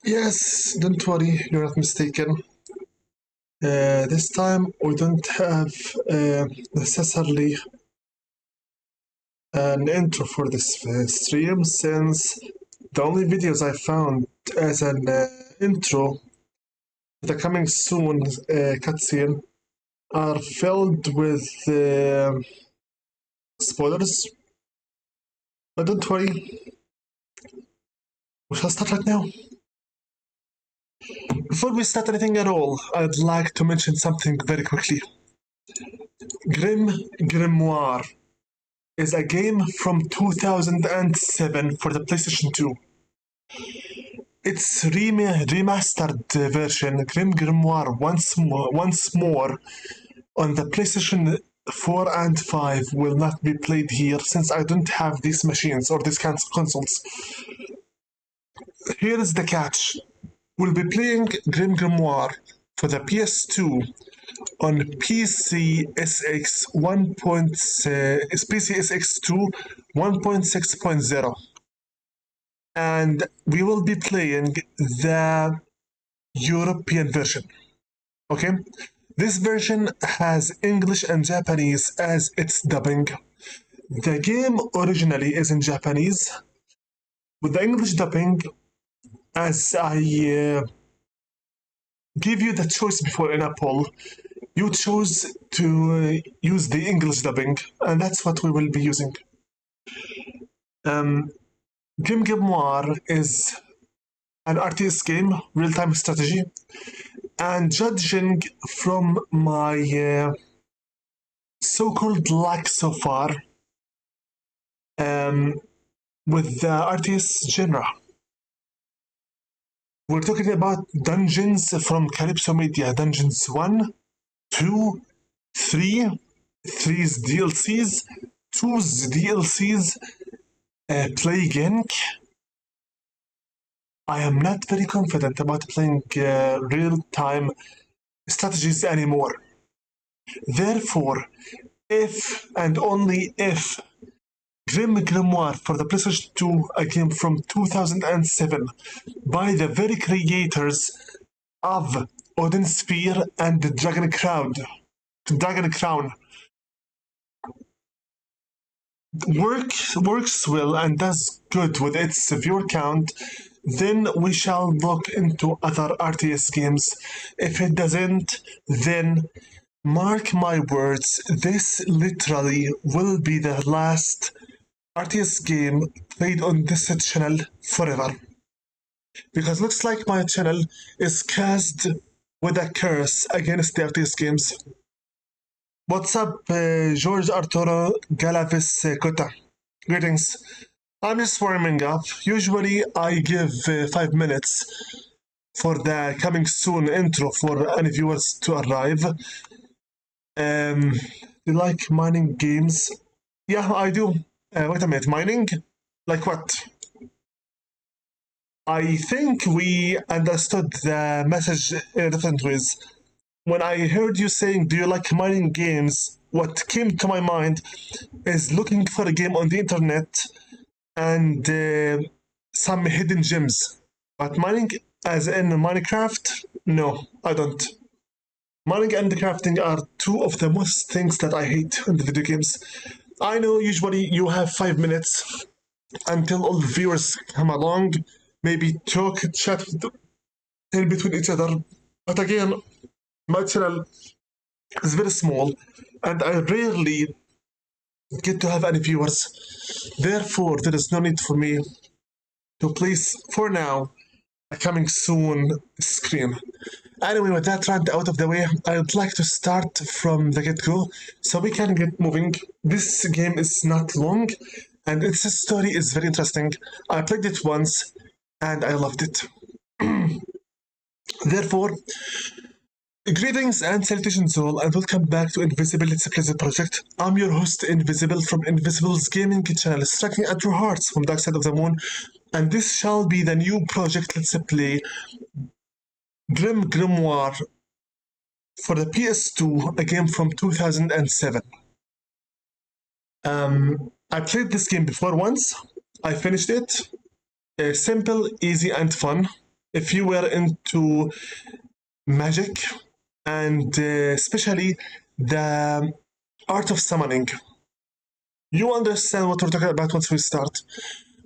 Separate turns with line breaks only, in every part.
Yes, don't worry, you're not mistaken. This time we don't have necessarily an intro for this stream, since the only videos I found as an intro, the coming soon cutscene, are filled with spoilers. But don't worry, we shall start right now. Before we start anything at all, I'd like to mention something very quickly. GrimGrimoire is a game from 2007 for the PlayStation 2. Its remastered version, GrimGrimoire, once more on the PlayStation 4 and 5 will not be played here since I don't have these machines or these consoles. Here is the catch. We'll be playing GrimGrimoire for the PS2 on PCSX 2 1.6.0, and we will be playing the European version. Okay, this version has English and Japanese as its dubbing. The game originally is in Japanese, with the English dubbing. As I give you the choice before in a poll, you chose to use the English dubbing, and that's what we will be using. GrimGrimoire is an RTS game, real-time strategy, and judging from my so-called luck so far with the RTS genre, we're talking about dungeons from Calypso Media, Dungeons 1, 2, 3, 3's DLCs, 2's DLCs, Plague Inc. I am not very confident about playing real-time strategies anymore. Therefore, if and only if GrimGrimoire for the PlayStation 2, a game from 2007, by the very creators of Odin Sphere and the Dragon Crown, works well and does good with its viewer count, then we shall look into other RTS games. If it doesn't, then mark my words, this literally will be the last RTS game played on this channel forever. Because looks like my channel is cursed with a curse against the RTS games. What's up, George Arturo Galavis Kota? Greetings. I'm just warming up. Usually I give 5 minutes for the coming soon intro for any viewers to arrive. You like mining games? Yeah, I do. Wait a minute, mining? Like what? I think we understood the message in different ways. When I heard you saying, do you like mining games, what came to my mind is looking for a game on the internet and some hidden gems. But mining as in Minecraft? No, I don't. Mining and crafting are two of the most things that I hate in the video games. I know usually you have 5 minutes until all the viewers come along, maybe talk, chat in between each other. But again, my channel is very small and I rarely get to have any viewers. Therefore, there is no need for me to place, for now, a coming soon screen. Anyway, with that rant out of the way, I'd like to start from the get-go so we can get moving. This game is not long and its story is very interesting. I played it once and I loved it. Therefore, greetings and salutations all, and welcome back to Invisible Let's Play Project. I'm your host Invisible from Invisible's gaming channel, striking at your hearts from Dark Side of the Moon, and this shall be the new project Let's Play, GrimGrimoire for the PS2, a game from 2007. I played this game before once. I finished it. Simple, easy, and fun. if you were into magic and especially the art of summoning, you understand what we're talking about once we start.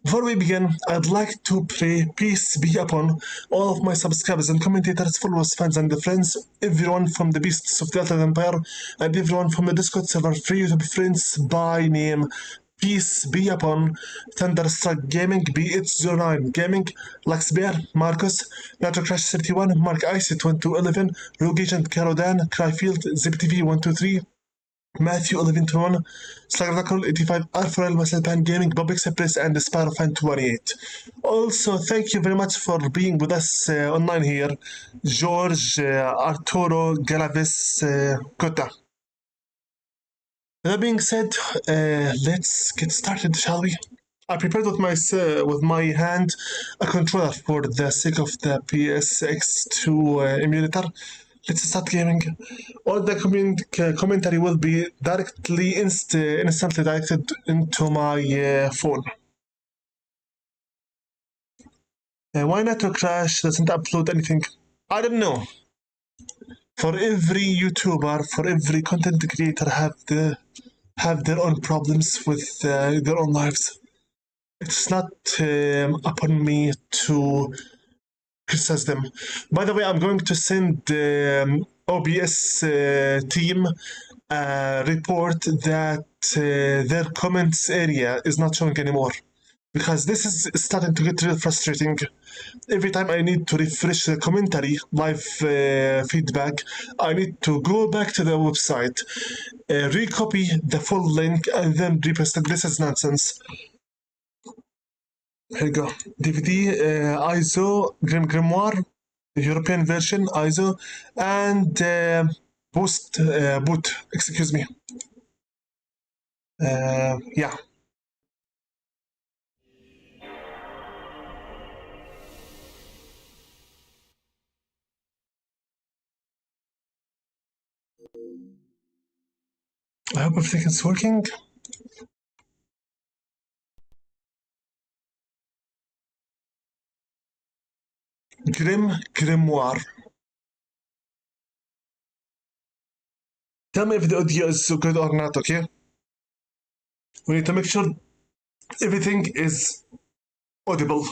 Before we begin, I'd like to pray peace be upon all of my subscribers and commentators, followers, fans, and friends, everyone from the beasts of the Altered Empire, and everyone from the Discord server, free to be friends by name. Peace be upon Thunderstruck Gaming, BH09 Gaming, Luxbear, Marcus, Nato Crash 31, Mark Ice 1211, Rogue Agent Carodan, Cryfield, ZipTV 123, Matthew 1121, Slagrakol 85, Arforel, Maselpan Gaming, Bob Express, and Sparrowfan 28. Also, thank you very much for being with us online here, George, Arturo, Galavis, Kota. That being said, let's get started, shall we? I prepared with my hand a controller for the sake of the PSX2 emulator. Let's start gaming. All the commentary will be directly instantly directed into my phone. Why Nato Crash doesn't upload anything? I don't know. For every YouTuber, for every content creator have their own problems with their own lives. It's not upon me to criticize them. By the way, I'm going to send the OBS team a report that their comments area is not showing anymore. Because this is starting to get real frustrating. Every time I need to refresh the commentary, live feedback, I need to go back to the website, recopy the full link, and then repaste it. This is nonsense. Here you go. DVD, ISO, GrimGrimoire, European version, ISO, and boot, excuse me. Yeah. I hope everything is working. GrimGrimoire. Tell me if the audio is so good or not, okay? We need to make sure everything is audible.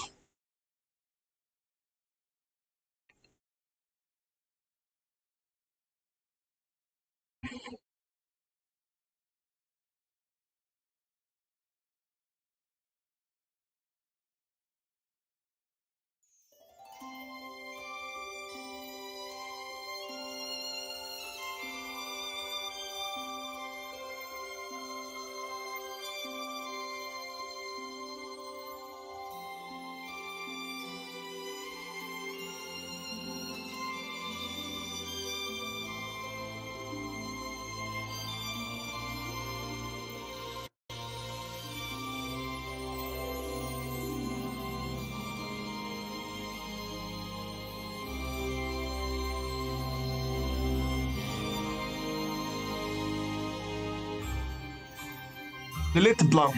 Lilith Blum.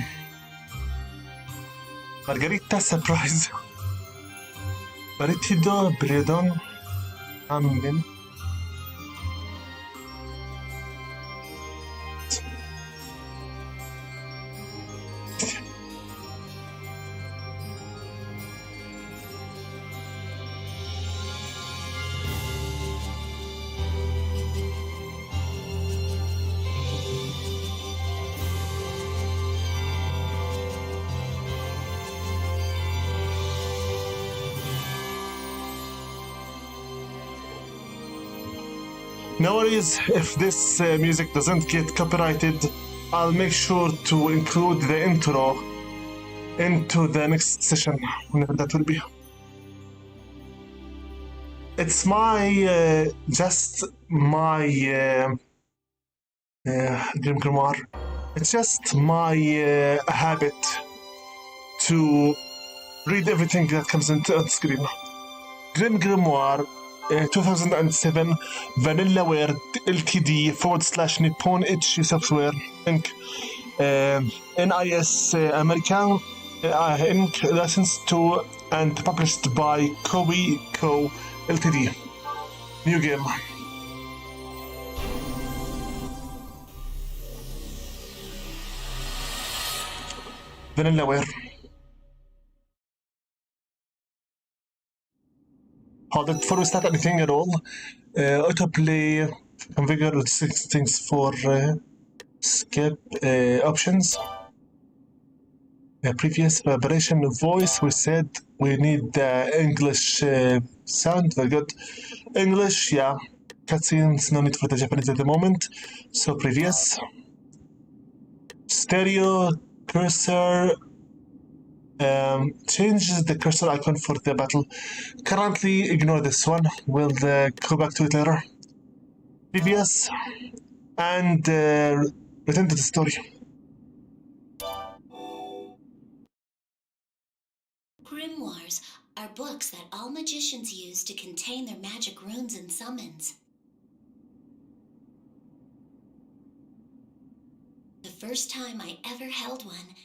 Margarita Surprise. Baritido Bredon. Amen. No worries if this music doesn't get copyrighted. I'll make sure to include the intro into the next session, whenever that will be. It's just my GrimGrimoire. It's just my habit to read everything that comes on screen. GrimGrimoire 2007 Vanillaware Ltd / Nippon Ichi Software Inc. NIS American Inc. licensed to and published by Koei Co. Ltd. New game. Vanillaware. Hold it before we start anything at all. Autoplay, configure the settings for skip options. Previous vibration voice, we said we need the English sound. Very good. English, yeah. Cutscenes, no need for the Japanese at the moment. So previous. Stereo, cursor, changes the cursor icon for the battle. Currently, ignore this one. We'll go back to it later. Previous. And return to the story.
Grimoires are books that all magicians use to contain their magic runes and summons. The first time I ever held one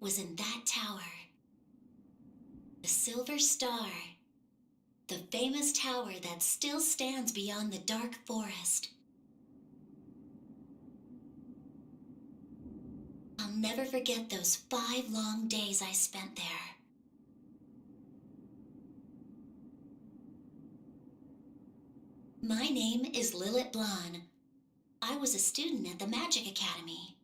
was in that tower. The Silver Star, the famous tower that still stands beyond the dark forest. I'll never forget those 5 long days I spent there. My name is Lilith Blonde. I was a student at the Magic Academy.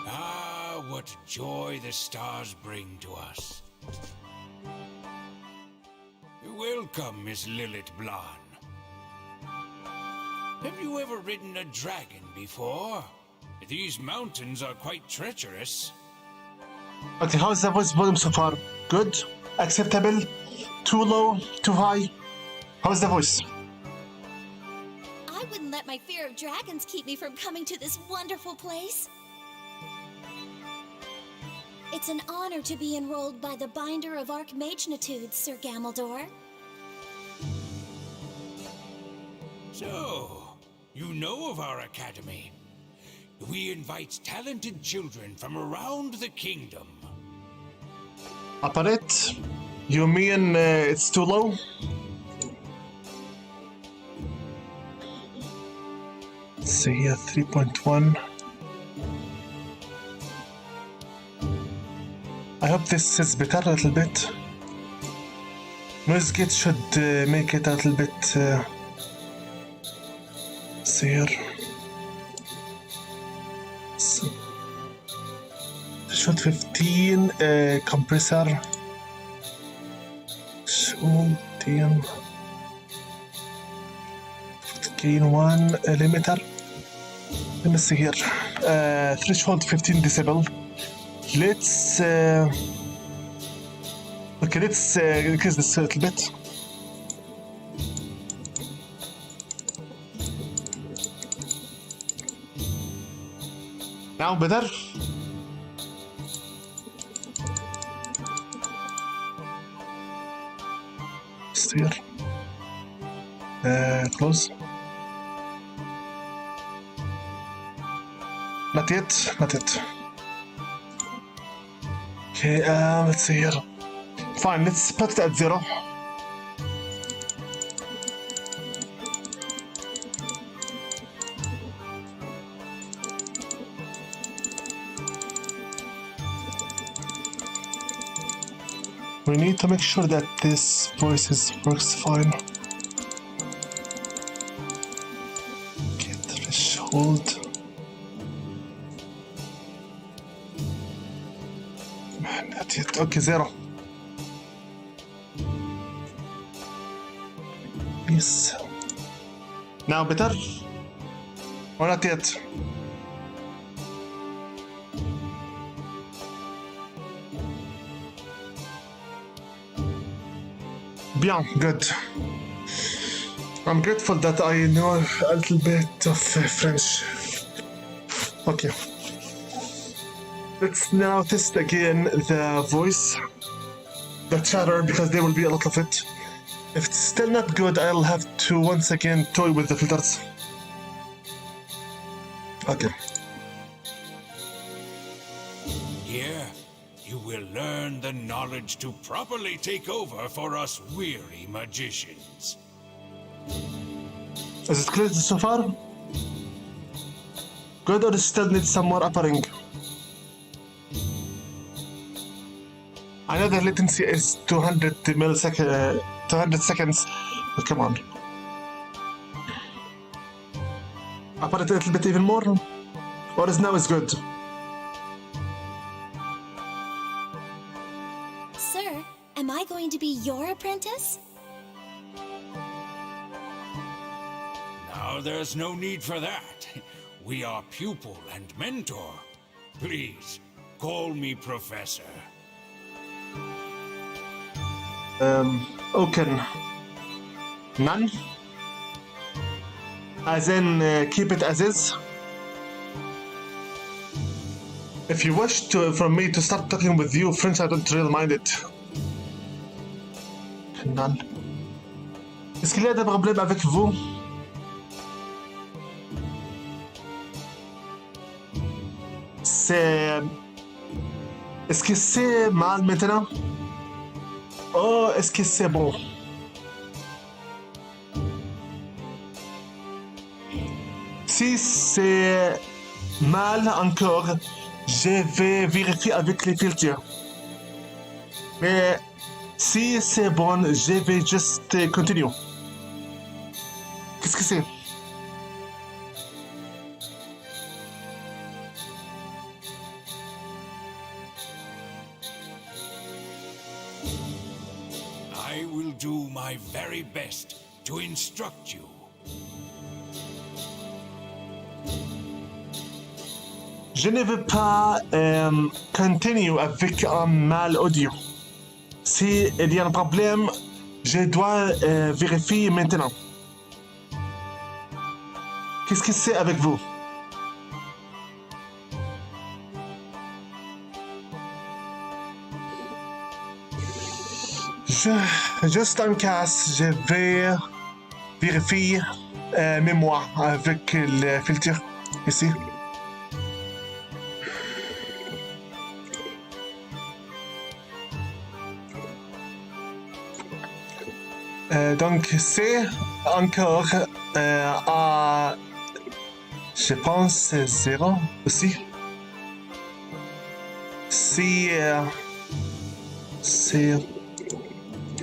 Ah, what joy the stars bring to us. Welcome, Miss Lilith Blonde. Have you ever ridden a dragon before? These mountains are quite treacherous.
Okay, how is the voice volume so far? Good? Acceptable? Too low? Too high? How is the voice?
I wouldn't let my fear of dragons keep me from coming to this wonderful place. It's an honor to be enrolled by the Binder of Archmagnitudes, Sir Gamaldor.
So, you know of our academy. We invite talented children from around the kingdom.
Operate? You mean it's too low? Let's see here, 3.1. I hope this is better a little bit. Noise gate should make it a little bit. See here. Should 15 compressor. Should 10. Gain 1 limiter. Let me see here. Threshold 15 decibel. Let's okay, let's increase this a little bit. Now better. Steer. Close. Not yet, not yet. Okay, let's see here. Fine, let's put it at 0. We need to make sure that this voice works fine. Okay, threshold. Not yet. Okay, 0. Yes. Now better? Or not yet? Bien, good. I'm grateful that I know a little bit of French. Okay. Let's now test again the voice, the chatter, because there will be a lot of it. If it's still not good, I'll have to once again toy with the filters. Okay.
Here, you will learn the knowledge to properly take over for us weary magicians.
Is it clear so far? Good, or still need some more uppering? I know the latency is 200 millisecond, 200 seconds. But come on. Upper it a little bit even more? Or is now is good?
Sir, am I going to be your apprentice?
Now there's no need for that. We are pupil and mentor. Please, call me Professor.
Oaken. None? As in, keep it as is? If you wish from me to start talking with you French, I don't really mind it. None. Est-ce qu'il y a des problèmes avec vous? C'est... Est-ce que c'est mal maintenant? Oh, est-ce que c'est bon? Si c'est mal encore, je vais vérifier avec les filtres. Mais si c'est bon, je vais juste continuer. Qu'est-ce que c'est?
I will do my very best to instruct you.
Je ne veux pas continuer avec un mal audio. Si il y a un problème, je dois vérifier maintenant. Qu'est-ce que c'est avec vous? Juste en cas, je vais vérifier mémoire avec le filtre ici. Donc c'est encore à, je pense, 0 aussi. Si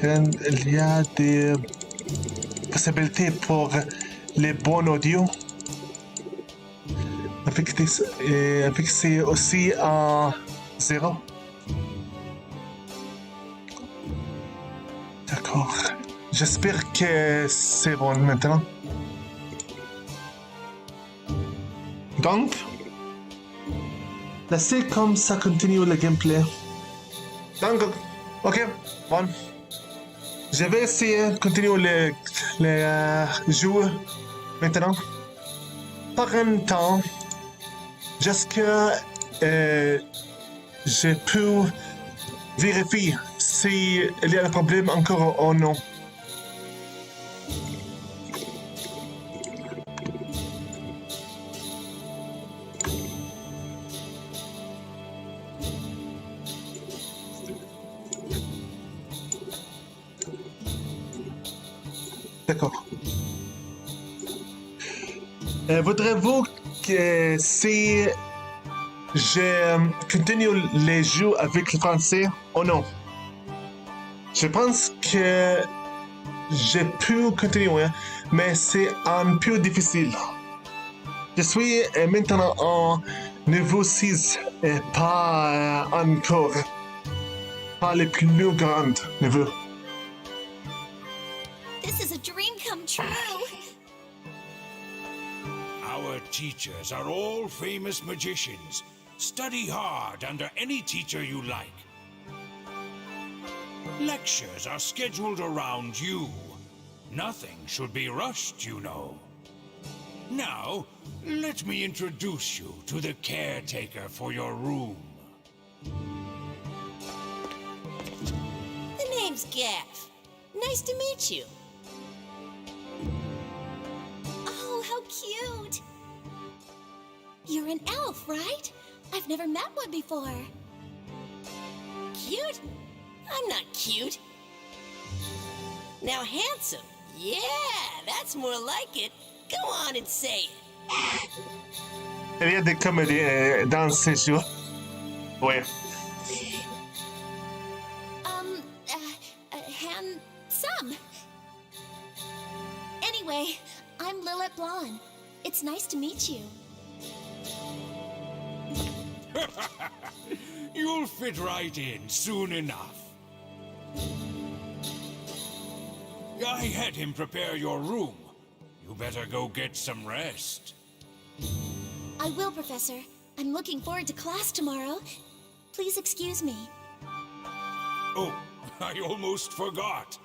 il y a des possibilités pour les bons audios, avec c'est aussi à 0. D'accord. J'espère que c'est bon maintenant. Donc, laissez comme ça continue le gameplay. Donc, ok, bon. Je vais essayer de continuer le jeu maintenant. Par un temps, jusqu'à je peux vérifier s'il y a un problème encore ou non. D'accord. Voudrez-vous que si je continue les jeux avec le français ou non? Je pense que je peux continuer, mais c'est un peu difficile. Je suis maintenant en niveau 6 et pas encore pas le plus grand niveau.
This is a dream come true.
Our teachers are all famous magicians. Study hard under any teacher you like. Lectures are scheduled around you. Nothing should be rushed, you know. Now, let me introduce you to the caretaker for your room.
The name's Gaff. Nice to meet you. Oh, how cute. You're an elf, right? I've never met one before. Cute? I'm not cute. Now handsome. Yeah, that's more like it. Go on and say it.
هي دي كوميدي دانس شو وين
Handsome. Anyway, I'm Lilith Blonde. It's nice to meet you.
You'll fit right in soon enough. I had him prepare your room. You better go get some rest.
I will, Professor. I'm looking forward to class tomorrow. Please excuse me.
Oh, I almost forgot.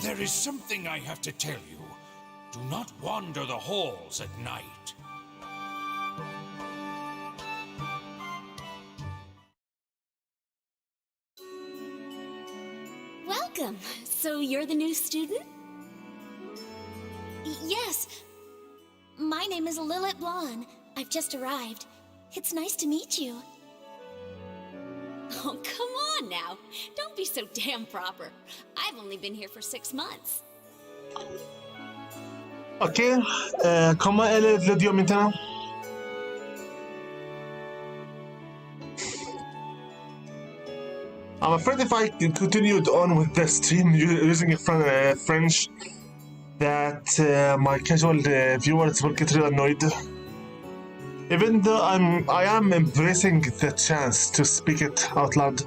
There is something I have to tell you. Do not wander the halls at night.
Welcome. So you're the new student? Yes. My name is Lilith Blonde. I've just arrived. It's nice to meet you.
Oh, come on now. Don't be so damn proper. I've only been here for 6 months.
Ok, comment est l'audio maintenant? I'm afraid if I continued on with the stream using French, that my casual viewers will get real annoyed. Even though I am embracing the chance to speak it out loud.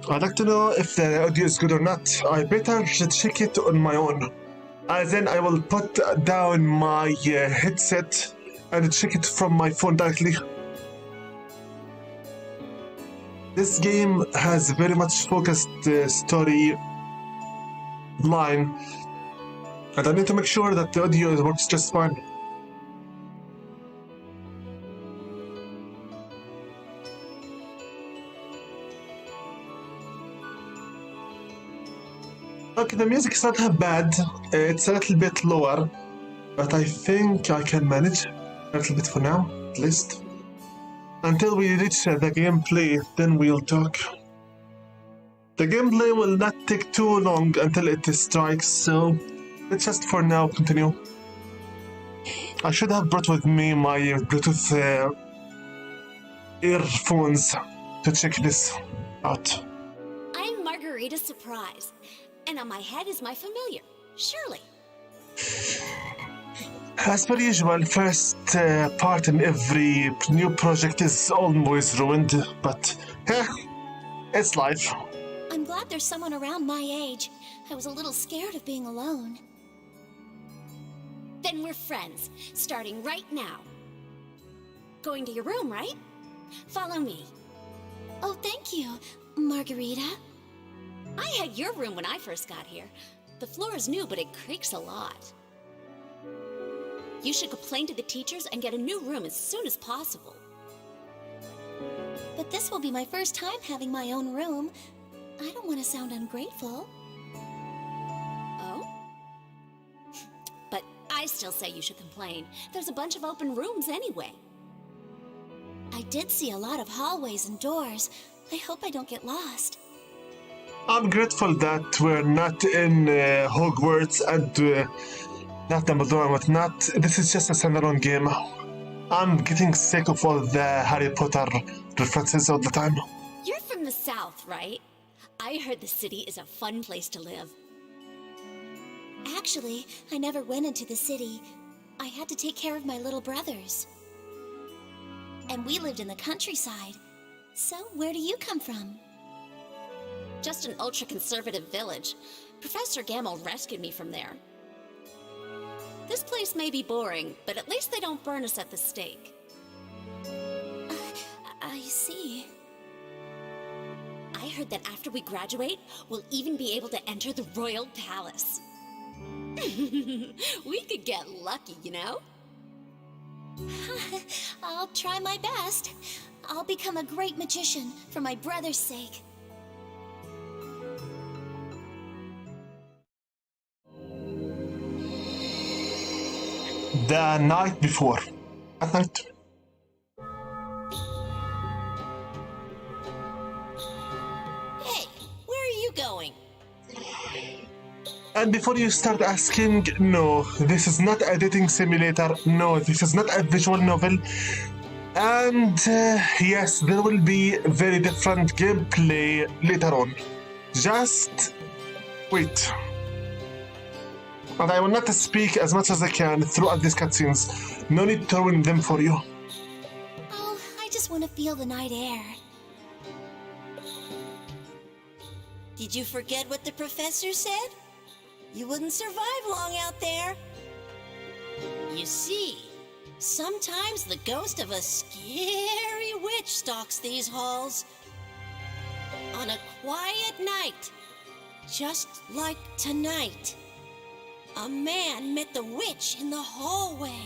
I'd like to know if the audio is good or not. I better check it on my own. And then I will put down my headset and check it from my phone directly. This game has very much focused story line, and I need to make sure that the audio works just fine. Okay, the music is not that bad. It's a little bit lower, but I think I can manage a little bit for now, at least. Until we reach the gameplay, then we'll talk. The gameplay will not take too long until it strikes, so let's just for now continue. I should have brought with me my Bluetooth earphones to check this out.
I'm Margarita Surprise, and on my head is my familiar, Shirley.
As per usual, first part in every new project is always ruined, but it's life.
I'm glad there's someone around my age. I was a little scared of being alone.
Then we're friends, starting right now. Going to your room, right? Follow me.
Oh, thank you, Margarita.
I had your room when I first got here. The floor is new, but it creaks a lot. You should complain to the teachers and get a new room as soon as possible.
But this will be my first time having my own room. I don't want to sound ungrateful.
Oh? But I still say you should complain. There's a bunch of open rooms anyway.
I did see a lot of hallways and doors. I hope I don't get lost.
I'm grateful that we're not in Hogwarts and not Dumbledore and whatnot. This is just a standalone game. I'm getting sick of all the Harry Potter references all the time.
You're from the South, right? I heard the city is a fun place to live.
Actually, I never went into the city. I had to take care of my little brothers. And we lived in the countryside. So, where do you come from?
Just an ultra-conservative village. Professor Gamble rescued me from there. This place may be boring, but at least they don't burn us at the stake.
I see.
I heard that after we graduate, we'll even be able to enter the royal palace. We could get lucky, you know?
I'll try my best. I'll become a great magician for my brother's sake.
the night before. At night.
Hey, where are you going?
And before you start asking, no, this is not a dating simulator. No, this is not a visual novel. And yes, there will be very different gameplay later on. Just wait. And I will not speak as much as I can throughout these cutscenes. No need to ruin them for you.
Oh, I just want to feel the night air.
Did you forget what the professor said? You wouldn't survive long out there. You see, sometimes the ghost of a scary witch stalks these halls. On a quiet night, just like tonight, a man met the witch in the hallway.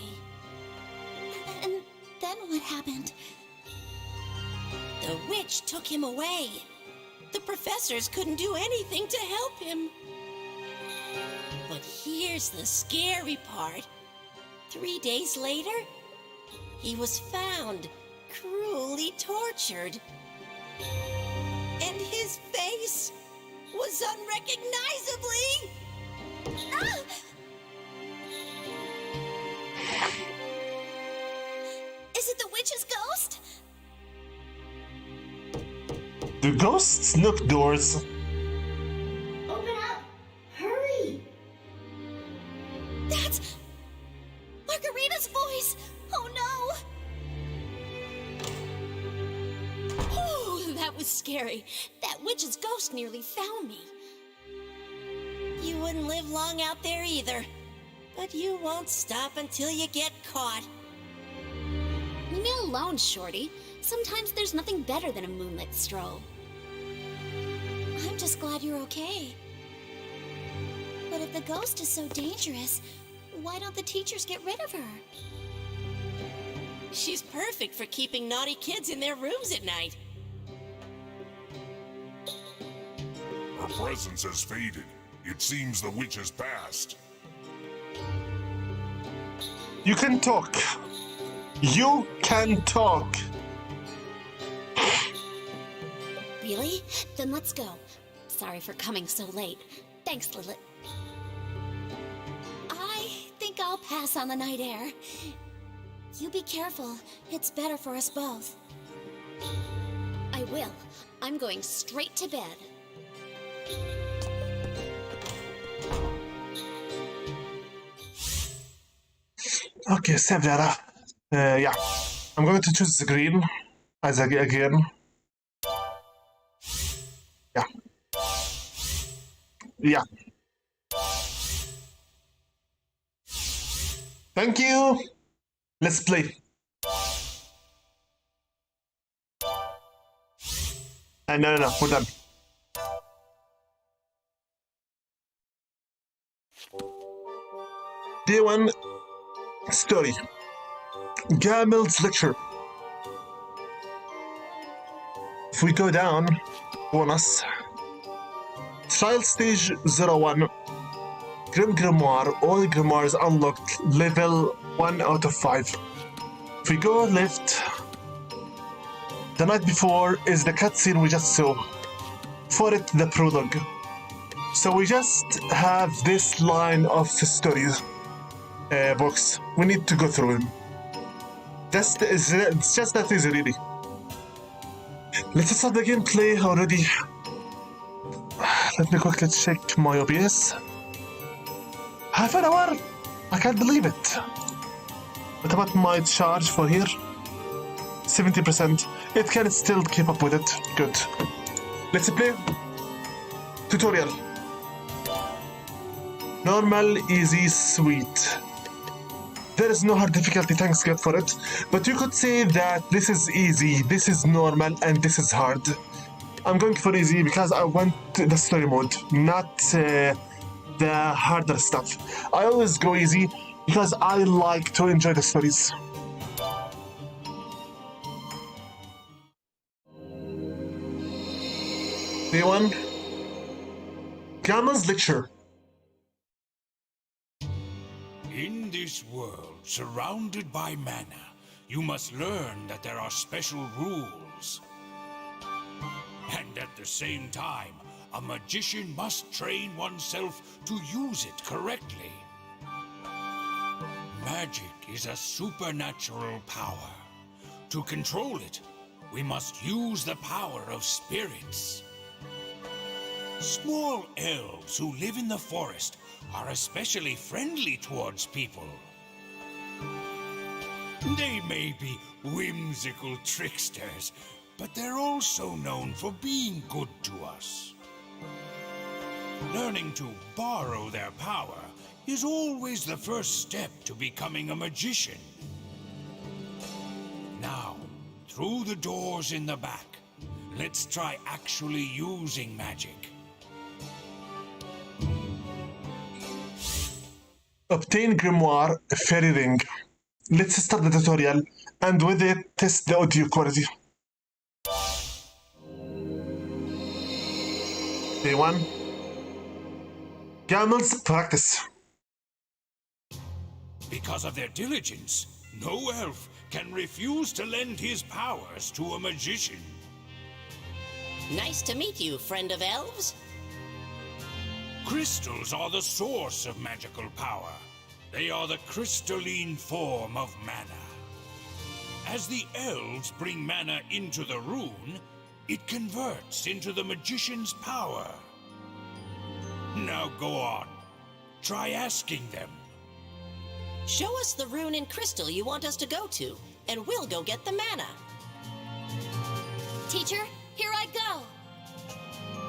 And then what happened?
The witch took him away. The professors couldn't do anything to help him. But here's the scary part. 3 days later, he was found, cruelly tortured. And his face was unrecognizably...
Ah! Is it the witch's ghost?
The ghosts look doors.
Open up! Hurry! That's Margarita's voice! Oh no!
Oh, that was scary. That witch's ghost nearly found me.
You wouldn't live long out there either. But you won't stop until you get caught.
Leave me alone, Shorty. Sometimes there's nothing better than a moonlit stroll.
I'm just glad you're okay. But if the ghost is so dangerous, why don't the teachers get rid of her?
She's perfect for keeping naughty kids in their rooms at night.
Her presence has faded. It seems the witch has passed.
You can talk. You can talk.
Really? Then let's go. Sorry for coming so late. Thanks, Lilith.
I think I'll pass on the night air. You be careful. It's better for us both.
I will. I'm going straight to bed.
Okay, save that. Yeah. I'm going to choose green as again. Yeah. Yeah. Thank you. Let's play. No, we're done. Day 1 story. Gamel's lecture. If we go down, bonus. Trial stage 01. GrimGrimoire. All grimoires unlocked. Level 1 out of 5. If we go left, the night before is the cutscene we just saw. For it, the prologue. So we just have this line of stories books. We need to go through them. It's just that easy, really. Let's start the gameplay already. Let me quickly check my OBS. Half an hour? I can't believe it. What about my charge for here? 70%. It can still keep up with it. Good. Let's play. Tutorial. Normal, easy, sweet. There is no hard difficulty, thanks God for it. But you could say that this is easy, this is normal, and this is hard. I'm going for easy because I want the story mode, not the harder stuff. I always go easy because I like to enjoy the stories. Day 1. Gamma's lecture.
In this world, surrounded by mana, you must learn that there are special rules. And at the same time, a magician must train oneself to use it correctly. Magic is a supernatural power. To control it, we must use the power of spirits. Small elves who live in the forest are especially friendly towards people. They may be whimsical tricksters, but they're also known for being good to us. Learning to borrow their power is always the first step to becoming a magician. Now, through the doors in the back, let's try actually using magic.
Obtain Grimoire Fairy Ring. Let's start the tutorial and with it test the audio quality. Day 1. Gamel's practice.
Because of their diligence, no elf can refuse to lend his powers to a magician.
Nice to meet you, friend of elves.
Crystals are the source of magical power. They are the crystalline form of mana. As the elves bring mana into the rune, it converts into the magician's power. Now go on. Try asking them.
Show us the rune and crystal you want us to go to, and we'll go get the mana.
Teacher, here I go.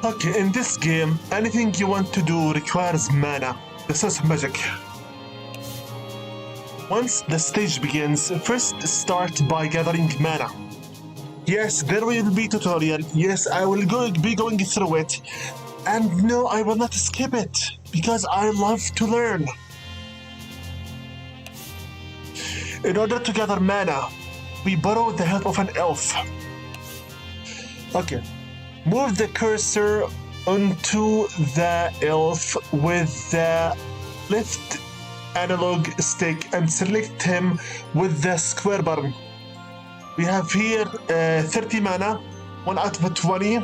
Okay, in this game, anything you want to do requires mana, the source of magic. Once the stage begins, first start by gathering mana. Yes, there will be tutorial. Yes, I will be going through it. And no, I will not skip it, because I love to learn. In order to gather mana, we borrow the help of an elf. Okay. Move the cursor onto the elf with the left analog stick and select him with the square button. We have here 30 mana, 1 out of 20.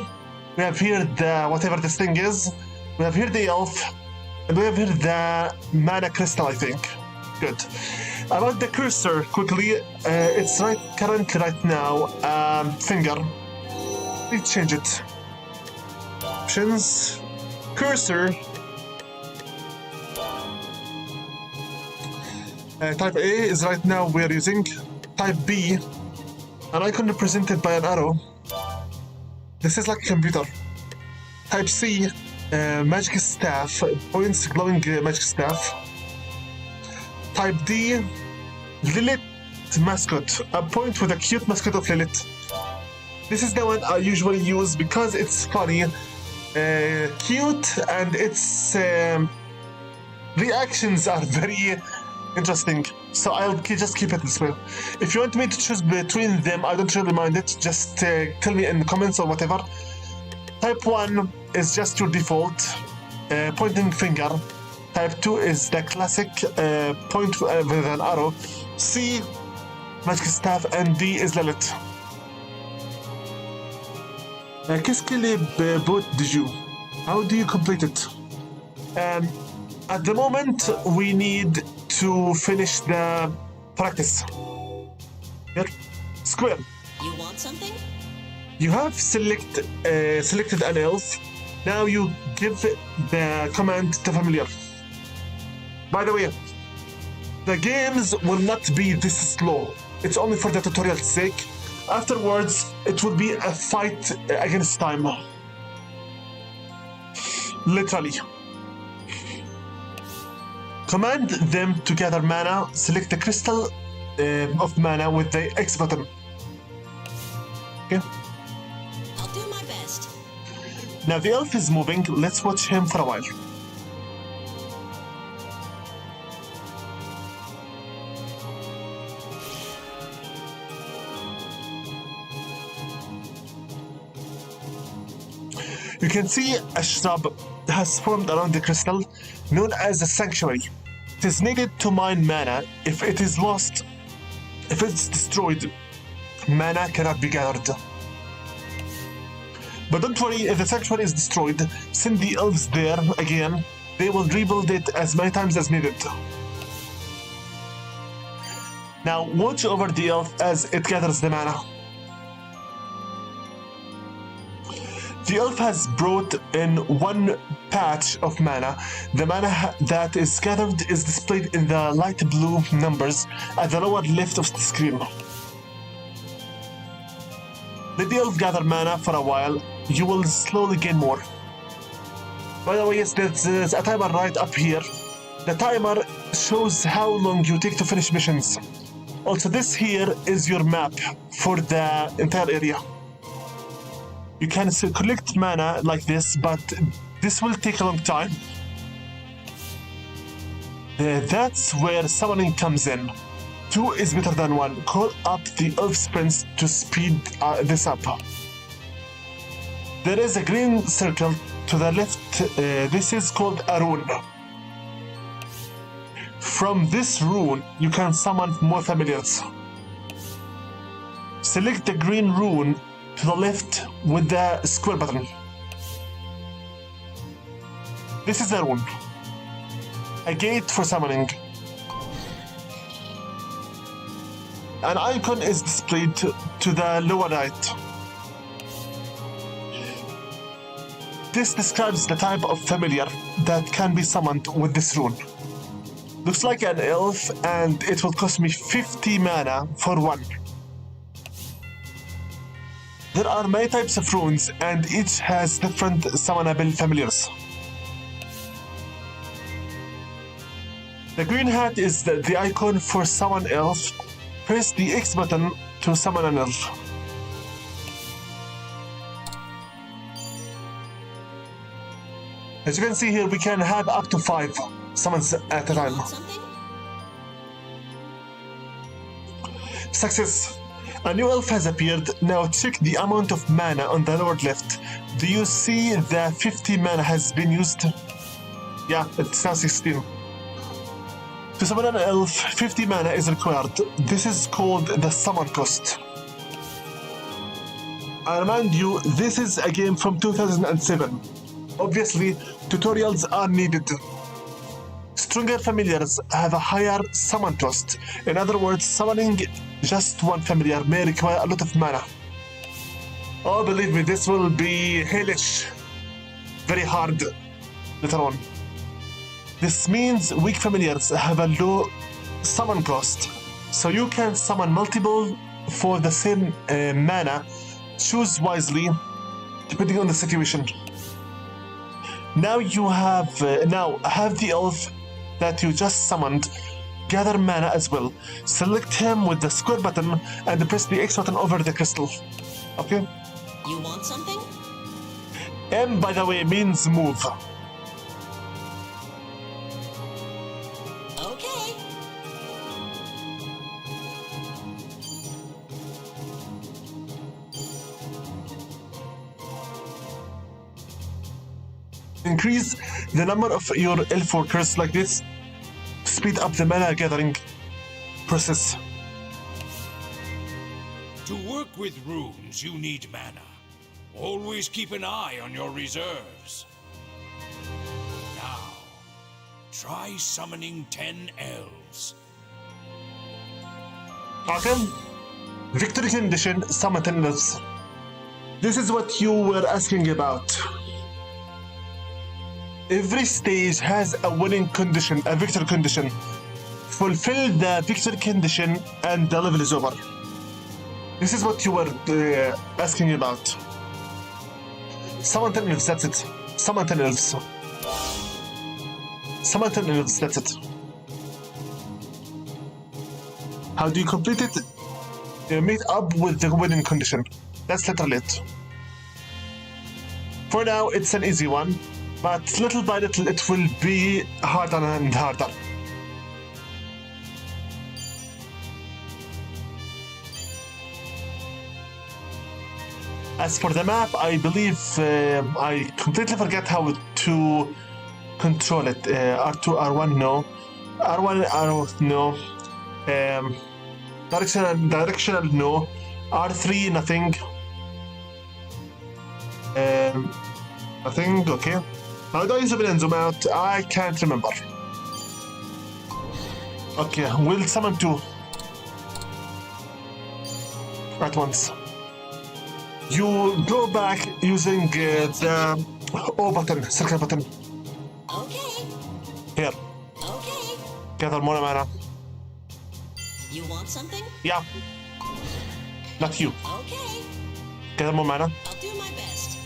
We have here the whatever this thing is. We have here the elf, and we have here the mana crystal, I think. Good. About the cursor, quickly, it's currently right now finger. Please change it. Options, cursor. Type A is right now we're using. Type B, an icon represented by an arrow. This is like a computer. Type C, magic staff, points glowing magic staff. Type D, Lilith mascot, a point with a cute mascot of Lilith. This is the one I usually use because it's funny, cute, and its reactions are very interesting. So I'll just keep it this way. If you want me to choose between them, I don't really mind it. Just tell me in the comments or whatever. Type 1 is just your default pointing finger. Type 2 is the classic point with an arrow. C, magic staff, and D is Lilith. Qu'est-ce que les bots de jeu? How do you complete it? At the moment, we need to finish the practice. Here, square.
You want something?
You have selected an elf. Now you give the command to familiar. By the way, the games will not be this slow. It's only for the tutorial's sake. Afterwards, it will be a fight against time. Literally. Command them to gather mana. Select the crystal of mana with the X button. Okay.
I'll do my best.
Now the elf is moving. Let's watch him for a while. You can see a shrub has formed around the crystal, known as a sanctuary. It is needed to mine mana. If it is lost, if it's destroyed, mana cannot be gathered. But don't worry, if the sanctuary is destroyed, send the elves there again. They will rebuild it as many times as needed. Now watch over the elf as it gathers the mana. The elf has brought in one patch of mana. The mana that is gathered is displayed in the light blue numbers at the lower left of the screen. Let the elf gather mana for a while. You will slowly gain more. By the way, yes, there's a timer right up here. The timer shows how long you take to finish missions. Also, this here is your map for the entire area. You can collect mana like this, but this will take a long time. That's where summoning comes in. 2 is better than 1. Call up the elf sprints to speed this up. There is a green circle to the left. This is called a rune. From this rune, you can summon more familiars. Select the green rune to the left with the square button. This is a rune. A gate for summoning. An icon is displayed to the lower right. This describes the type of familiar that can be summoned with this rune. Looks like an elf, and it will cost me 50 mana for 1. There are many types of runes, and each has different summonable familiars. The green hat is the icon for summon elf. Press the X button to summon an elf. As you can see here, we can have up to 5 summons at a time. Success! A new elf has appeared. Now check the amount of mana on the lower left. Do you see the 50 mana has been used? Yeah, it's now 16. To summon an elf, 50 mana is required. This is called the summon cost. I remind you, this is a game from 2007. Obviously, tutorials are needed. Stronger familiars have a higher summon cost. In other words, summoning just one familiar may require a lot of mana. Oh, believe me, this will be hellish. Very hard later on. This means weak familiars have a low summon cost, so you can summon multiple for the same mana. Choose wisely, depending on the situation. Now you have the elf that you just summoned gather mana as well. Select him with the square button and press the X button over the crystal. Okay?
You want something?
M, by the way, means move.
Okay.
Increase the number of your elf workers like this. Speed up the mana gathering process.
To work with runes, you need mana. Always keep an eye on your reserves. Now, try summoning 10 elves.
Okay. Victory condition, summon 10 elves. This is what you were asking about. Every stage has a winning condition, a victory condition. Fulfill the victory condition and the level is over. This is what you were asking about. Summon 10 elves, that's it. Summon 10 elves. Summon 10 elves, that's it. How do you complete it? You meet up with the winning condition. That's literally it. For now, it's an easy one. But little by little, it will be harder and harder. As for the map, I believe I completely forget how to control it. R2, R1, no. R1, R no. Directional, no. R3, nothing. Nothing, okay. How do I zoom in and zoom out? I can't remember. Okay, we'll summon two. At once. You go back using the O button, circle button.
Okay,
Here,
okay.
gather more mana.
You want something?
Yeah. Not you.
Okay,
Gather more mana.
I'll do my best.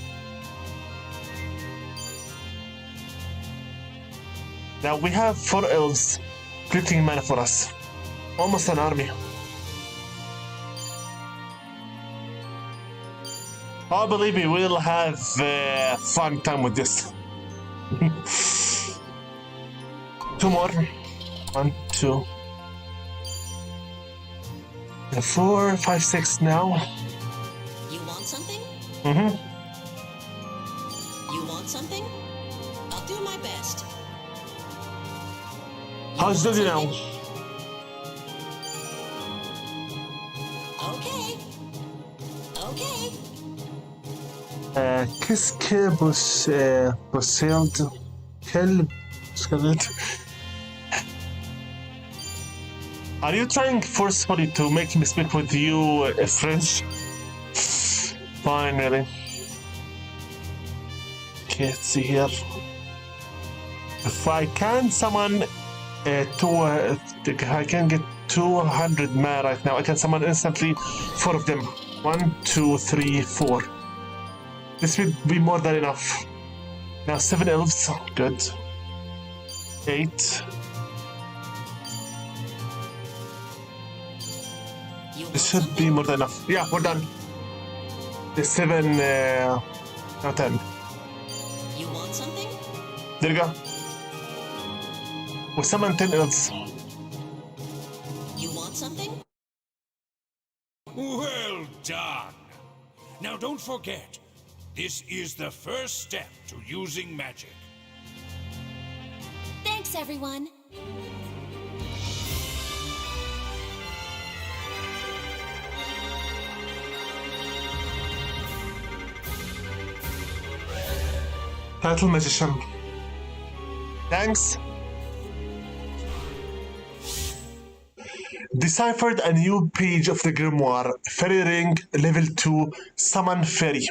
Now we have 4 elves collecting mana for us. Almost an army. Oh, believe me, we'll have fun time with this. 2 more. 1, 2. 4, 5, 6 now.
You want something?
Mm-hmm.
You want something? I'll do my best.
How's Dizzy now?
Okay. Okay.
Qu'est-ce que Bosseld? Quel... Are you trying forcefully to make me speak with you French? Fine, really. Okay, let's see here. If I can summon I can get 200 mana right now. I can summon instantly 4 of them. 1, 2, 3, 4. This will be more than enough. Now 7 elves, good. 8.
You want
This should
something?
be more than enough. Yeah, we're done. The 7, now 10.
You want something?
There you go. We summon 10 elves.
You want something?
Well done. Now don't forget, this is the first step to using magic.
Thanks, everyone.
Battle Magician. Thanks. Deciphered a new page of the Grimoire. Fairy Ring, level 2, Summon Fairy.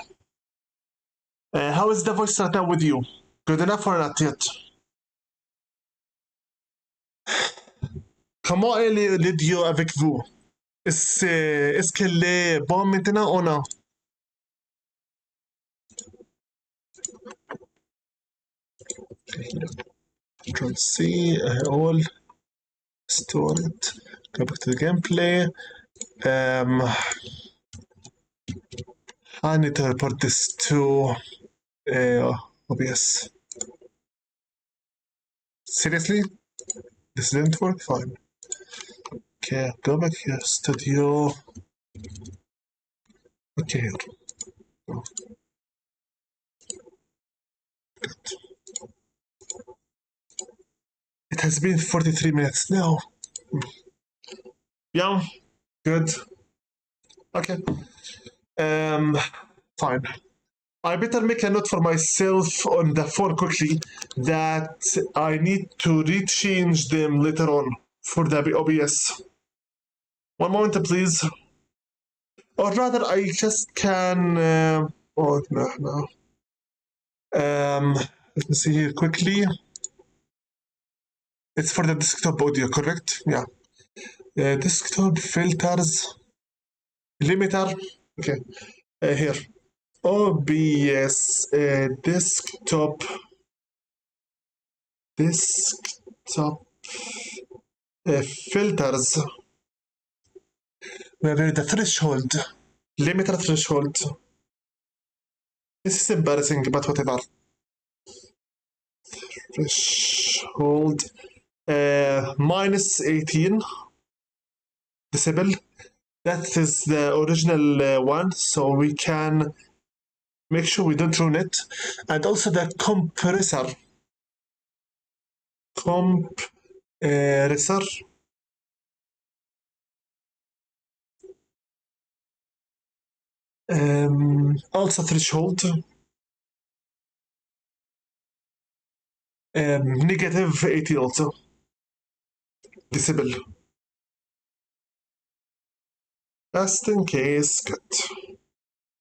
How is the voice right now with you? Good enough or not yet? Comment est le dieu avec vous? Est-ce qu'elle est bonne maintenant ou non? Control C, all, store it, go back to the gameplay. I need to report this to OBS. Seriously? This didn't work? Fine. Okay, go back here, studio. Okay, here. Go. Good. It has been 43 minutes now. Yeah, good. Okay. Fine. I better make a note for myself on the phone quickly that I need to rechange them later on for the OBS. One moment, please. Or rather, I just can. Oh, no. Let me see here quickly. It's for the desktop audio, correct? Yeah. Desktop filters. Limiter. Okay. Here. OBS desktop filters. We have the threshold. Limiter threshold. This is embarrassing, but whatever. Threshold minus 18. Disable. That is the original one, so we can make sure we don't ruin it. And also the compressor. Research. Also threshold. Negative 80 also. Disable. Just in case. Good.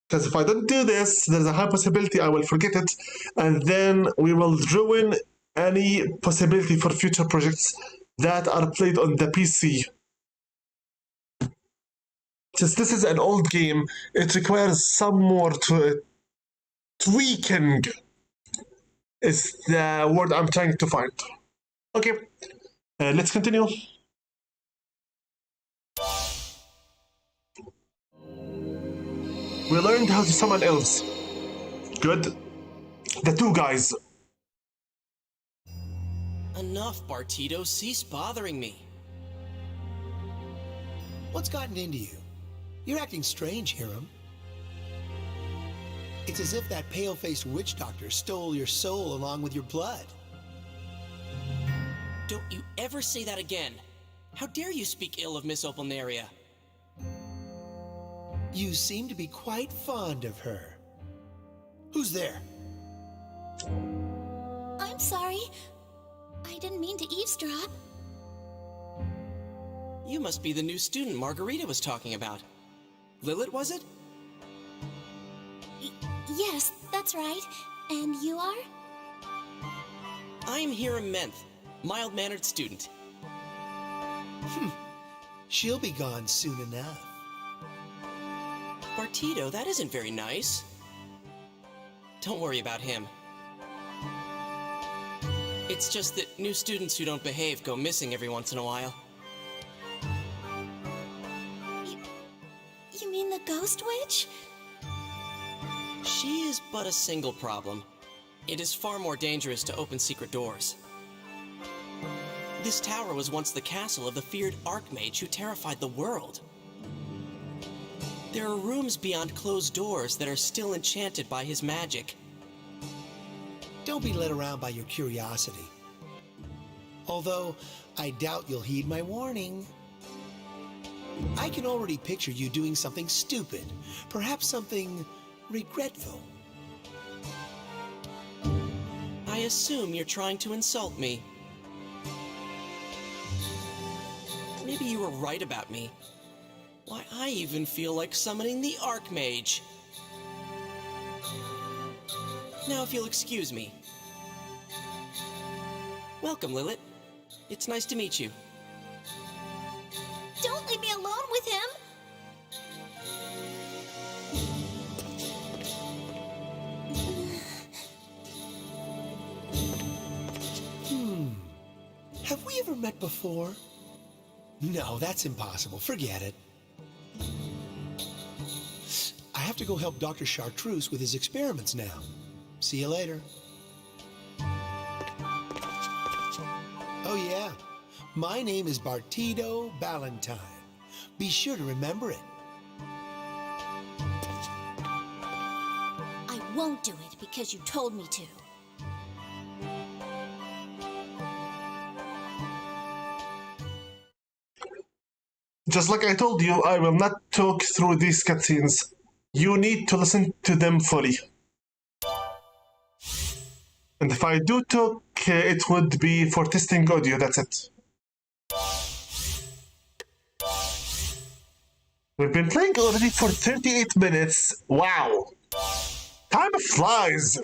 Because if I don't do this, there's a high possibility I will forget it, and then we will ruin any possibility for future projects that are played on the PC. Since this is an old game, it requires some more tweaking, is the word I'm trying to find. Okay, let's continue. We learned how to summon elves. Good. The two guys.
Enough, Bartito. Cease bothering me.
What's gotten into you? You're acting strange, Hiram. It's as if that pale-faced witch doctor stole your soul along with your blood.
Don't you ever say that again. How dare you speak ill of Miss Opalnaria?
You seem to be quite fond of her. Who's there?
I'm sorry. I didn't mean to eavesdrop.
You must be the new student Margarita was talking about. Lilith, was it?
Yes, that's right. And you are?
I'm Hiram Menth, mild-mannered student.
She'll be gone soon enough.
Bartito, that isn't very nice. Don't worry about him. It's just that new students who don't behave go missing every once in a while.
You mean the ghost witch?
She is but a single problem. It is far more dangerous to open secret doors. This tower was once the castle of the feared Archmage who terrified the world. There are rooms beyond closed doors that are still enchanted by his magic.
Don't be led around by your curiosity. Although, I doubt you'll heed my warning. I can already picture you doing something stupid, perhaps something regretful.
I assume you're trying to insult me. Maybe you were right about me. Why, I even feel like summoning the Archmage. Now, if you'll excuse me. Welcome, Lilith. It's nice to meet you.
Don't leave me alone with him!
Have we ever met before? No, that's impossible. Forget it. I have to go help Dr. Chartreuse with his experiments now. See you later. Oh yeah, my name is Bartito Ballantyne. Be sure to remember it.
I won't do it because you told me to.
Just like I told you, I will not talk through these cutscenes. You need to listen to them fully. And if I do talk, it would be for testing audio, that's it. We've been playing already for 38 minutes. Wow. Time flies.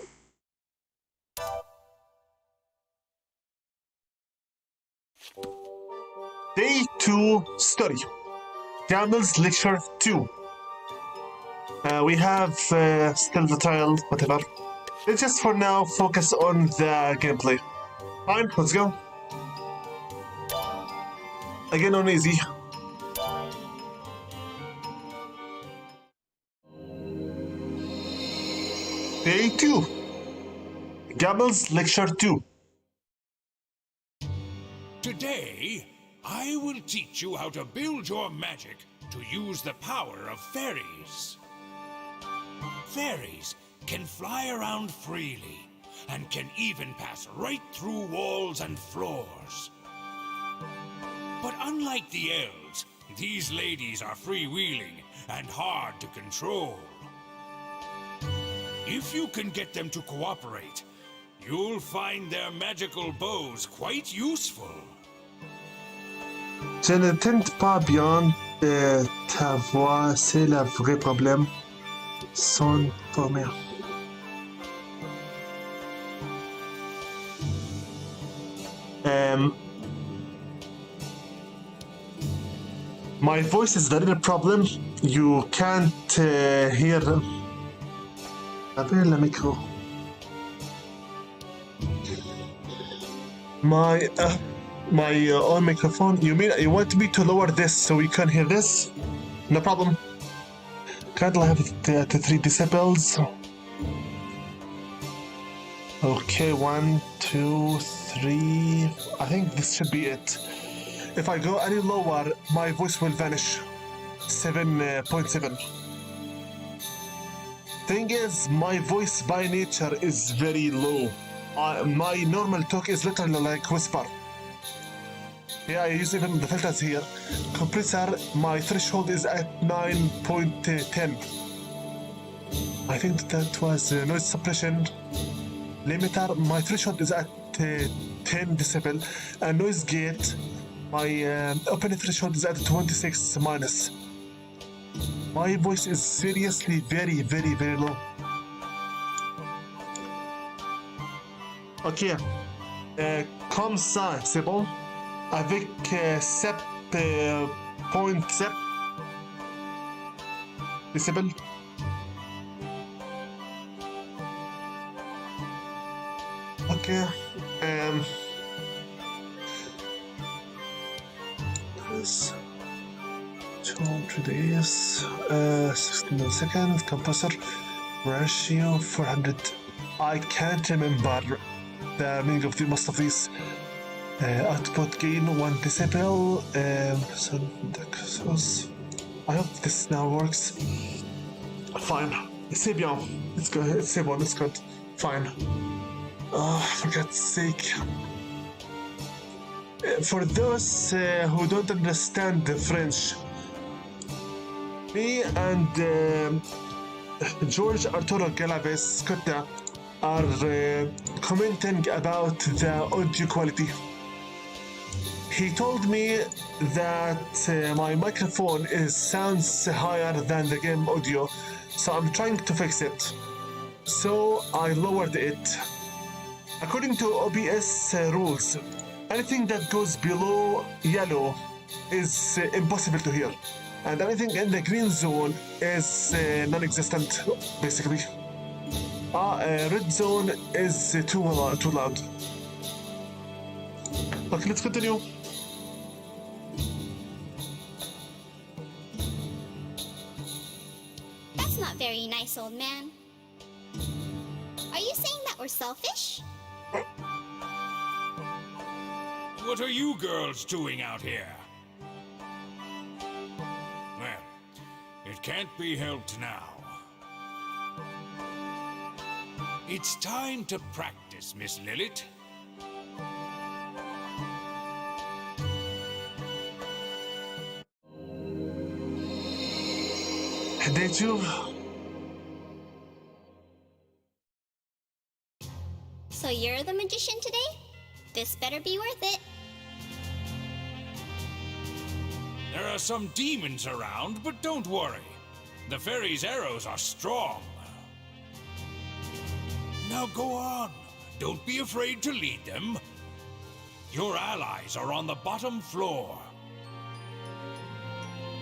Day 2 Story. Gamel's Lecture 2. We have still the trial, whatever. Let's just for now focus on the gameplay. Fine, let's go. Again on easy. Day 2. Gamel's Lecture 2.
Today, I will teach you how to build your magic to use the power of fairies. Fairies can fly around freely and can even pass right through walls and floors. But unlike the elves, these ladies are freewheeling and hard to control. If you can get them to cooperate, you'll find their magical bows quite useful.
Je ne tente pas bien de ta voix, c'est le vrai problème. Son formé. My voice is the real problem. You can't hear. Appelle le micro. My own microphone. You mean you want me to lower this so we can hear this? No problem. Can't I have it to 3 decibels? Okay, 1, 2, 3. I think this should be it. If I go any lower, my voice will vanish. 7.7. Thing is, my voice by nature is very low. My normal talk is literally like whisper. Yeah, I use even the filters here. Compressor, my threshold is at 9.10. I think that was noise suppression. Limiter, my threshold is at 10 decibel. And noise gate, my open threshold is at 26 minus. My voice is seriously very, very, very low. Ok. Comme ça, c'est bon? Avec 7.7 décibels. Ok. 200 days, 60 milliseconds, compressor ratio 400. I can't remember the meaning of most of these. Output gain 1 decibel. I hope this now works. Fine. C'est bien. It's good. C'est bon. It's good. Fine. Oh, for God's sake. For those who don't understand the French, me and George Arturo Galavis Scotta are commenting about the audio quality. He told me that my microphone sounds higher than the game audio, so I'm trying to fix it. So I lowered it. According to OBS rules, anything that goes below yellow is impossible to hear. And anything in the green zone is non-existent, basically. Red zone is too loud. Okay, let's continue.
That's not very nice, old man. Are you saying that we're selfish?
What are you girls doing out here? Well, it can't be helped now. It's time to practice, Miss Lilith.
Did you?
So you're the magician today? This better be worth it.
There are some demons around, but don't worry. The fairy's arrows are strong. Now go on. Don't be afraid to lead them. Your allies are on the bottom floor.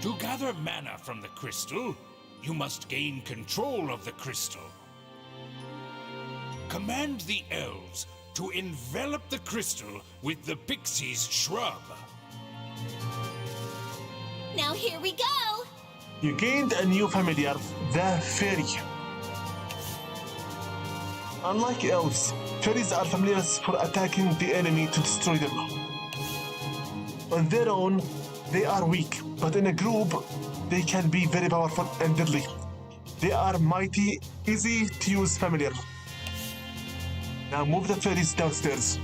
To gather mana from the crystal, you must gain control of the crystal. Command the elves to envelop the crystal with the pixie's shrub.
Now here we go!
You gained a new familiar, the fairy. Unlike elves, fairies are familiars for attacking the enemy to destroy them. On their own, they are weak, but in a group, they can be very powerful and deadly. They are mighty, easy to use familiar. Now move the fairies downstairs.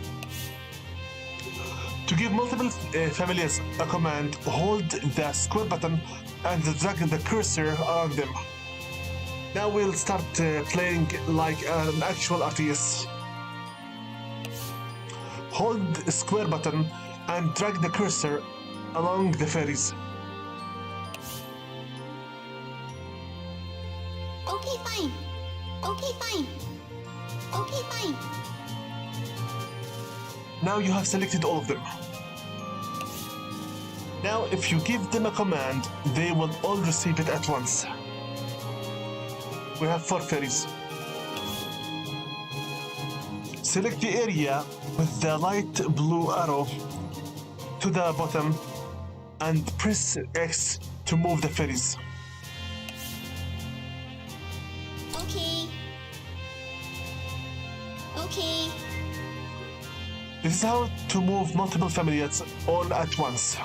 To give multiple familiars a command, hold the square button and drag the cursor around them. Now we'll start playing like an actual RTS. Hold the square button and drag the cursor along the fairies.
Okay, fine. Okay, fine. Okay, fine.
Now you have selected all of them. Now if you give them a command, they will all receive it at once. We have 4 fairies. Select the area with the light blue arrow to the bottom and press X to move the fairies.
Okay. Okay.
This is how to move multiple familiars all at once.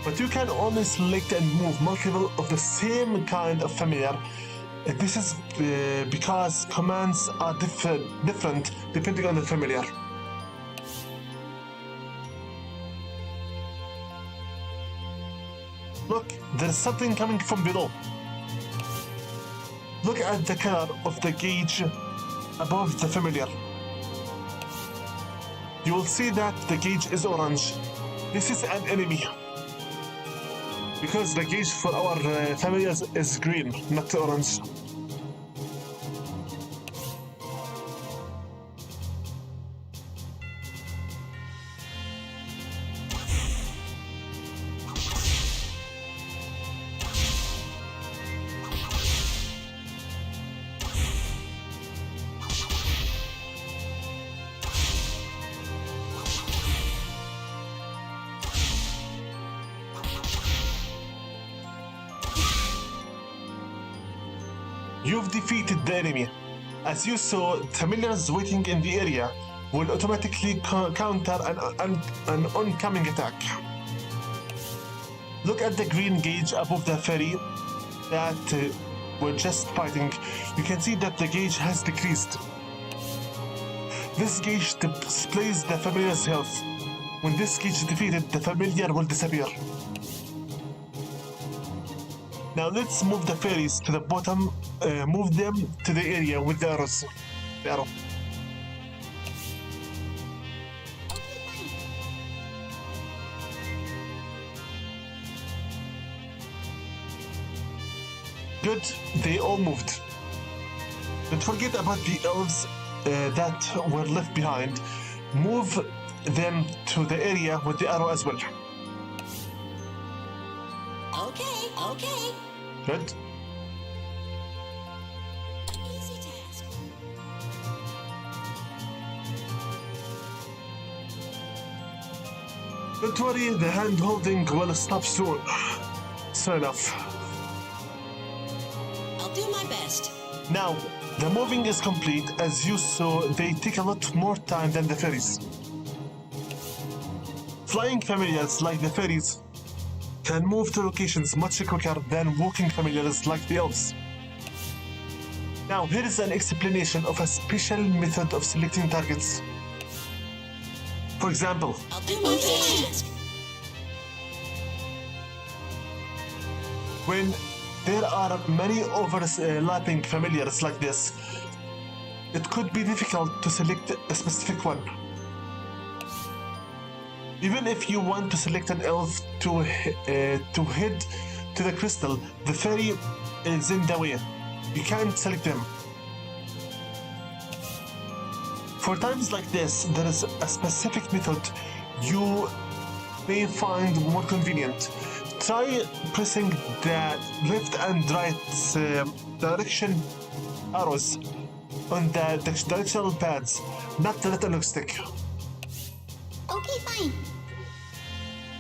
But you can only select and move multiple of the same kind of familiar. This is because commands are different depending on the familiar. Look, there's something coming from below. Look at the color of the gauge above the familiar. You will see that the gauge is orange. This is an enemy. Because the gauge for our familiars is green, not orange. You've defeated the enemy. As you saw, familiars waiting in the area will automatically counter an oncoming attack. Look at the green gauge above the fairy that we're just fighting. You can see that the gauge has decreased. This gauge displays the familiar's health. When this gauge is defeated, the familiar will disappear. Now let's move the fairies to the bottom, move them to the area with the arrows. The arrow. Good, they all moved. Don't forget about the elves that were left behind. Move them to the area with the arrow as well.
Okay.
Good.
Easy task.
Don't worry, the hand holding will stop soon. Soon enough.
I'll do my best.
Now, the moving is complete. As you saw, they take a lot more time than the fairies. Flying familiars like the fairies can move to locations much quicker than walking familiars like the elves. Now, here is an explanation of a special method of selecting targets. For example,
I'll do my task.
when there are many overlapping familiars like this, it could be difficult to select a specific one. Even if you want to select an elf to head to the crystal, the fairy is in the way. You can't select them. For times like this, there is a specific method you may find more convenient. Try pressing the left and right direction arrows on the directional pads, not the analog stick.
Okay, fine.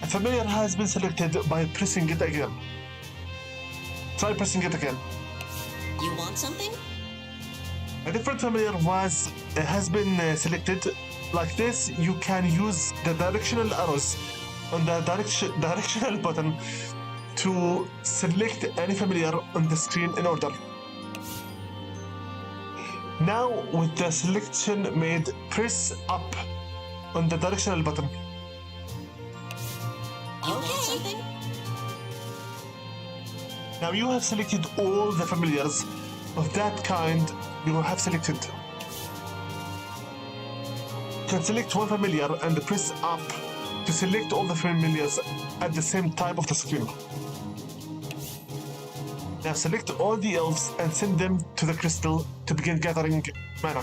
A familiar has been selected by pressing it again. Try pressing it again.
You want something?
A different familiar has been selected. Like this, you can use the directional arrows on the directional button to select any familiar on the screen in order. Now, with the selection made, press up on the directional button.
You want something?
Now you have selected all the familiars of that kind you have selected. You can select one familiar and press up to select all the familiars at the same time of the screen. Now select all the elves and send them to the crystal to begin gathering mana.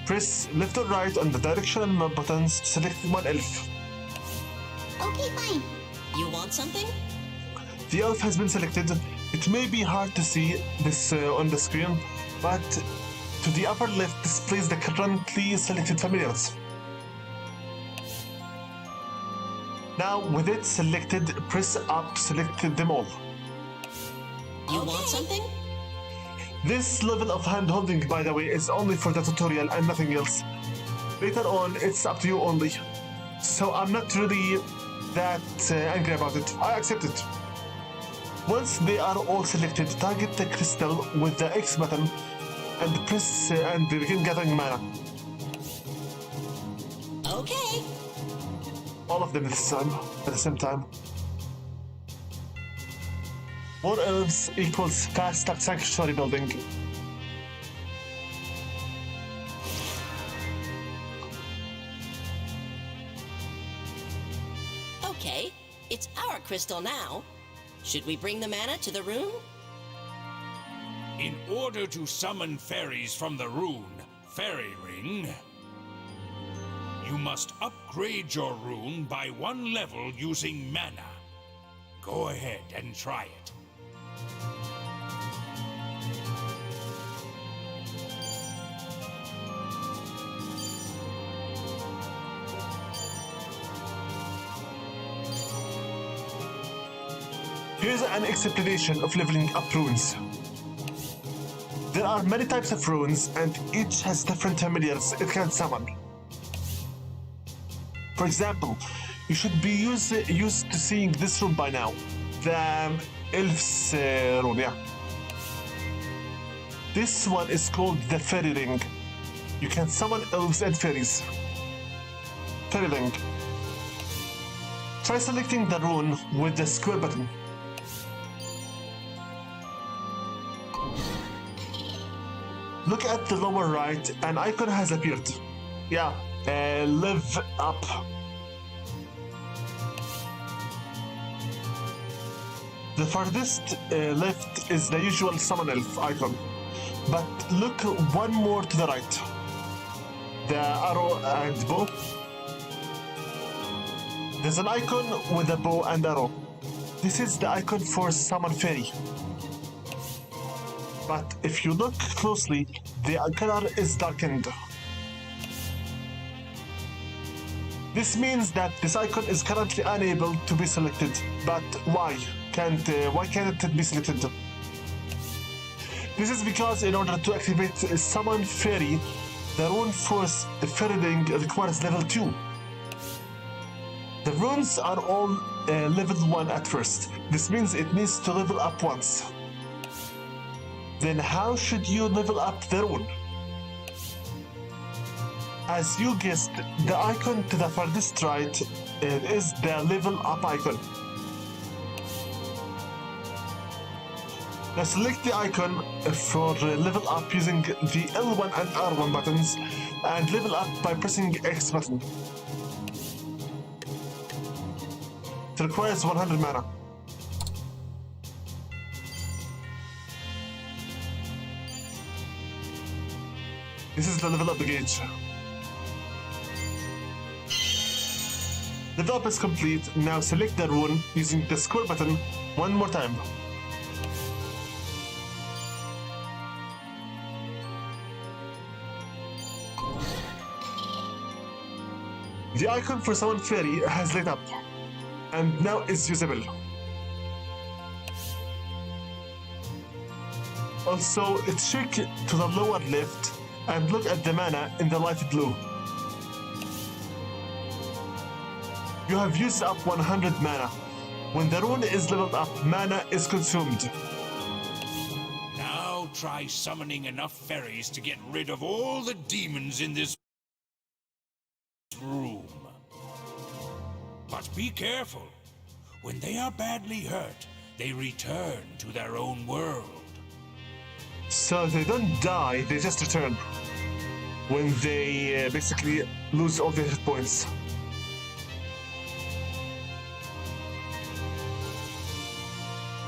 Press left or right on the directional buttons to select one elf.
Okay, fine.
You want something?
The elf has been selected. It may be hard to see this on the screen, but to the upper left displays the currently selected familiars. Now, with it selected, press up, select them all.
You want something?
This level of hand-holding, by the way, is only for the tutorial and nothing else. Later on, it's up to you only. So I'm not really that angry about it. I accept it. Once they are all selected, target the crystal with the X button and press and begin gathering mana.
Okay.
All of them at the same time. More elves equals fast sanctuary building.
Okay, it's our crystal now. Should we bring the mana to the room?
In order to summon fairies from the rune Fairy Ring, you must upgrade your rune by 1 level using mana. Go ahead and try it.
Here's an explanation of leveling up runes. There are many types of runes, and each has different familiars it can summon. For example, you should be used to seeing this rune by now. The Elf's rune, yeah. This one is called the Fairy Ring. You can summon elves and fairies. Fairy Ring. Try selecting the rune with the square button. Look at the lower right, an icon has appeared. Yeah, live up. The farthest left is the usual summon elf icon, but look one more to the right. The arrow and bow. There's an icon with a bow and arrow. This is the icon for summon fairy. But if you look closely, the color is darkened. This means that this icon is currently unable to be selected. But why? Why can't it be selected? This is because in order to activate Summon Fairy, the rune for Fairy Ring requires level 2. The runes are all level 1 at first. This means it needs to level up once. Then how should you level up the rune? As you guessed, the icon to the farthest right is the level up icon. Now select the icon for level up using the L1 and R1 buttons and level up by pressing X button. It requires 100 mana. This is the level up gauge. Level up is complete. Now select the rune using the square button one more time. The icon for Summon Fairy has lit up and now is usable. Also, check to the lower left and look at the mana in the light blue. You have used up 100 mana. When the rune is leveled up, mana is consumed.
Now try summoning enough fairies to get rid of all the demons in this But be careful. When they are badly hurt, they return to their own world.
So they don't die, they just return. When they basically lose all their hit points.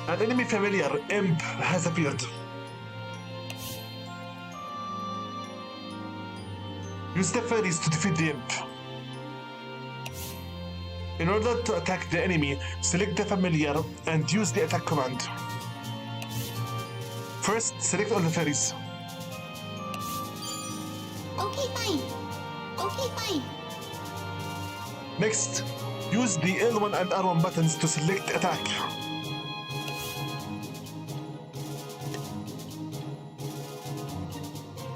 An enemy familiar, Imp, has appeared. Use the fairies to defeat the Imp. In order to attack the enemy, select the familiar and use the attack command. First, select all the fairies.
Okay, fine. Okay, fine.
Next, use the L1 and R1 buttons to select attack.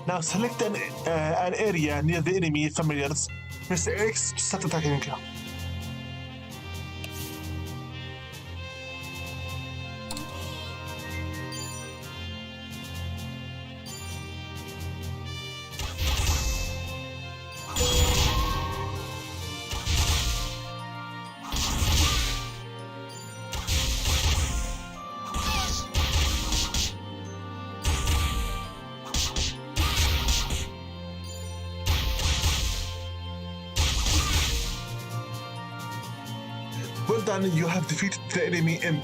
Now select an area near the enemy familiars. Press X to start attacking. Well done, you have defeated the enemy Imp.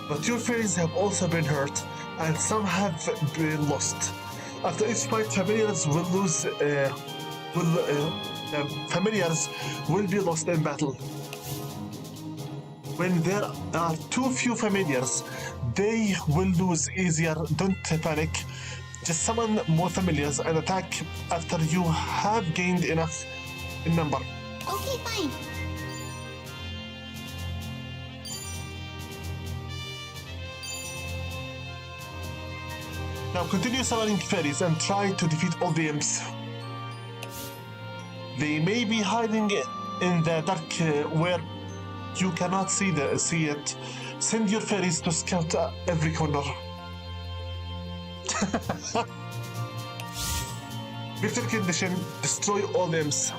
But your fairies have also been hurt, and some have been lost. After each fight, familiars will lose. Familiars will be lost in battle. When there are too few familiars, they will lose easier. Don't panic. Just summon more familiars and attack after you have gained enough in number.
Okay, fine.
Now continue summoning fairies and try to defeat all the imps. They may be hiding in the dark where you cannot see it. Send your fairies to scout every corner. Victory condition: destroy all imps.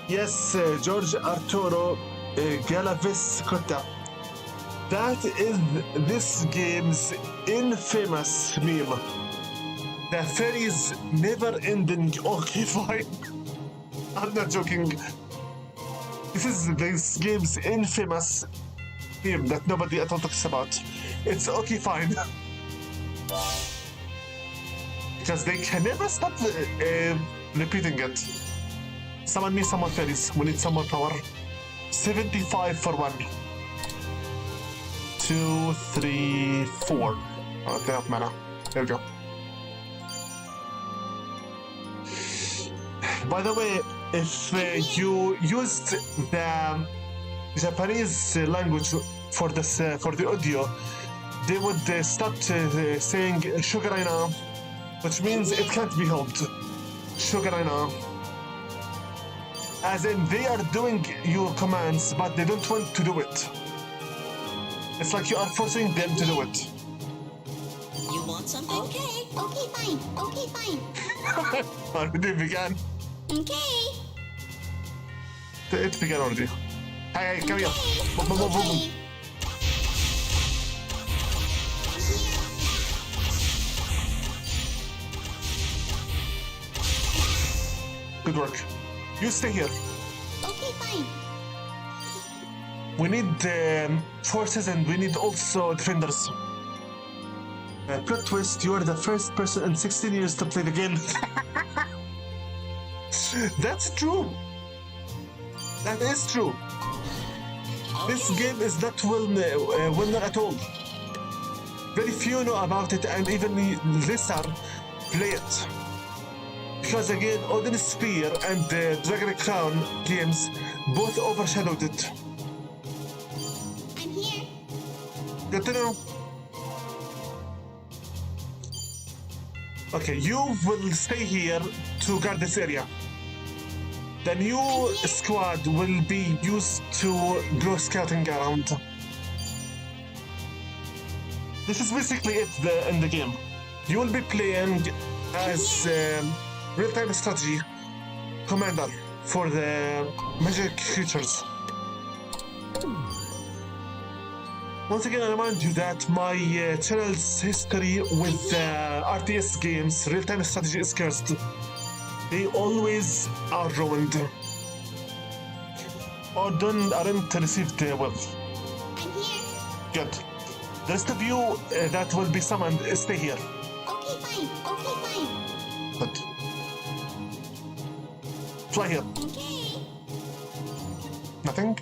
Yes, George Arturo Galavis Cotta. That is this game's infamous meme. The fairies never ending. Okay, fine. I'm not joking. This is this game's infamous meme that nobody at all talks about. It's okay, fine. Because they can never stop repeating it. Summon me some more fairies. We need some more power. 75 for 1. 2, 3, 4. Oh, enough mana. There we go. By the way, if you used the Japanese language for this for the audio, they would start saying "Shugaraina," which means it can't be helped. Shugaraina. As in, they are doing your commands, but they don't want to do it. It's like you are forcing them to do it.
You want something?
Okay, okay, fine. Okay, fine.
Already began.
Okay.
It began already. Hey, come here. Boom, boom, boom, boom, boom. Good work. You stay here.
Okay, fine.
We need forces and we need also defenders. Plot twist, you are the first person in 16 years to play the game. That's true. That is true. This game is not well known at all. Very few know about it, and even lesser play it. Because again, Odin Spear and the Dragon Crown games both overshadowed it.
I'm here.
Good to know. Okay, you will stay here to guard this area. The new squad will be used to go scouting around. This is basically it in the game. You will be playing as real-time strategy commander for the magic creatures. Once again, I remind you that my channel's history with RTS games, real-time strategy, is cursed. They always are ruined. Or aren't received well.
I'm here.
Good. The rest of you that will be summoned, stay here.
Okay, fine. Okay, fine.
Good. Fly here.
Okay.
Nothing?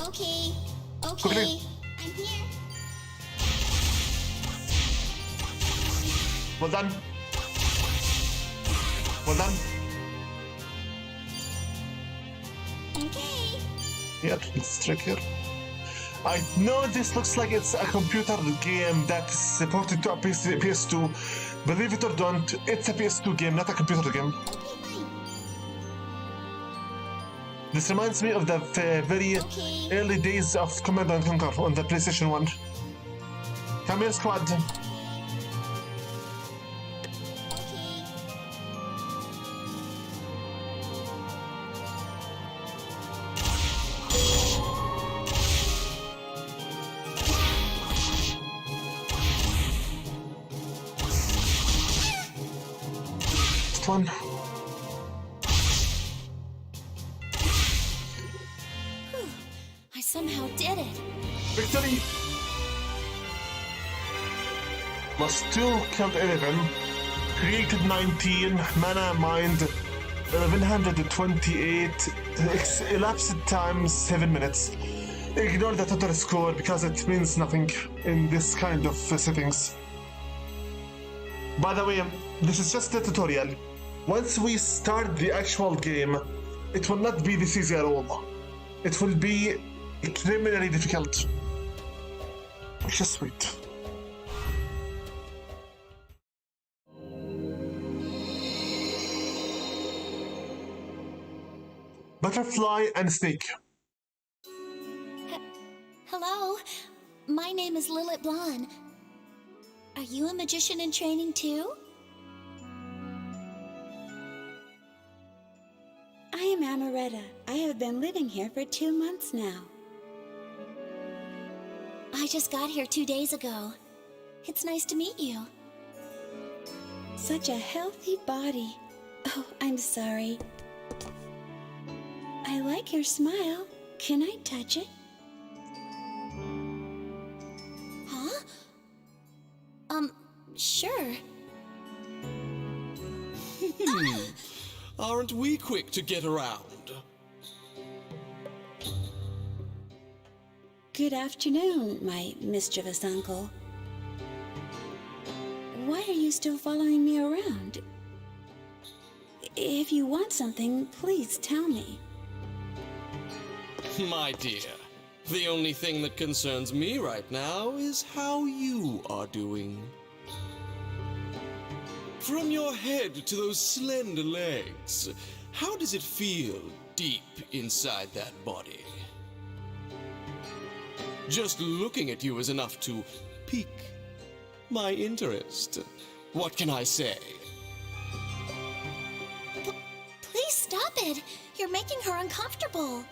Okay.
Quickly.
Okay. I'm here.
Well done. Well done.
Okay.
Here, let's check here. I know this looks like it's a computer game that's supported to a PS2. Believe it or don't, it's a PS2 game, not a computer game.
Okay, fine.
This reminds me of the very
Okay.
early days of Command & Conquer on the PlayStation 1. Come here, squad.
Okay.
Next one.
I somehow did it.
Victory! Plus 2 killed 11, created 19, mana mined 1128, elapsed time 7 minutes. Ignore the total score because it means nothing in this kind of settings. By the way, this is just a tutorial. Once we start the actual game, it will not be this easy at all. It will be criminally difficult. Just wait. Butterfly and snake.
Hello, my name is Lilith Blonde. Are you a magician in training too?
I am Amaretta. I have been living here for 2 months now.
I just got here 2 days ago. It's nice to meet you.
Such a healthy body. Oh, I'm sorry. I like your smile. Can I touch it?
Huh? Sure.
Aren't we quick to get around?
Good afternoon, my mischievous uncle. Why are you still following me around? If you want something, please tell me.
My dear, the only thing that concerns me right now is how you are doing. From your head to those slender legs, how does it feel deep inside that body? Just looking at you is enough to pique my interest. What can I say?
Please stop it. You're making her uncomfortable.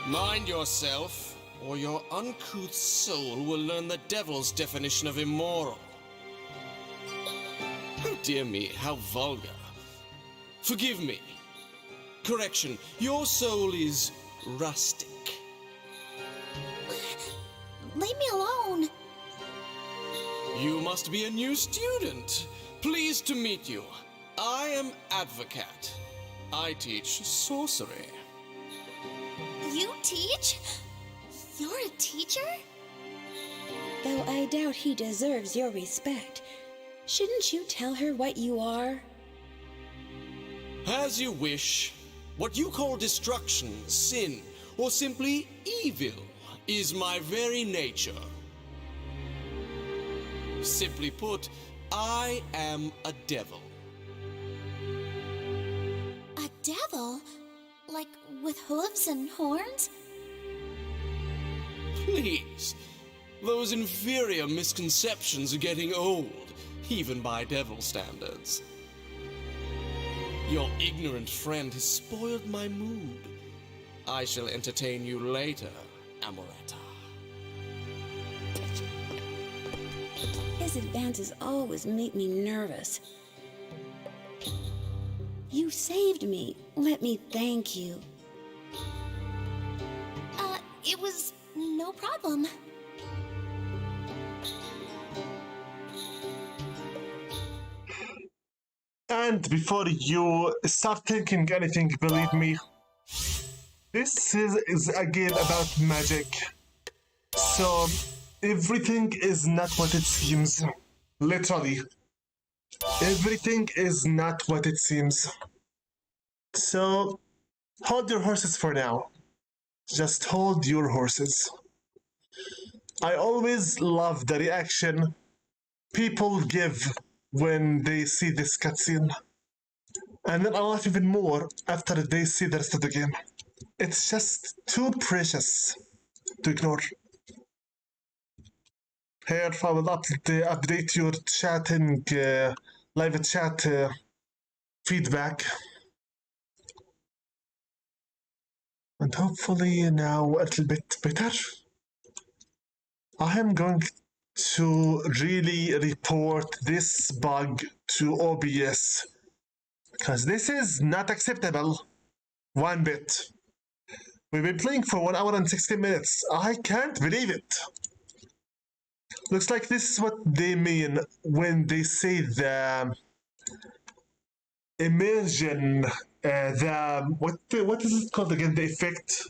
Mind yourself, or your uncouth soul will learn the devil's definition of immoral. Oh dear me, how vulgar. Forgive me. Correction, your soul is rustic.
Leave me alone.
You must be a new student. Pleased to meet you. I am Advocat. I teach sorcery.
You teach? You're a teacher?
Though I doubt he deserves your respect. Shouldn't you tell her what you are?
As you wish. What you call destruction, sin, or simply evil is my very nature. Simply put, I am a devil.
A devil? Like with hooves and horns?
Please, those inferior misconceptions are getting old, even by devil standards. Your ignorant friend has spoiled my mood. I shall entertain you later, Amoretta.
His advances always make me nervous. You saved me. Let me thank you.
It was no problem.
And before you start thinking anything, believe me, this is again about magic. So, everything is not what it seems. Literally. Everything is not what it seems. So, hold your horses for now. Just hold your horses. I always love the reaction people give when they see this cutscene. And then I laugh even more after they see the rest of the game. It's just too precious to ignore. Here, I will update your chatting, live chat feedback. And hopefully now a little bit better. I am going to really report this bug to OBS because this is not acceptable one bit. We've been playing for 1 hour and 60 minutes. I can't believe it. Looks like this is what they mean when they say the immersion, what is it called again? The effect?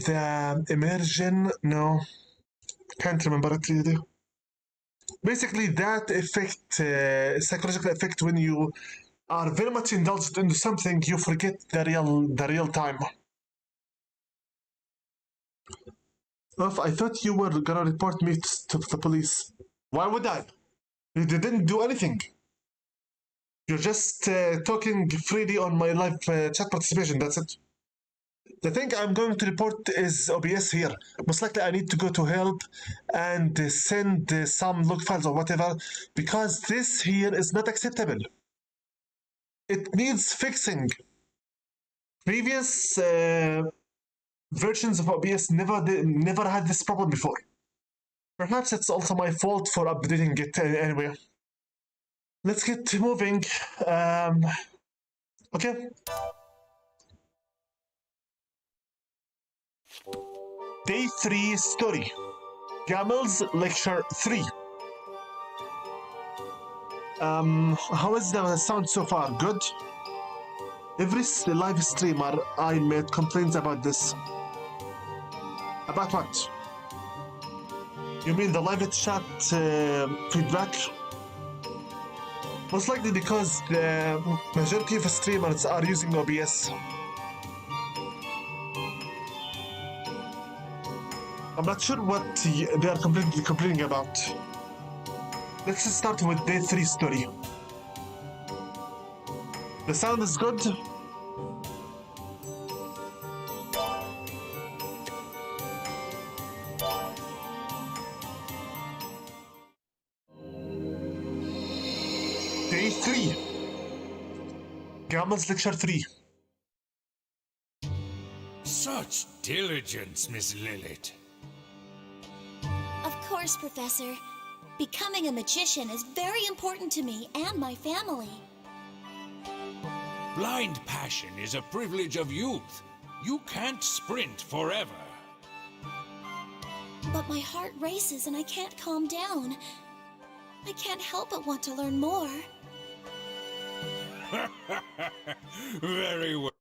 The immersion? No, can't remember it really. Basically, that effect, psychological effect, when you are very much indulged into something, you forget the real time. I thought you were gonna report me to the police. Why would I? You didn't do anything. You're just talking freely on my live chat participation, that's it. The thing I'm going to report is OBS here. Most likely I need to go to help and send some log files or whatever, because this here is not acceptable. It needs fixing. Previous versions of OBS never had this problem before. Perhaps it's also my fault for updating it anyway. Let's get moving. Okay. Day 3 story. Gamel's Lecture 3. How is the sound so far? Good? Every live streamer I met complains about this. About what? You mean the live chat feedback? Most likely because the majority of streamers are using OBS. I'm not sure what they are complaining about. Let's start with day 3 story. The sound is good. Day 3. Gamel's Lecture 3.
Such diligence, Miss Lilith.
Of course, Professor. Becoming a magician is very important to me and my family.
Blind passion is a privilege of youth. You can't sprint forever.
But my heart races and I can't calm down. I can't help but want to learn more.
Very well.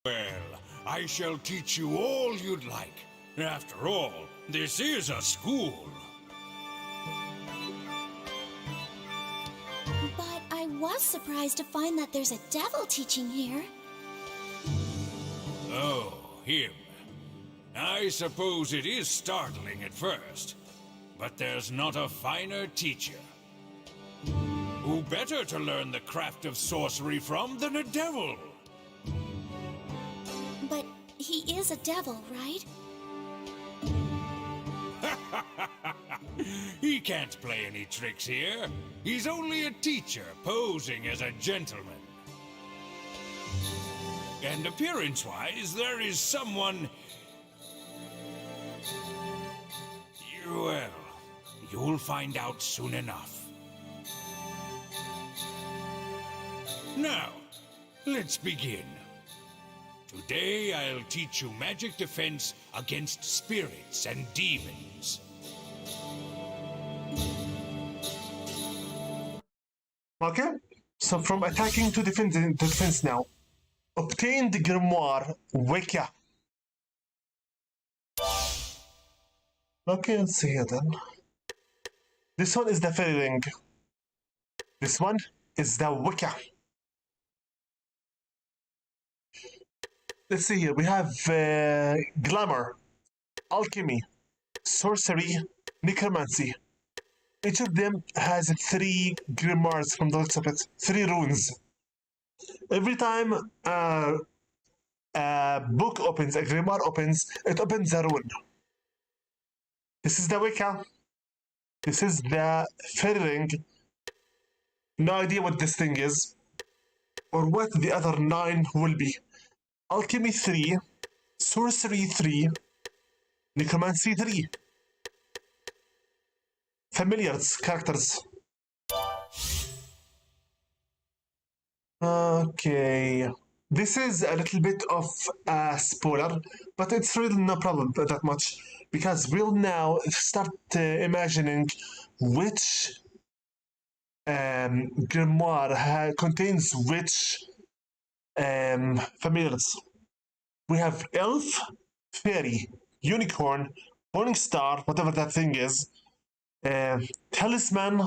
Well, I shall teach you all you'd like. After all, this is a school.
But I was surprised to find that there's a devil teaching here.
Oh, him. I suppose it is startling at first, but there's not a finer teacher. Who better to learn the craft of sorcery from than a devil?
But he is a devil, right?
He can't play any tricks here. He's only a teacher posing as a gentleman. And appearance-wise, there is someone... Well, you'll find out soon enough. Now, let's begin. Today, I'll teach you magic defense against spirits and demons.
Okay, so from attacking to defense now. Obtain the grimoire Wicca. Okay, let's see here then. This one is the fairy ring. This one is the Wicca. Let's see here. We have glamour, alchemy, sorcery, necromancy. Each of them has 3 grimoires from the looks of it. 3 runes. Every time a book opens, a grimoire opens, it opens a rune. This is the Wicca. This is the fairy ring. No idea what this thing is, or what the other 9 will be. Alchemy 3, sorcery 3, necromancy 3. Familiars, characters. Okay. This is a little bit of a spoiler, but it's really no problem that much, because we'll now start imagining which grimoire contains which familiars. We have elf, fairy, unicorn, morning star, whatever that thing is, talisman,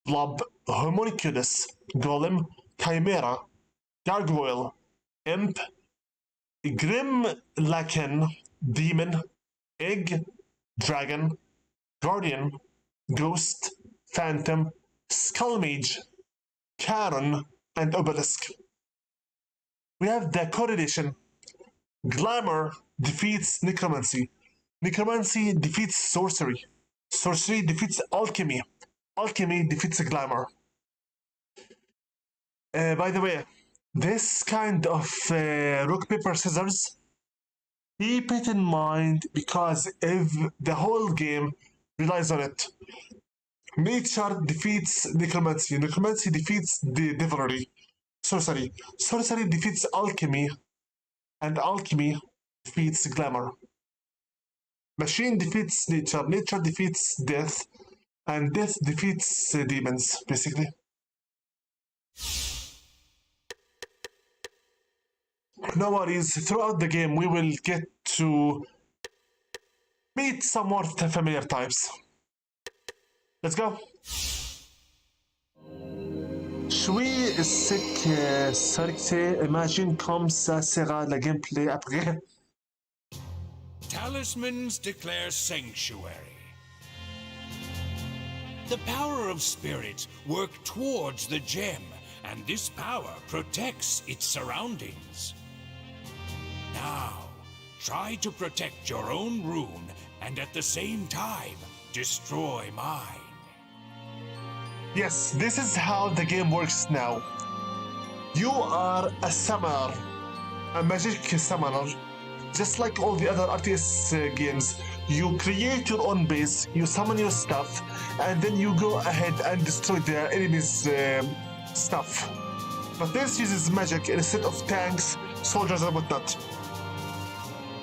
blob, homunculus, golem, chimera, gargoyle, imp, grimlaken, demon, egg, dragon, guardian, ghost, phantom, skullmage, Charon, and obelisk. We have the correlation. Glamour defeats necromancy. Necromancy defeats sorcery. Sorcery defeats alchemy. Alchemy defeats glamour. By the way, this kind of rock, paper, scissors, keep it in mind, because if the whole game relies on it. Nature defeats necromancy. Necromancy defeats the devilry. Sorcery. Sorcery defeats alchemy. And alchemy defeats glamour. Machine defeats nature. Nature defeats death. And death defeats demons, basically. No worries, throughout the game we will get to meet some more familiar types. Let's go. Suis ce que Sarkte imagine comme ça sera le gameplay après.
Talismans declare sanctuary. The power of spirits work towards the gem, and this power protects its surroundings. Now, try to protect your own rune and at the same time destroy mine.
Yes, this is how the game works now. You are a summoner, a magic summoner. Just like all the other RTS games, you create your own base, you summon your stuff, and then you go ahead and destroy the enemy's stuff. But this uses magic instead of tanks, soldiers, and whatnot.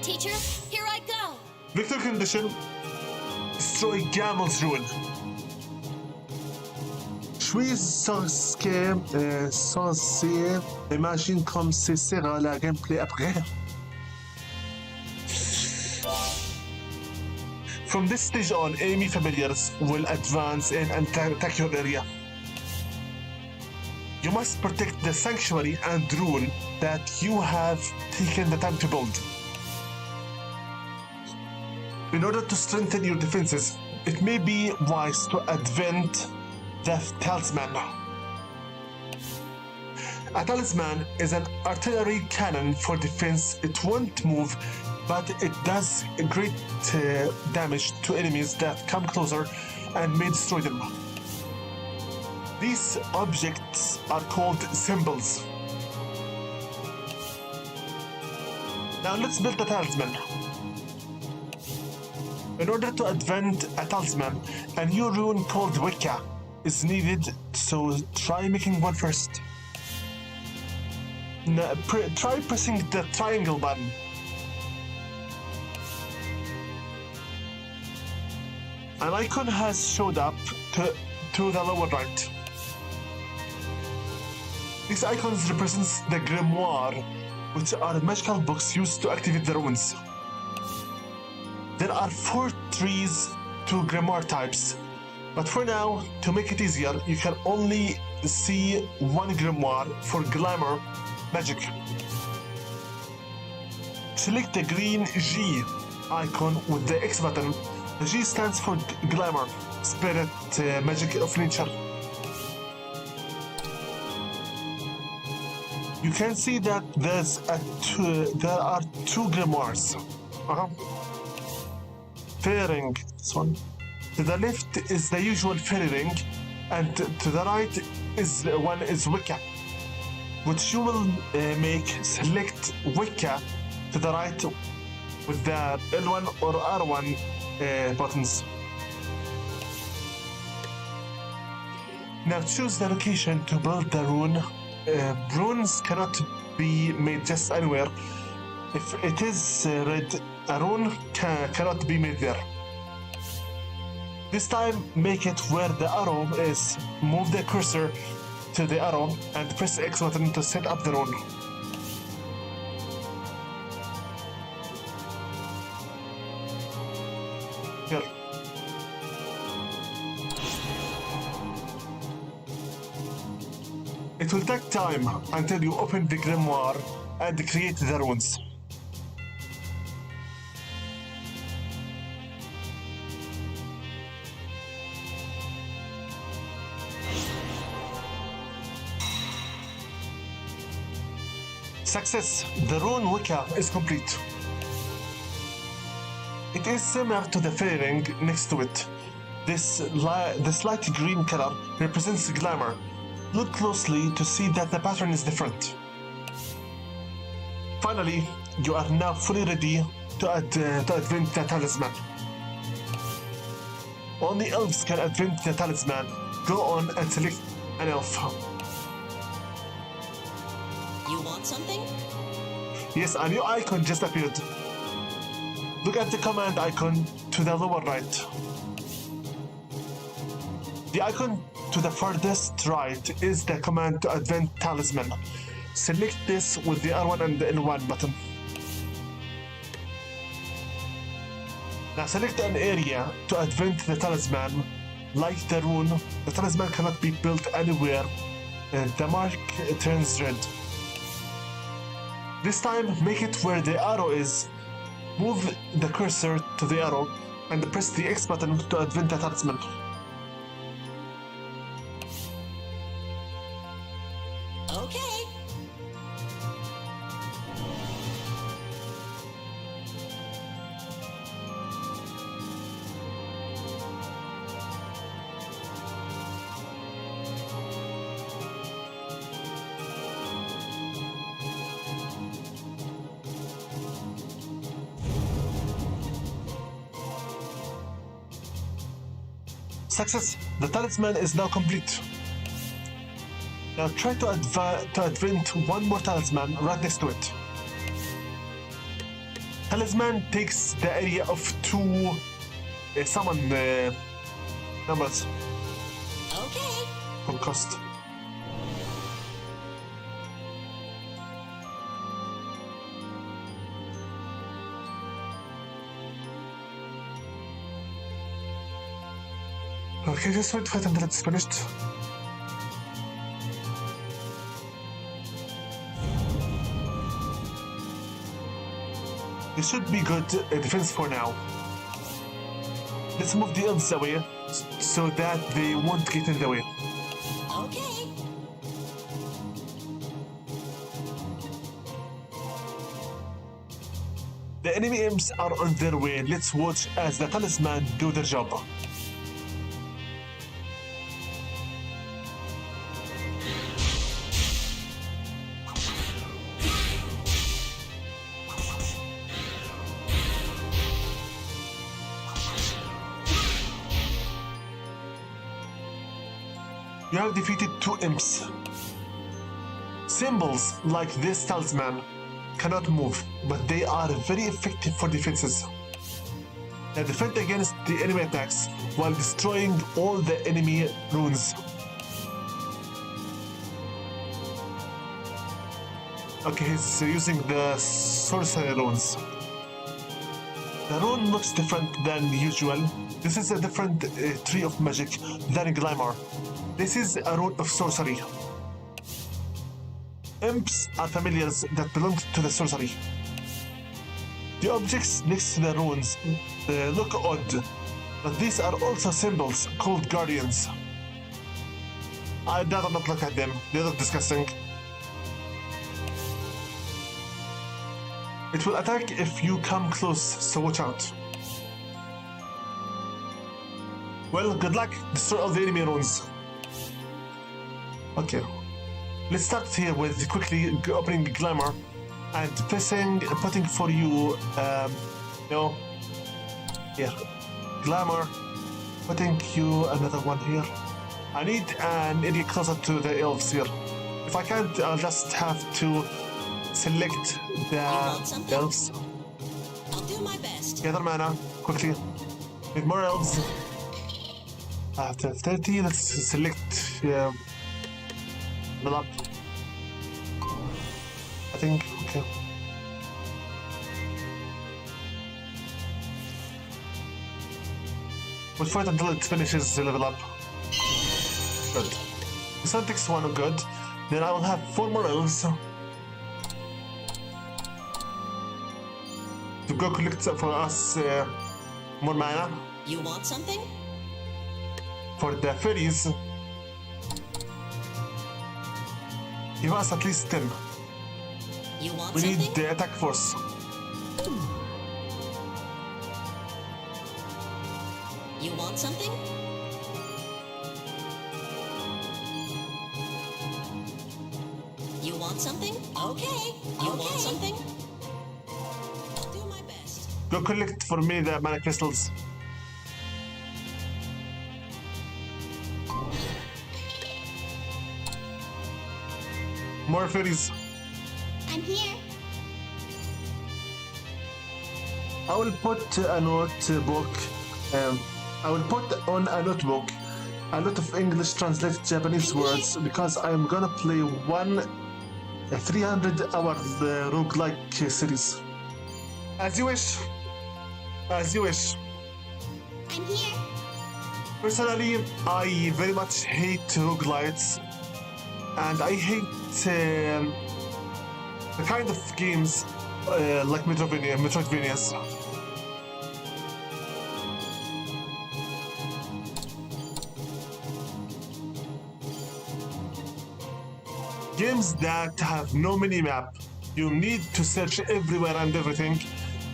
Teacher, here I go!
Victor condition. Destroy Gamel's ruin. Je suis censé imagine comme ce sera la gameplay après. From this stage on, enemy familiars will advance in and attack your area. You must protect the sanctuary and rune that you have taken the time to build. In order to strengthen your defenses, it may be wise to advent the talisman. A talisman is an artillery cannon for defense. It won't move, but it does great damage to enemies that come closer and may destroy them. These objects are called symbols. Now let's build the talisman. In order to invent a talisman, a new rune called Wicca is needed, so try making one first. Try pressing the triangle button. An icon has showed up to the lower right. These icons represent the Grimoire, which are magical books used to activate the runes. There are 4 trees to Grimoire types, but for now, to make it easier, you can only see one Grimoire for Glamour Magic. Select the green G icon with the X button. The G stands for Glamour, Spirit, Magic of Nature. You can see that there are 2 Grimoires. Fairy ring, this one. To the left is the usual fairy ring, and to the right is Wicca, which you will select Wicca to the right with the L1 or R1 buttons. Now choose the location to build the rune. Runes cannot be made just anywhere. If it is red, a rune cannot be made there. This time, make it where the arrow is. Move the cursor to the arrow and press the X button to set up the rune. Here. It will take time until you open the grimoire and create the runes. Success! The rune Wicca is complete. It is similar to the fairy ring next to it. The slight green color represents glamour. Look closely to see that the pattern is different. Finally, you are now fully ready to invent the talisman. Only elves can invent the talisman. Go on and select an elf.
You want something?
Yes, a new icon just appeared. Look at the command icon to the lower right. The icon to the farthest right is the command to invent talisman. Select this with the R1 and the L1 button. Now select an area to invent the talisman. Like the rune, the talisman cannot be built anywhere. The mark turns red. This time, make it where the arrow is. Move the cursor to the arrow and press the X button to invent the talisman.
Okay.
Success! The talisman is now complete. Now try to invent one more talisman right next to it. Talisman takes the area of 2 summon numbers.
Okay.
For cost. Okay, just wait until it's finished. It should be good defense for now. Let's move the elves away so that they won't get in the way.
Okay.
The enemy imps are on their way. Let's watch as the talisman do their job. You have defeated 2 imps. Symbols like this talisman cannot move, but they are very effective for defenses. They defend against the enemy attacks while destroying all the enemy runes. Okay, he's using the sorcery runes. The rune looks different than usual. This is a different tree of magic than GrimGrimoire. This is a rune of sorcery. Imps are familiars that belong to the sorcery. The objects next to the runes look odd, but these are also symbols called guardians. I'd rather not look at them, they look disgusting. It will attack if you come close, so watch out. Well, good luck, destroy all the enemy runes. Okay. Let's start here with quickly opening GrimGrimoire and putting for you, no, here, GrimGrimoire, putting you another one here. I need an area closer to the elves here. If I can't, I'll just have to select the elves.
I'll do my best.
Gather mana, quickly. Need more elves. After 30, let's select the up. I think, okay. We'll fight until it finishes the level up. Good. This one takes 1 good. Then I will have 4 more elves to go collect for us more mana.
You want something?
For the fairies, give us at least 10.
You want
We
something?
need the attack force.
You want something? You want something? Okay. You want something? I'll do my best.
Go collect for me the mana crystals. More fairies.
I'm here.
I will put a notebook. I will put on a notebook a lot of English translated Japanese words because I'm gonna play one 300-hour roguelike series. As you wish. As you wish.
I'm here.
Personally, I very much hate roguelites, and I hate the kind of games like Metroidvanias. Games that have no mini-map. You need to search everywhere and everything,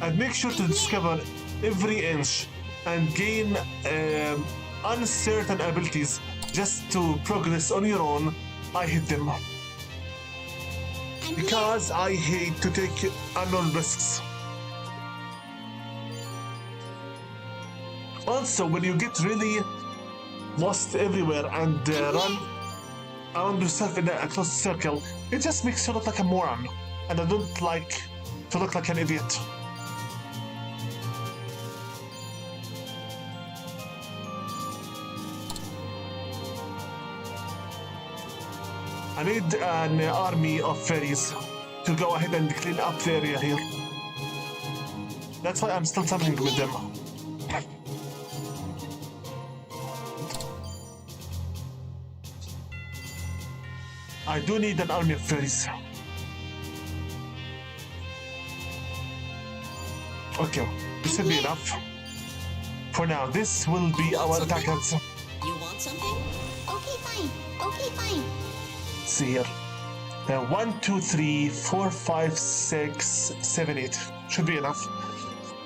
and make sure to discover every inch and gain uncertain abilities just to progress on your own. I hate them. Because I hate to take unknown risks. Also, when you get really lost everywhere and run around yourself in a closed circle, it just makes you look like a moron. And I don't like to look like an idiot. I need an army of fairies to go ahead and clean up the area here. That's why I'm still summoning with them. I do need an army of fairies. Okay, this should be enough. For now, this will be our attackers.
You want something?
Okay, fine. Okay, fine.
See here. 1, 2, 3, 4, 5, 6, 7, 8. Should be enough.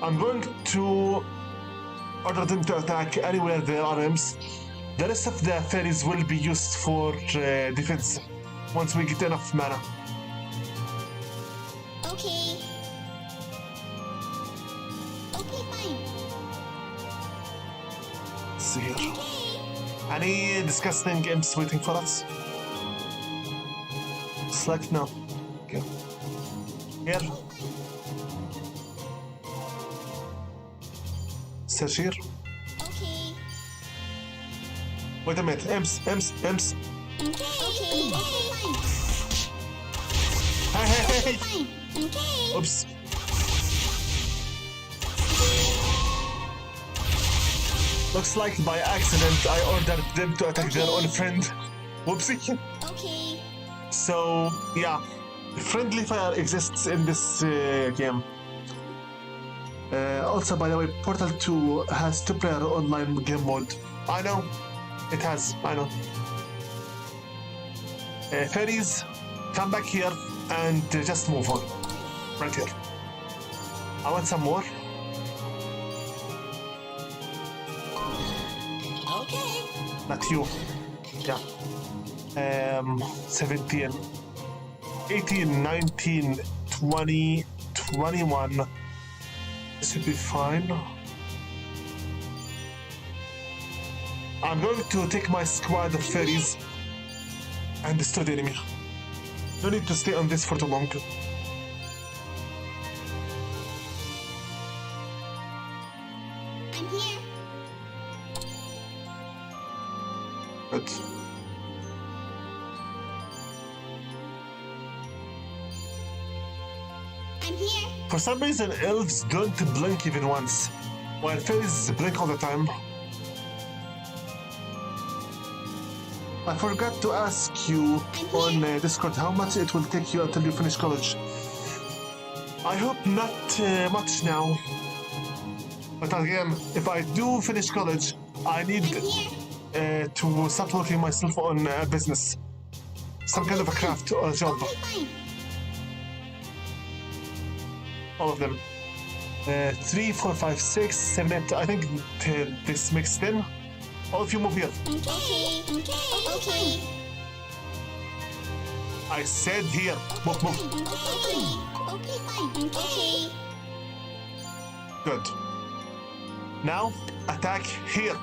I'm going to order them to attack anywhere there are imps. The rest of the fairies will be used for defense once we get enough mana.
Okay. Okay, fine.
Let's see here.
Okay.
Any disgusting imps waiting for us? It's like no. Okay. Here. Search here.
Okay.
Wait a minute. Imps.
Okay. Okay. Fine.
Hey.
Fine. Okay.
Oops. Looks like by accident I ordered them to attack their own friend. Whoopsie.
Okay.
So, yeah. Friendly fire exists in this game. Also, by the way, Portal 2 has 2-player online game mode. I know. It has. I know. Fairies, come back here and just move on. Right here. I want some more.
Okay.
Not you. Yeah. 17, 18, 19, 20, 21. This should be fine. I'm going to take my squad of fairies and destroy the enemy. No need to stay on this for too long.
I'm here.
Good.
I'm here.
For some reason, elves don't blink even once, while fairies blink all the time. I forgot to ask you on Discord how much it will take you until you finish college. I hope not much now. But again, if I do finish college, I need to start working myself on a business. Some kind of a craft or a job.
Okay, fine.
All of them. 3, 4, 5, 6, 7, 8. I think this makes 10. All of you move here.
Okay. Okay.
I said here. Move.
Okay, fine. Okay.
Good. Now, attack here.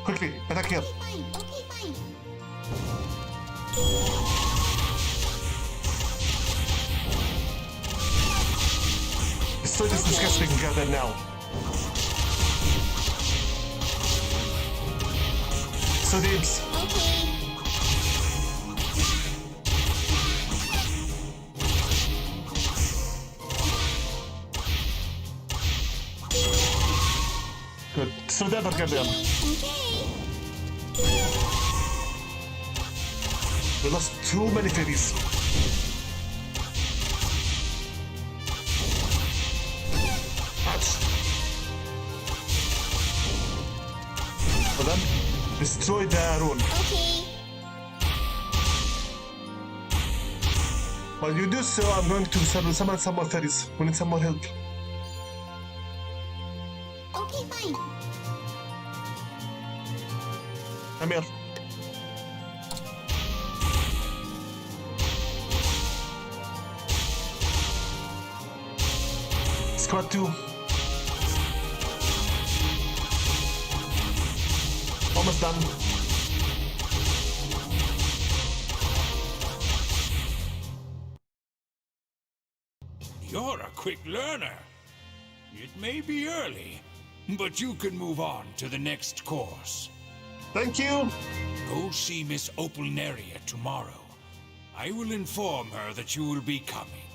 Quickly, attack here.
Fine. Okay, fine.
Destroy this disgusting gather now. So the imps.
Okay.
Good. So the other goddamn.
Okay.
We lost too many fairies. Well then, destroy the rune.
Okay.
While you do so, I'm going to summon some more fairies. We need some more help.
Okay, fine.
I'm here. Squad 2. Almost done.
You're a quick learner. It may be early, but you can move on to the next course.
Thank you.
Go see Miss Opalneria tomorrow. I will inform her that you will be coming.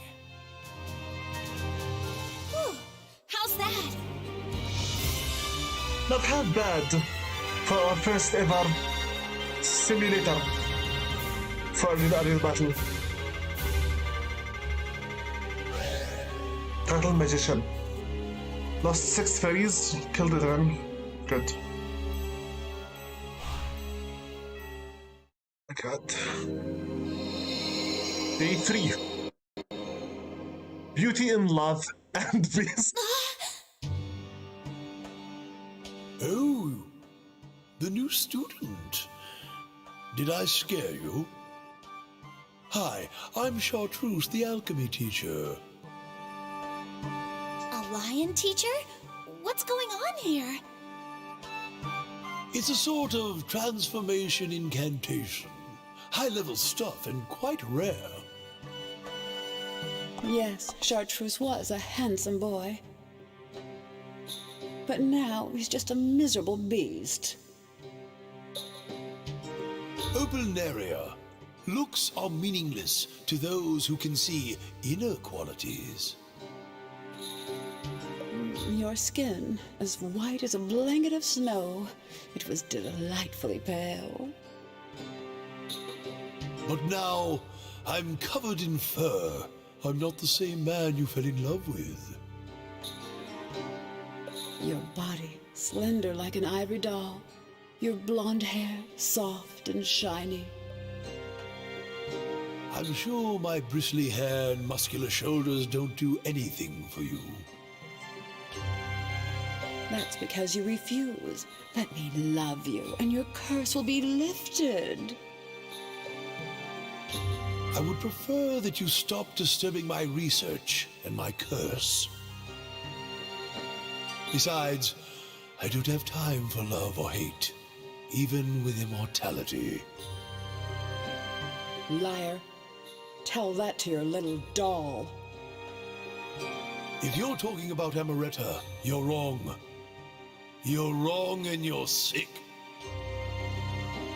How's that?
Not half bad for our first ever simulator for a real battle. Turtle Magician. Lost 6 fairies, killed it then. Good. I got day 3. Beauty in Love and Beast.
Oh, the new student. Did I scare you? Hi, I'm Chartreuse, the alchemy teacher.
A lion teacher? What's going on here?
It's a sort of transformation incantation. High-level stuff and quite rare.
Yes, Chartreuse was a handsome boy. But now he's just a miserable beast.
Opalnaria. Looks are meaningless to those who can see inner qualities.
Your skin, as white as a blanket of snow. It was delightfully pale.
But now, I'm covered in fur. I'm not the same man you fell in love with.
Your body, slender like an ivory doll. Your blonde hair, soft and shiny.
I'm sure my bristly hair and muscular shoulders don't do anything for you.
That's because you refuse. Let me love you, and your curse will be lifted.
I would prefer that you stop disturbing my research and my curse. Besides, I don't have time for love or hate, even with immortality.
Liar. Tell that to your little doll.
If you're talking about Amaretta, you're wrong. You're wrong and you're sick.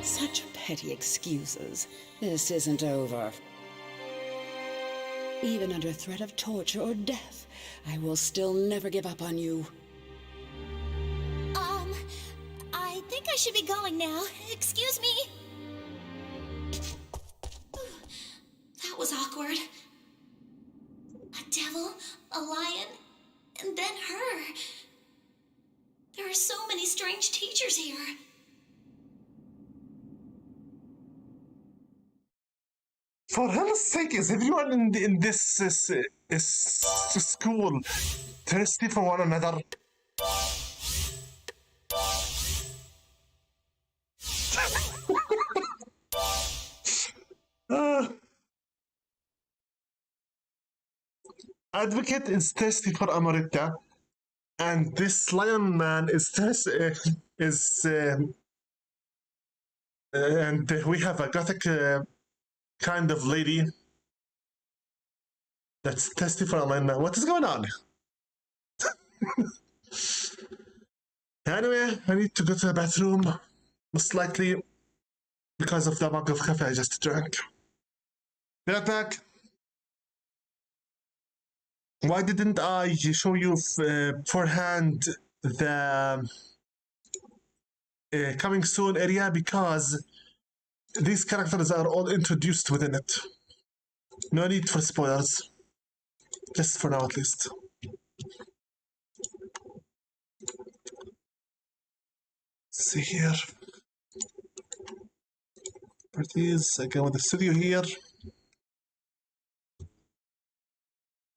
Such petty excuses. This isn't over. Even under threat of torture or death, I will still never give up on you.
I think I should be going now. Excuse me. That was awkward. A devil, a lion, and then her. There are so many strange teachers here.
For hell's sake, is everyone in this school thirsty for one another? Advocate is thirsty for Amaretta, and this lion man is thirsty. And we have a gothic kind of lady that's thirsty for a lion man. What is going on? Anyway, I need to go to the bathroom, most likely because of the mug of coffee I just drank. Be right back. Why didn't I show you beforehand the coming soon area? Because these characters are all introduced within it. No need for spoilers. Just for now, at least. Let's see here. Properties. Again with the studio here.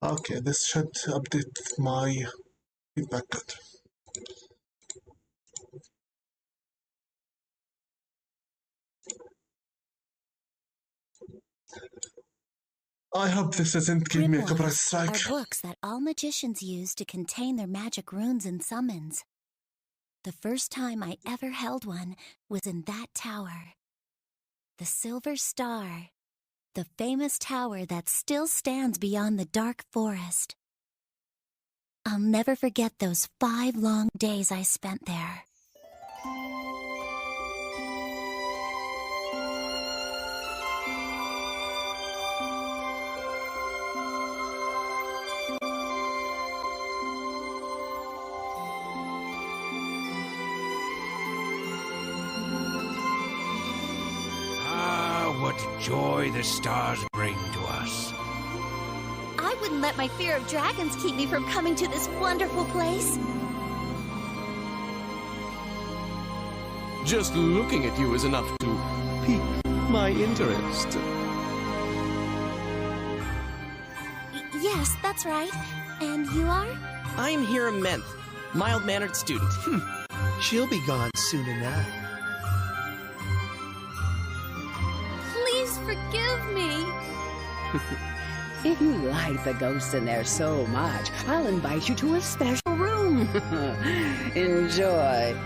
Okay, this should update my feedback code. I hope this doesn't give me a copyright strike.
Are books that all magicians use to contain their magic runes and summons. The first time I ever held one was in that tower. The Silver Star. The famous tower that still stands beyond the dark forest. I'll never forget those 5 long days I spent there.
What joy the stars bring to us.
I wouldn't let my fear of dragons keep me from coming to this wonderful place.
Just looking at you is enough to pique
my interest.
Yes, that's right. And you are?
I'm Hira Menth, mild-mannered student.
She'll be gone soon enough.
Please forgive me.
If you like the ghosts in there so much, I'll invite you to a special room. Enjoy.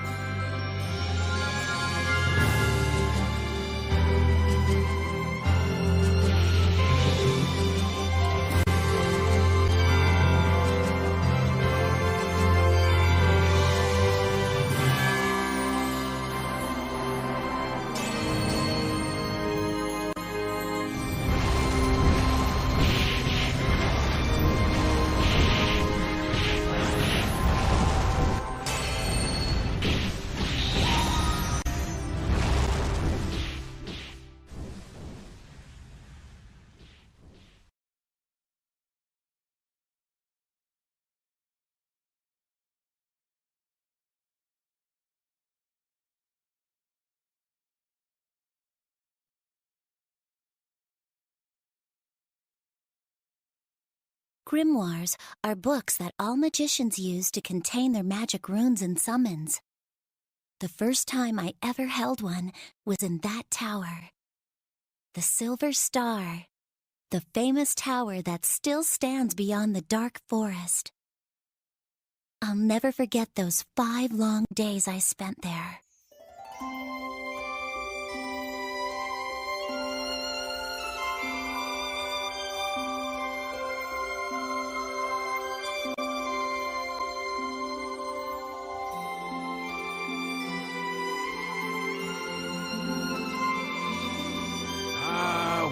Grimoires are books that all magicians use to contain their magic runes and summons. The first time I ever held one was in that tower. The Silver Star, the famous tower that still stands beyond the dark forest. I'll never forget those 5 long days I spent there.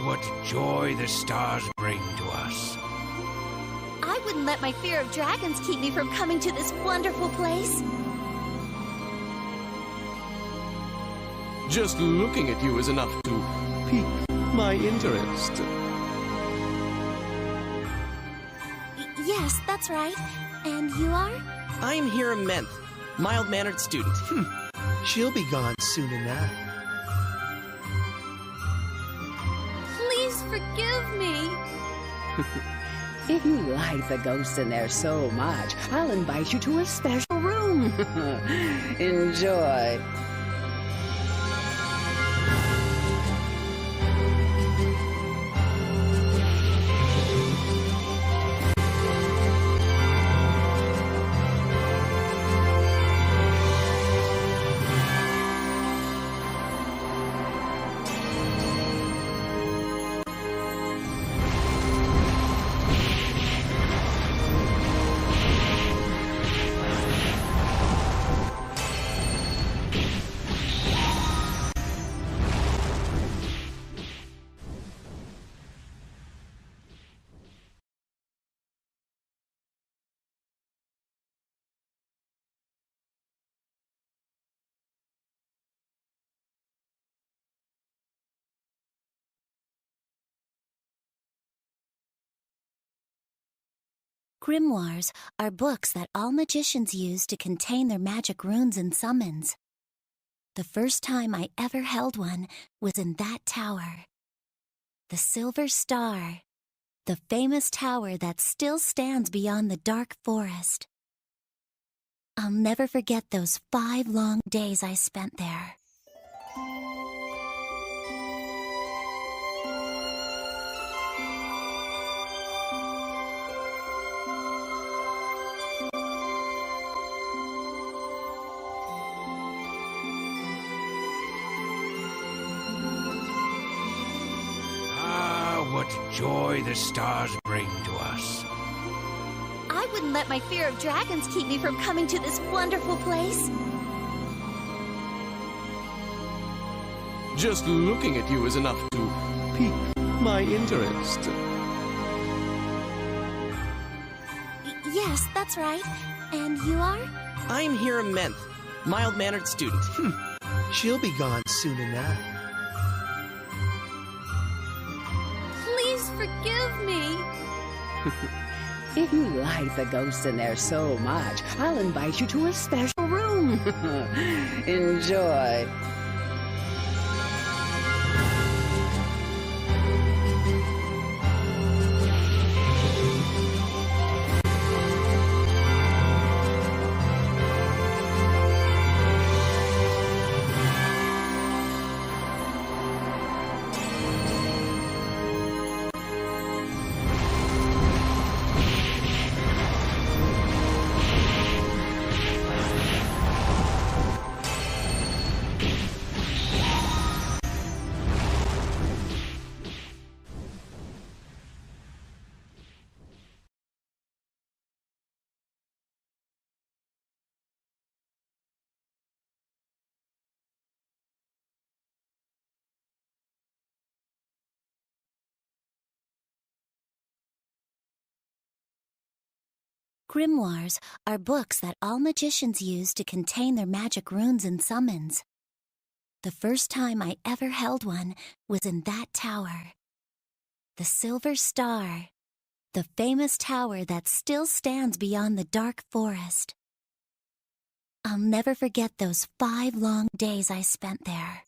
What joy the stars bring to us.
I wouldn't let my fear of dragons keep me from coming to this wonderful place.
Just looking at you is enough to pique my interest.
Yes, that's right. And you are?
I'm Hira Menth, mild-mannered student.
She'll be gone soon enough.
Please forgive me.
If you like the ghosts in there so much, I'll invite you to a special room. Enjoy.
Grimoires are books that all magicians use to contain their magic runes and summons. The first time I ever held one was in that tower. The Silver Star, the famous tower that still stands beyond the dark forest. I'll never forget those 5 long days I spent there.
What joy the stars bring to us.
I wouldn't let my fear of dragons keep me from coming to this wonderful place.
Just looking at you is enough to pique my interest.
Yes, that's right. And you are?
I'm Hira Menth, mild-mannered student.
She'll be gone soon enough.
Please forgive me.
If you like the ghosts in there so much, I'll invite you to a special room. Enjoy.
Grimoires are books that all magicians use to contain their magic runes and summons. The first time I ever held one was in that tower. The Silver Star, the famous tower that still stands beyond the dark forest. I'll never forget those 5 long days I spent there.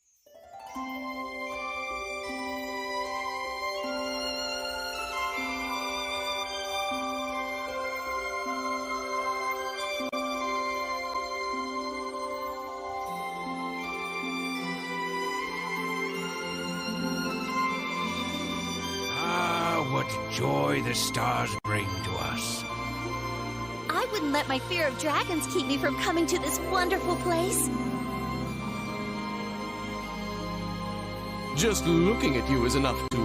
What joy the stars bring to us.
I wouldn't let my fear of dragons keep me from coming to this wonderful place.
Just looking at you is enough to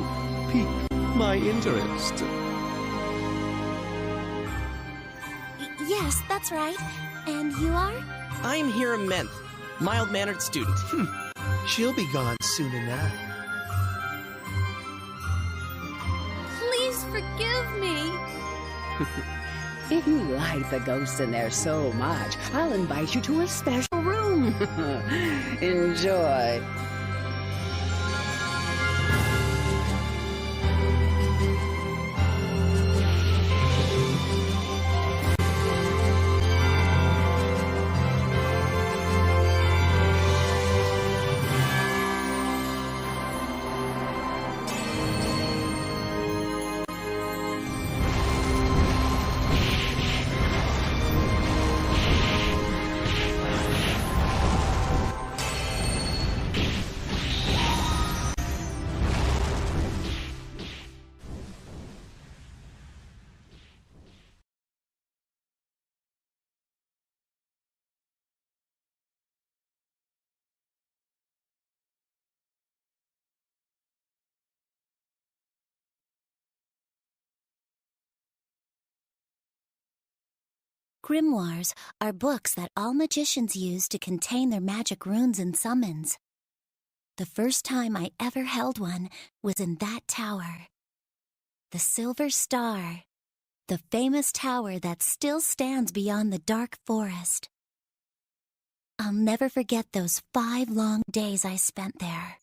pique my interest.
Yes, that's right. And you are?
I'm Hiram Menth, mild-mannered student.
She'll be gone soon enough.
Please forgive me.
If you like the ghosts in there so much, I'll invite you to a special room. Enjoy.
Grimoires are books that all magicians use to contain their magic runes and summons. The first time I ever held one was in that tower. The Silver Star, the famous tower that still stands beyond the dark forest. I'll never forget those 5 long days I spent there.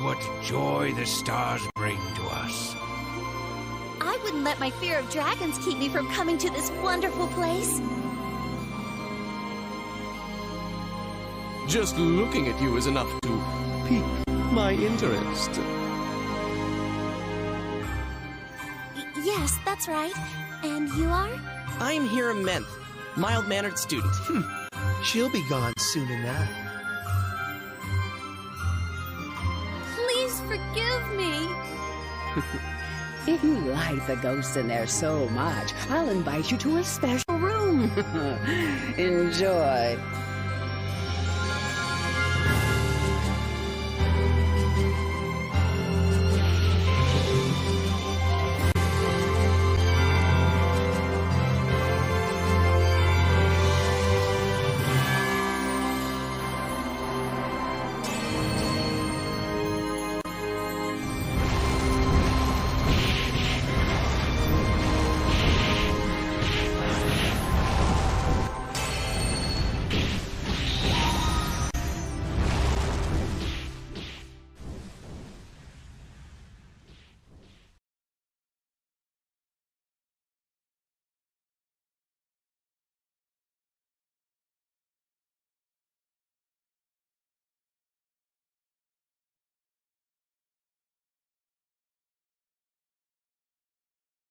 What joy the stars bring to us.
I wouldn't let my fear of dragons keep me from coming to this wonderful place.
Just looking at you is enough to pique my interest.
Yes, that's right. And you are?
I'm Hiram Menth, mild-mannered student.
She'll be gone soon enough.
Please forgive me.
If you like the ghosts in there so much, I'll invite you to a special room. Enjoy.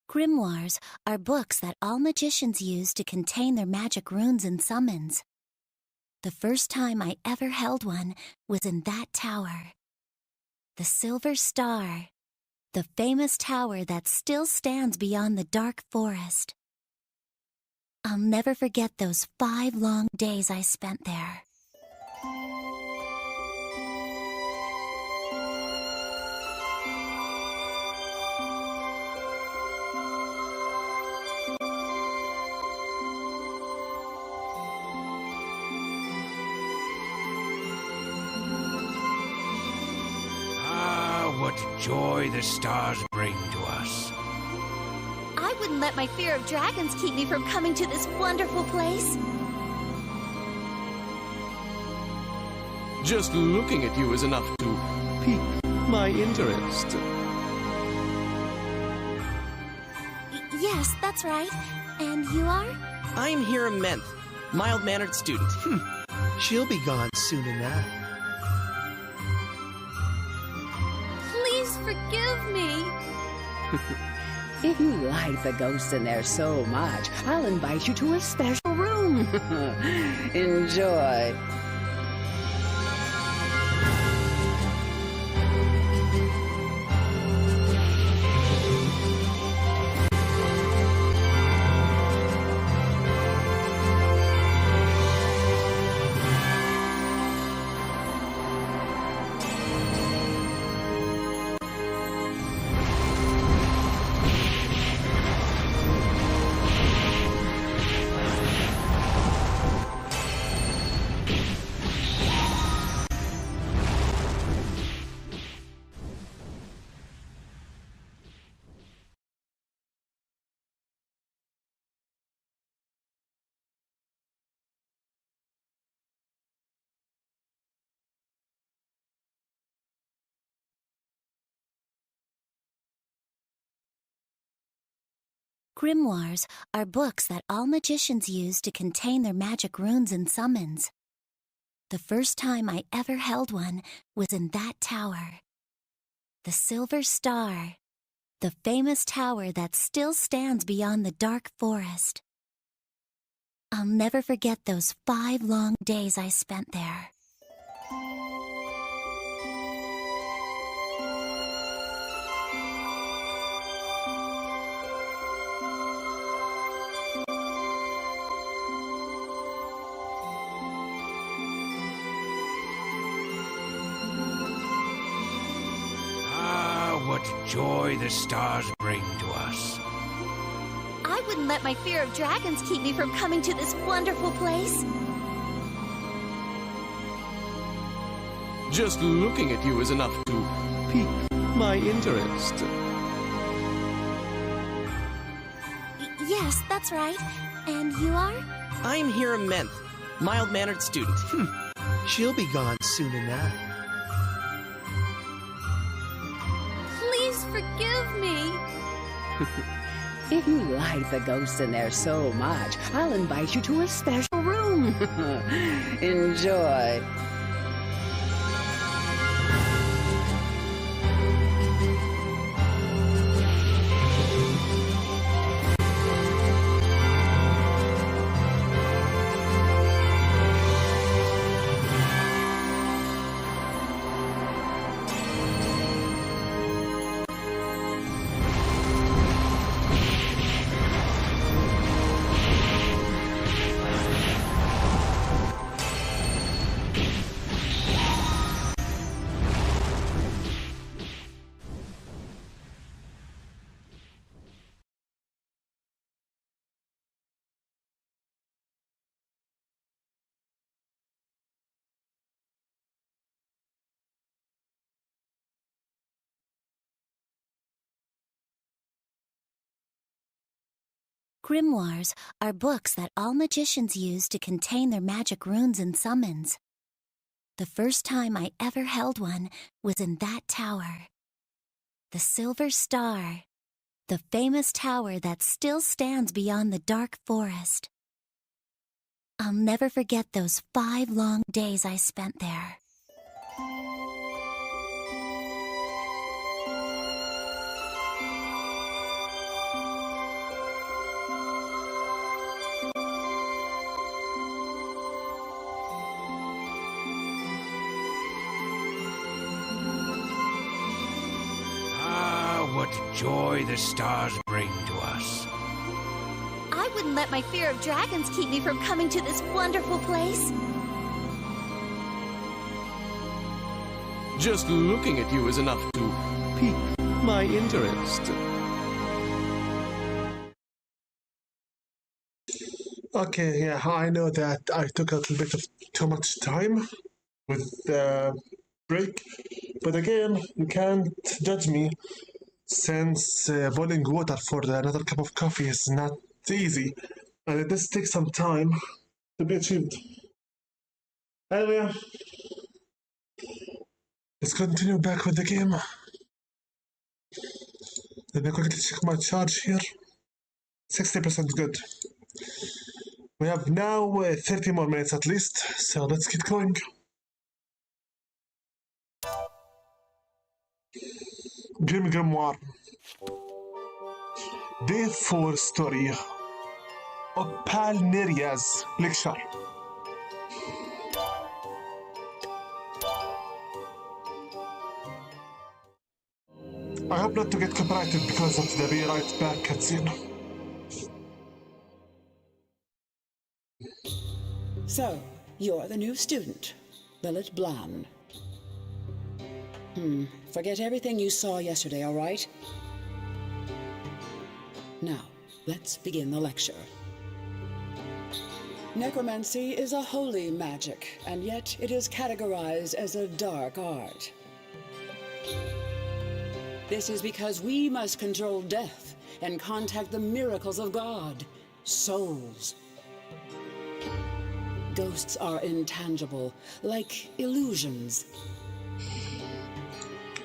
Grimoires are books that all magicians use to contain their magic runes and summons. The first time I ever held one was in that tower. The Silver Star, the famous tower that still stands beyond the dark forest. I'll never forget those 5 long days I spent there.
what joy the stars bring to us.
I wouldn't let my fear of dragons keep me from coming to this wonderful place.
Just looking at you is enough to pique my interest.
Yes, that's right. And you are?
I'm here a Menth, mild-mannered student.
She'll be gone soon enough.
Please forgive me.
If you like the ghosts in there so much, I'll invite you to a special room. Enjoy.
Grimoires are books that all magicians use to contain their magic runes and summons. The first time I ever held one was in that tower. The Silver Star, the famous tower that still stands beyond the dark forest. I'll never forget those 5 long days I spent there.
What joy the stars bring to us.
I wouldn't let my fear of dragons keep me from coming to this wonderful place.
Just looking at you is enough to pique my interest.
Yes, that's right. And you are?
I'm here a Menth, mild-mannered student.
She'll be gone soon enough.
Please forgive me.
If you like the ghosts in there so much, I'll invite you to a special room. Enjoy.
Grimoires are books that all magicians use to contain their magic runes and summons. The first time I ever held one was in that tower. The Silver Star, the famous tower that still stands beyond the dark forest. I'll never forget those 5 long days I spent there.
What joy the stars bring to us.
I wouldn't let my fear of dragons keep me from coming to this wonderful place.
Just looking at you is enough to pique my interest.
Okay, yeah, I know that I took a little bit of too much time with break. But again, you can't judge me since boiling water for another cup of coffee is not easy. And it does take some time to be achieved. Anyway, let's continue back with the game. Let me quickly check my charge here. 60% good. We have now 30 more minutes at least, so let's get going. GrimGrimoire. Day 4 story. Opalneria's lecture. I hope not to get copyrighted because of the Be Right Back cutscene.
So, you're the new student, Lilith Blan. Forget everything you saw yesterday, all right? Now, let's begin the lecture. Necromancy is a holy magic, and yet it is categorized as a dark art. This is because we must control death and contact the miracles of God, souls. Ghosts are intangible, like illusions.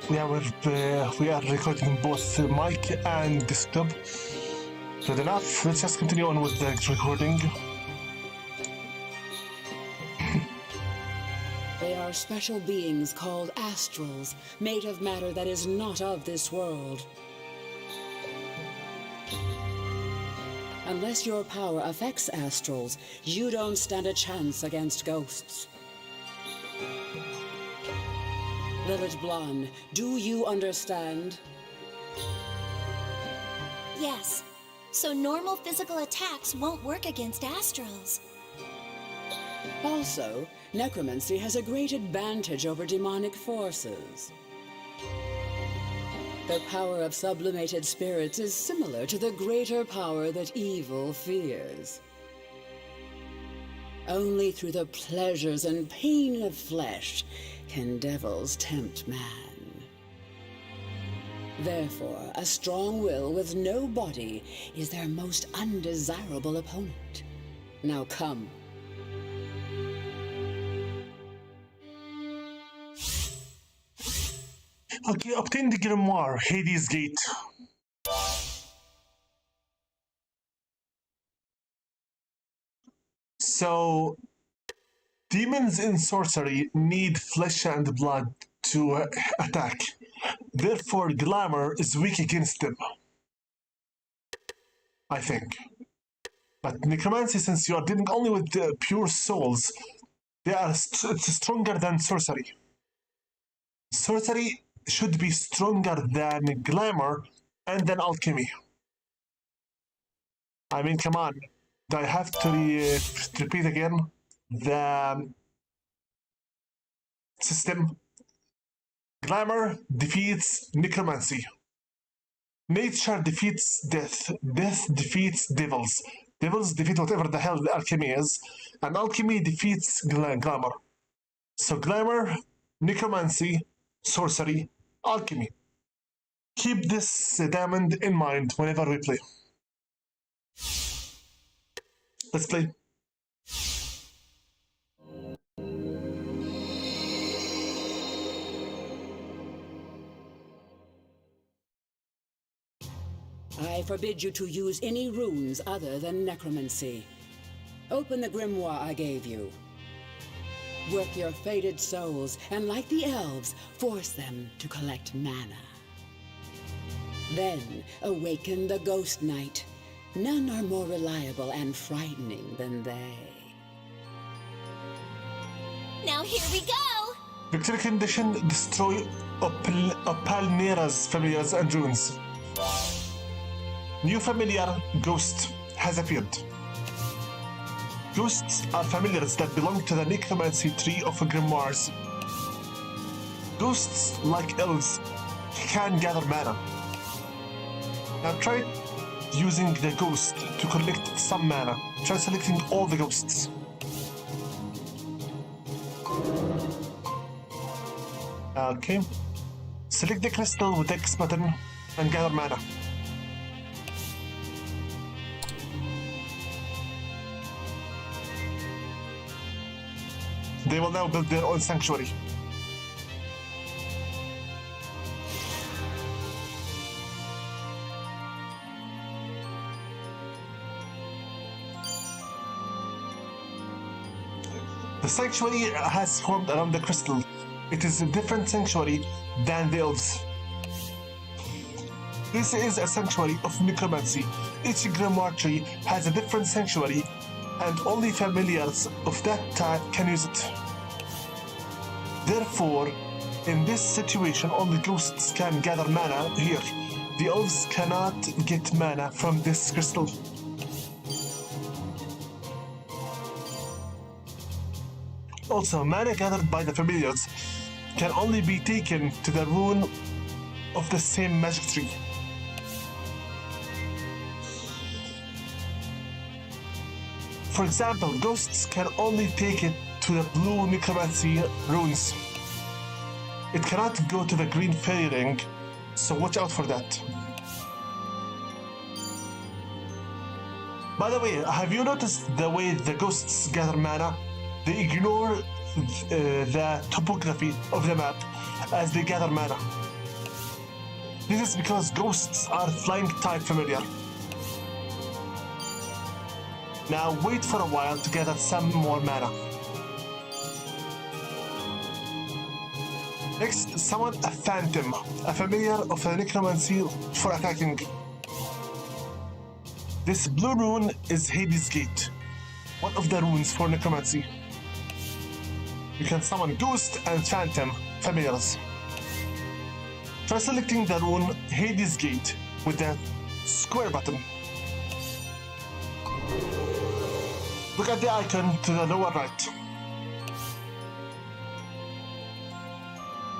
Yeah, we are recording both mic and desktop. Good enough. Let's just continue on with the recording.
They are special beings called astrals, made of matter that is not of this world. Unless your power affects astrals, you don't stand a chance against ghosts. Lilith Blan, do you understand?
Yes. So normal physical attacks won't work against astrals.
Also, necromancy has a great advantage over demonic forces. The power of sublimated spirits is similar to the greater power that evil fears. Only through the pleasures and pain of flesh can devils tempt man. Therefore, a strong will with no body is their most undesirable opponent. Now come.
Okay, obtain the grimoire, Hades Gate. So, demons in sorcery need flesh and blood to attack. Therefore, glamour is weak against them. I think. But necromancy, since you are dealing only with pure souls, it's stronger than sorcery. Sorcery should be stronger than glamour and then alchemy. I mean, come on. Do I have to repeat again the system? Glamour defeats necromancy. Nature defeats death. Death defeats devils. Devils defeat whatever the hell the alchemy is. And alchemy defeats glamour. So glamour, necromancy, sorcery, alchemy. Keep this diamond in mind whenever we play. Let's play.
I forbid you to use any runes other than necromancy. Open the grimoire I gave you. Work your fated souls, and like the elves, force them to collect mana. Then awaken the Ghost Knight. None are more reliable and frightening than they.
Now here we go!
Victory condition, destroy Opalnera's familiars and ruins. New familiar ghost has appeared. Ghosts are familiars that belong to the necromancy tree of grimoires. Ghosts, like elves, can gather mana. Now try using the ghost to collect some mana. Try selecting all the ghosts. Okay. Select the crystal with the X button and gather mana. They will now build their own sanctuary. The sanctuary has formed around the crystal. It is a different sanctuary than the elves. This is a sanctuary of necromancy. Each grimoire tree has a different sanctuary, and only familiars of that type can use it. Therefore, in this situation, only ghosts can gather mana here. The elves cannot get mana from this crystal. Also, mana gathered by the familiars can only be taken to the rune of the same magic tree. For example, ghosts can only take it to the blue necromancy runes. It cannot go to the green fairy ring, so watch out for that. By the way, have you noticed the way the ghosts gather mana? They ignore the topography of the map as they gather mana. This is because ghosts are flying type familiar. Now wait for a while to gather some more mana. Next, summon a phantom, a familiar of the necromancy for attacking. This blue rune is Hades' Gate, one of the runes for necromancy. You can summon Ghost and Phantom familiars. Try selecting the rune Hades Gate with the square button. Look at the icon to the lower right.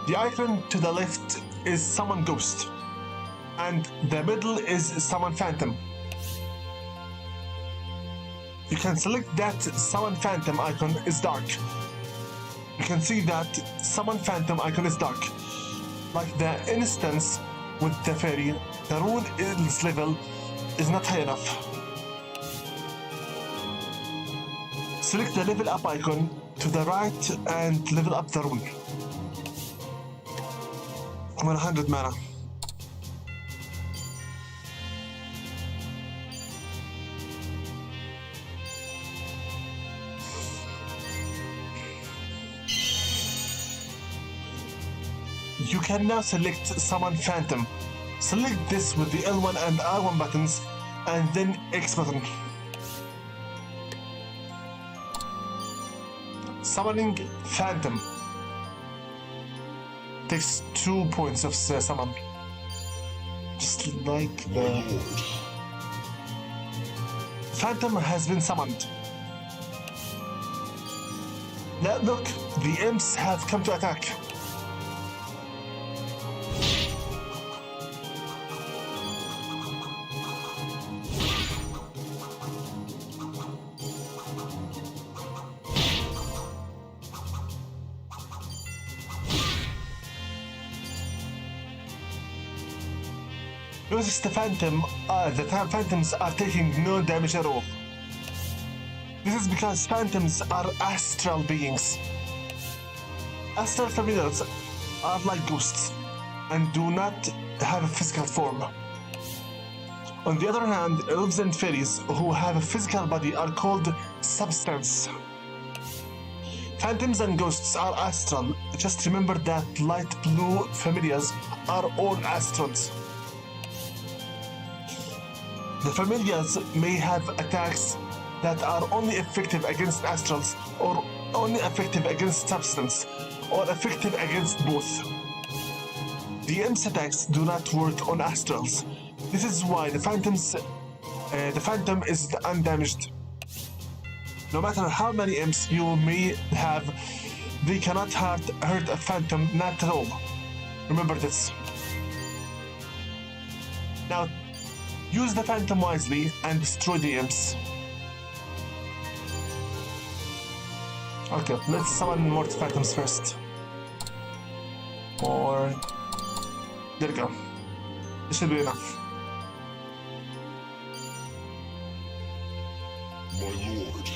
The icon to the left is Summon Ghost, and the middle is Summon Phantom. You can select that Summon Phantom icon is dark. You can see that Summon Phantom icon is dark. Like the instance with the fairy, the rune's level is not high enough. Select the level up icon to the right and level up the rune. 100 mana. You can now select Summon Phantom. Select this with the L1 and R1 buttons, and then X button. Summoning Phantom takes 2 points of summon. Just like the... Phantom has been summoned. Now look, the imps have come to attack. Notice the phantoms are taking no damage at all. This is because phantoms are astral beings. Astral familiars are like ghosts and do not have a physical form. On the other hand, elves and fairies who have a physical body are called substance. Phantoms and ghosts are astral. Just remember that light blue familiars are all astrals. The familiars may have attacks that are only effective against astrals, or only effective against substance, or effective against both. The imps attacks do not work on astrals. This is why the phantom is undamaged. No matter how many imps you may have, they cannot hurt a phantom, not at all. Remember this. Now, use the phantom wisely and destroy the imps. Okay, let's summon more phantoms first. 4. There we go. This should be enough.
My lord.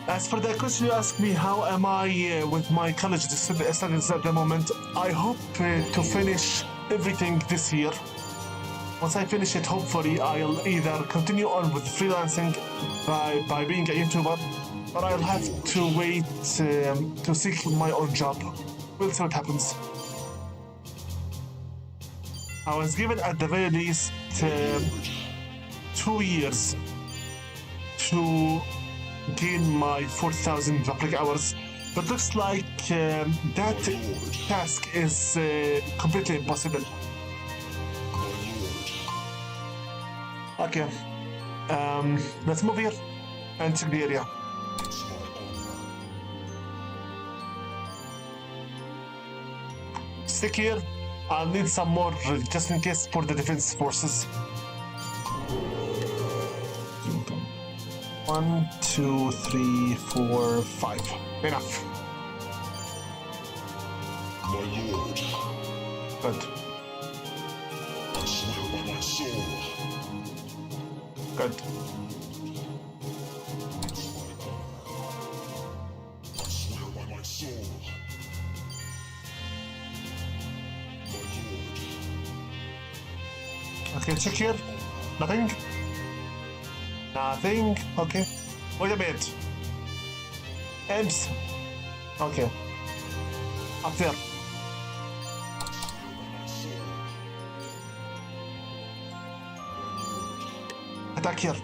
As for the question you asked me, how am I with my college studies at the moment? I hope to finish everything this year. Once I finish it, hopefully I'll either continue on with freelancing by being a YouTuber, or I'll have to wait to seek my own job. We'll see what happens. I was given at the very least 2 years to gain my 4,000 replica hours, but looks like that task is completely impossible. Okay, let's move here and check the area. Stick here. I'll need some more just in case for the defense forces. 1, 2, 3, 4, 5. Enough.
My lord.
Good.
I swear by my soul.
Good.
I swear by my soul. My lord.
Okay, check here. Nothing? Nothing. Okay. Wait a minute. Imps. Okay. Up there. Attack here.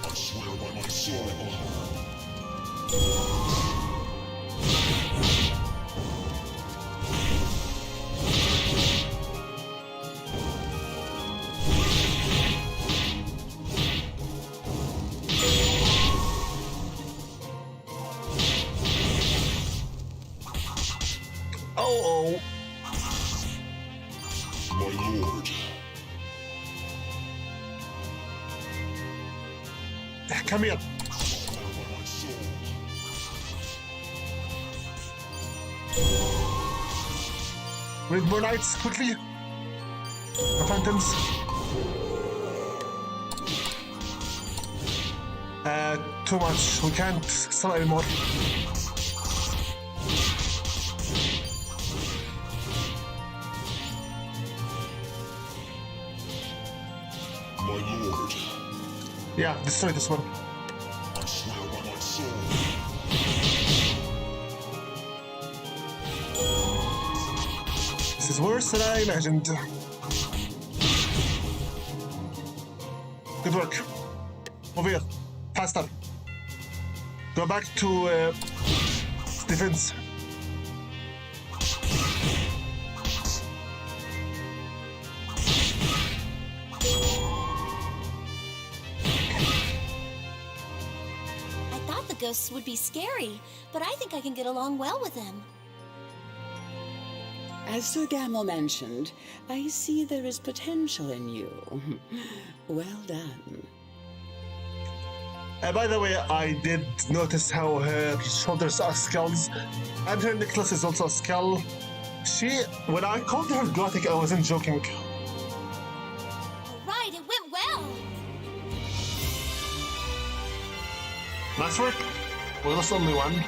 I swear by my soul.
Oh.
My lord.
Come here. With more knights, quickly. The phantoms. Too much. We can't sell anymore.
My lord.
Yeah, destroy this one.
I swear by my soul.
This is worse than I imagined. Good work. Move here. Faster. Go back to defense.
I thought the ghosts would be scary, but I think I can get along well with them.
As Sir Gamel mentioned, I see there is potential in you. Well done.
By the way, I did notice how her shoulders are skulls, and her necklace is also a skull. When I called her gothic, I wasn't joking.
All right, it went well.
Nice work. We lost only one.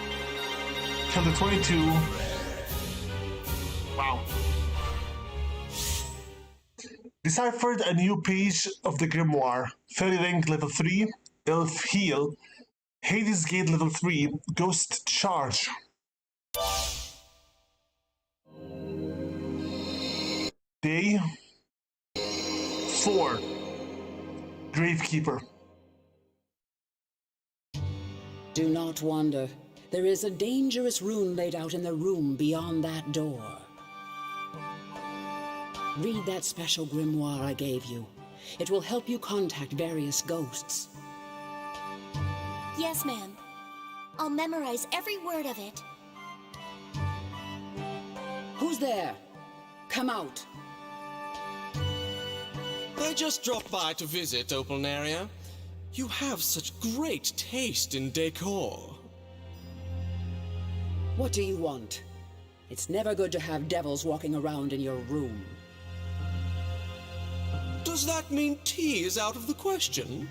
Killed the 22. Wow. Deciphered a new page of the Grimoire. Fairy Ring level 3. Elf Heal. Hades Gate level 3. Ghost Charge. Day 4. Gravekeeper.
Do not wander. There is a dangerous rune laid out in the room beyond that door. Read that special grimoire I gave you. It will help you contact various ghosts.
Yes, ma'am. I'll memorize every word of it.
Who's there? Come out.
I just dropped by to visit, Opalnaria. You have such great taste in decor.
What do you want? It's never good to have devils walking around in your room.
Does that mean tea is out of the question?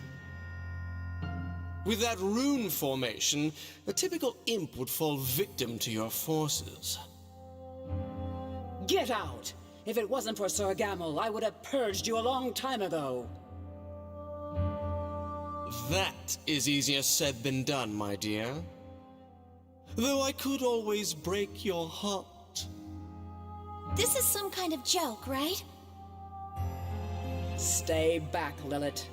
With that rune formation, a typical imp would fall victim to your forces.
Get out! If it wasn't for Sir Gamel, I would have purged you a long time ago.
That is easier said than done, my dear. Though I could always break your heart.
This is some kind of joke, right?
Stay back, Lilith.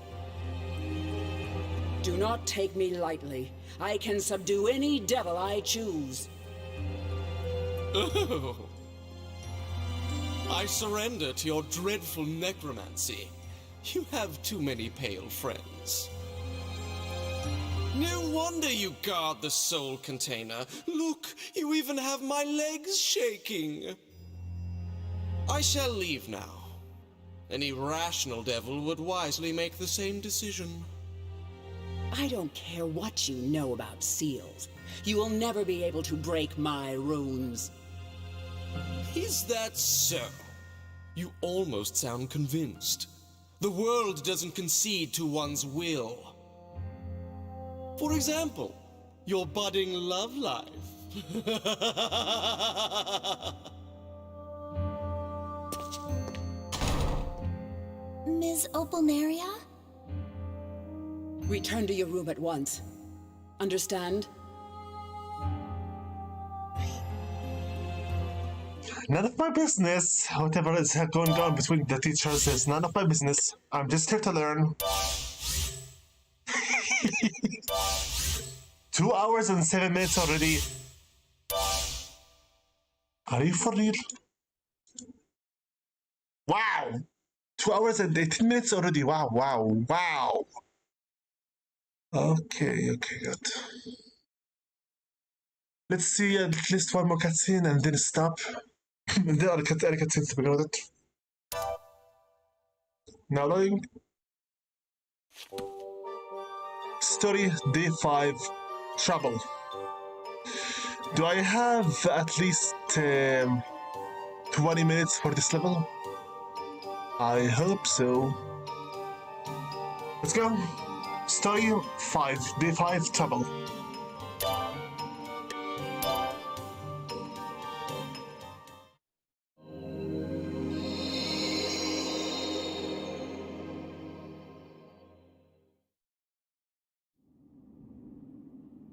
Do not take me lightly. I can subdue any devil I choose.
Oh. I surrender to your dreadful necromancy. You have too many pale friends. No wonder you guard the soul container. Look, you even have my legs shaking. I shall leave now. Any rational devil would wisely make the same decision.
I don't care what you know about seals. You will never be able to break my runes.
Is that so? You almost sound convinced. The world doesn't concede to one's will. For example, your budding love life.
Ms. Opalnaria?
Return to your room at once. Understand?
None of my business. Whatever is going on between the teachers is none of my business. I'm just here to learn. 2 hours and 7 minutes already. Are you for real? Wow! 2 hours and 18 minutes already. Wow, wow, wow. Okay, good. Let's see at least one more cutscene and then stop. There are cutscenes to begin with it. Now loading. Story Day 5 Trouble. Do I have at least 20 minutes for this level? I hope so. Let's go. Story 5, Day 5 Trouble.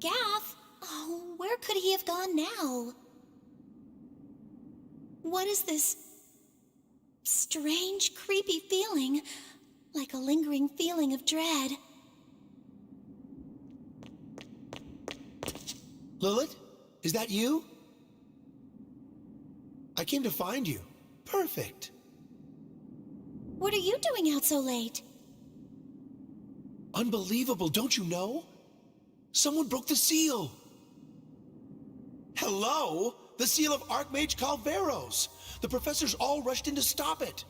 Gaff? Oh, where could he have gone now? What is this strange, creepy feeling? Like a lingering feeling of dread.
Lilith, is that you? I came to find you. Perfect.
What are you doing out so late?
Unbelievable, don't you know? Someone broke the seal. Hello? The seal of Archmage Calveros. The professors all rushed in to stop it.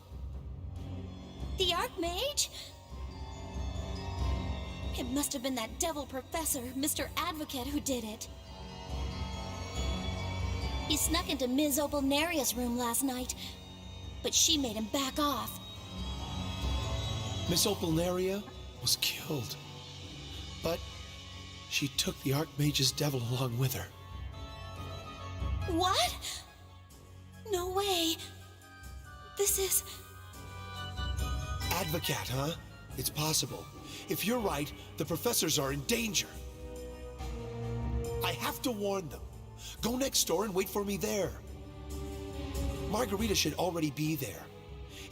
The Archmage? It must have been that devil professor, Mr. Advocate, who did it. He snuck into Ms. Opalnaria's room last night, but she made him back off.
Miss Opalnaria was killed, but she took the Archmage's devil along with her.
What? No way. This is...
Advocate, huh? It's possible. If you're right, the professors are in danger. I have to warn them. Go next door and wait for me there. Margarita should already be there.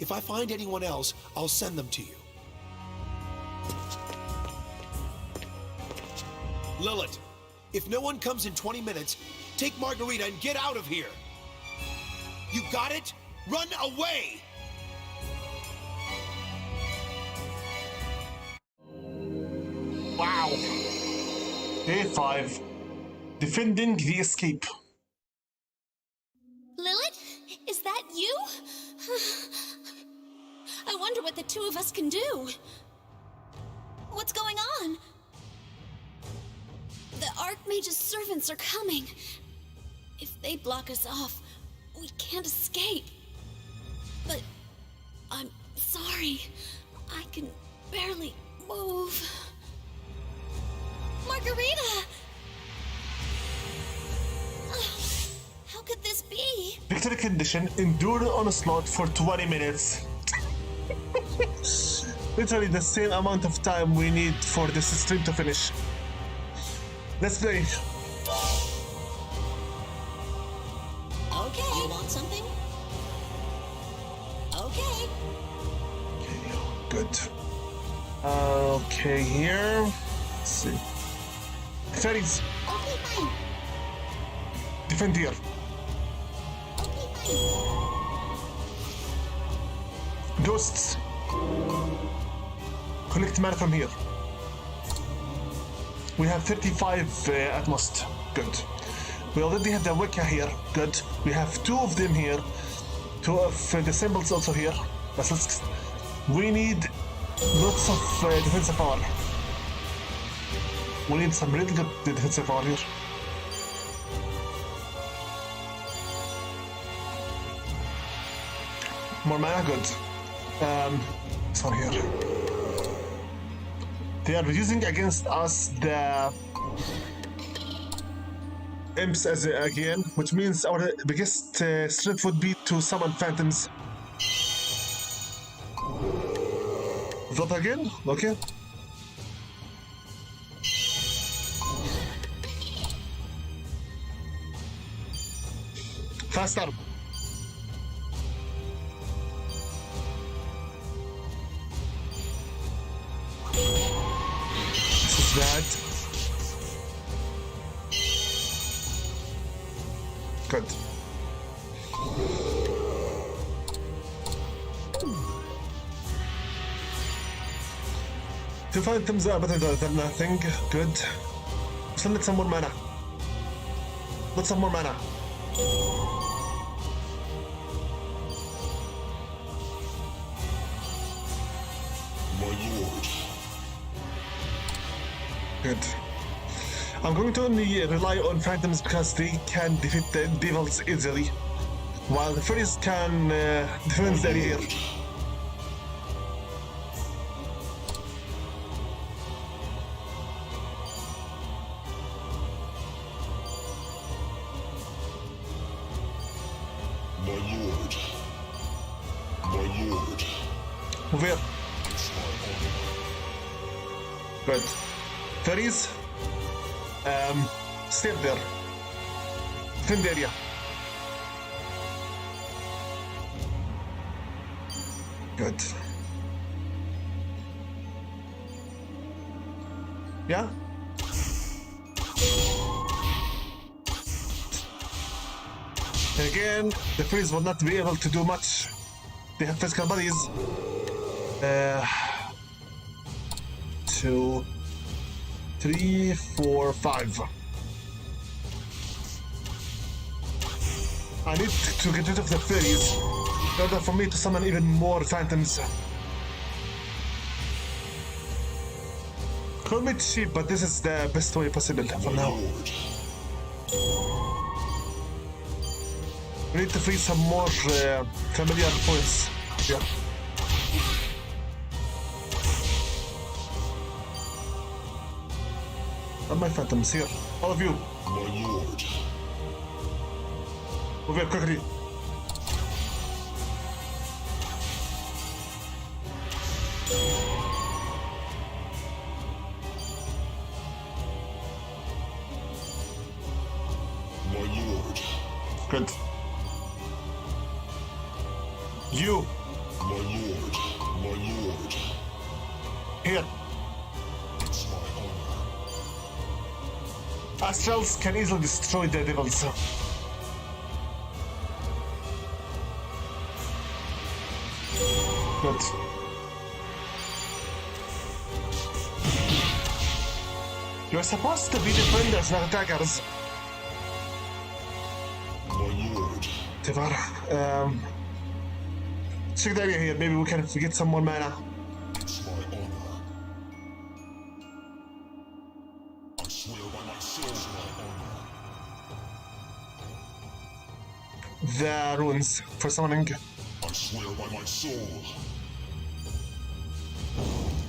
If I find anyone else, I'll send them to you. Lilith, if no one comes in 20 minutes, take Margarita and get out of here. You got it? Run away!
Wow. Day 5. Defending the escape.
Lilith? Is that you? I
wonder what the two of us can do. What's going on? The Archmage's servants are coming. If they block us off, we can't escape. But I'm sorry. I can barely move. Margarita! How could this be?
Victory condition, endure onslaught for 20 minutes. Literally the same amount of time we need for this stream to finish. Let's play.
Okay. You want something? Okay.
Good. Okay, here. Let's see. Fairies.
Okay, fine.
Defend here.
Okay, fine.
Ghosts. Collect mana from here. We have 35 at most. Good. We already have the Wicca here. Good. We have 2 of them here. 2 of the symbols also here. But we need lots of defensive power. We need some really good defensive power here. More mana, good. This one here. They are using against us the imps as again, which means our biggest strength would be to summon phantoms. Drop again? Okay. Faster. This is bad. Good. Two phantoms are better than nothing. Good. Still need some more mana. Let's have more mana.
My lord.
Good. I'm going to only rely on phantoms because they can defeat the devils easily, while the fairies can defend the area.
My lord. My lord.
Move here.
It's my honor.
Good. Fairies, stay there. Defend the area. Good. Yeah? Again, the fairies will not be able to do much. They have physical bodies. 2, 3, 4, 5. I need to get rid of the fairies in order for me to summon even more phantoms. Call me cheap, but this is the best way possible for now.
Lord.
We need to free some more familiar points. Yeah. And my phantoms here. All of you.
My lord.
Move here quickly.
My lord.
Good. You.
My lord. My lord.
Here.
It's my honor.
Astrals can easily destroy the devils. Good. You're supposed to be defenders, not attackers.
My lord.
Tivar, check the area here. Maybe we can get some more mana.
It's my honor. I swear by my soul, my honor.
The runes for summoning.
I swear by my soul.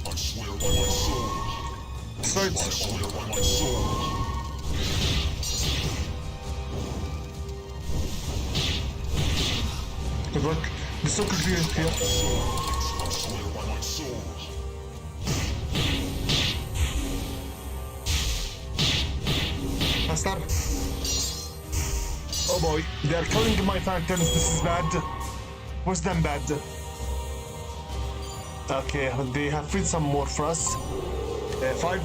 I swear by my soul.
Straight.
I swear by my soul.
Good work. The circle here.
I swear by my soul.
Faster. Oh boy, they are killing my phantoms. This is bad. What's them bad? Okay, they have freed some more for us. 5.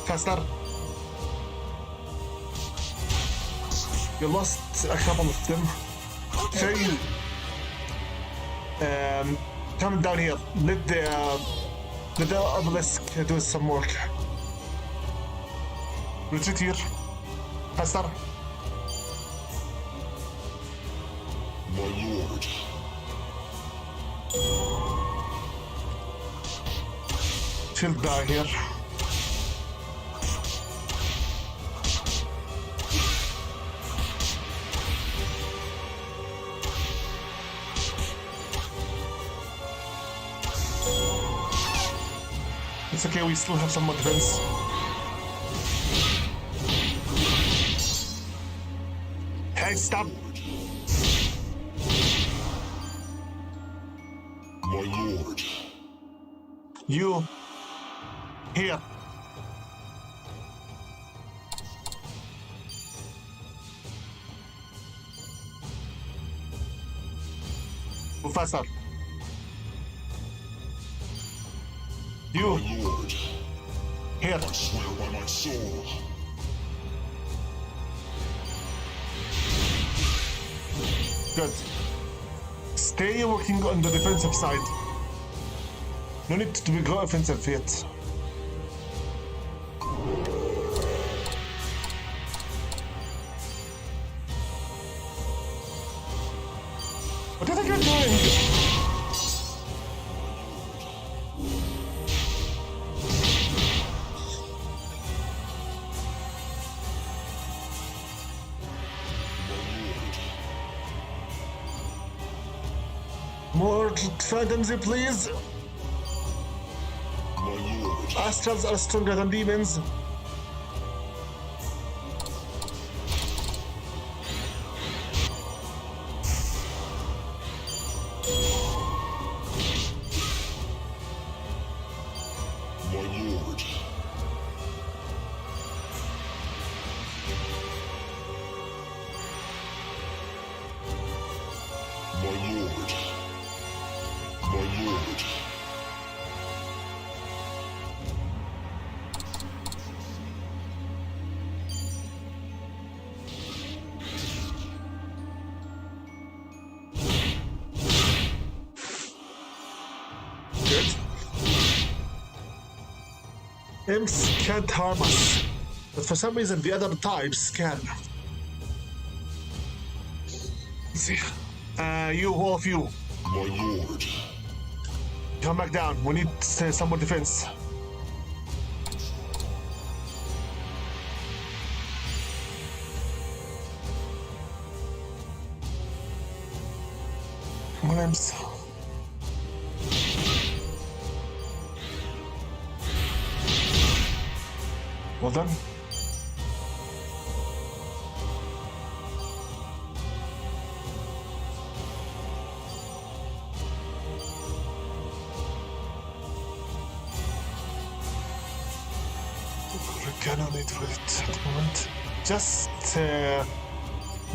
Faster. You lost a couple of them. 3. Come down here. Let the obelisk do some work. Retreat here. Faster.
My lord.
Shield die here. It's okay, we still have some more defense. Hey, stop!
My lord.
You. Here. Move faster. You.
My lord.
Here.
I swear by my soul.
Good. Stay working on the defensive side. No need to go offensive yet. What do you think you're doing? More phantoms, please.
My lord.
Astrals are stronger than demons.
My lord. My lord. My lord.
Good. Imps can't harm us, but for some reason the other types can. See, you, all of you,
My lord.
come back down. We need some more defense. More imps. Well done. Cannonade for it at the moment. Just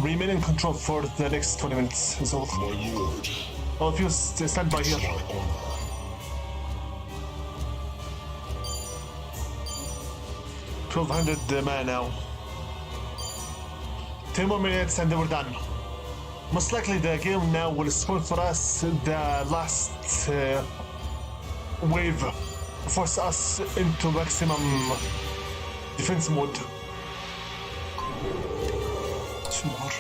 remain in control for the next 20 minutes is all.
My lord.
All of you stand by here.
My honor.
$1,200 man now. 10 more minutes and then we're done. Most likely the game now will spawn for us the last wave. Force us into maximum defense mode. 2 more.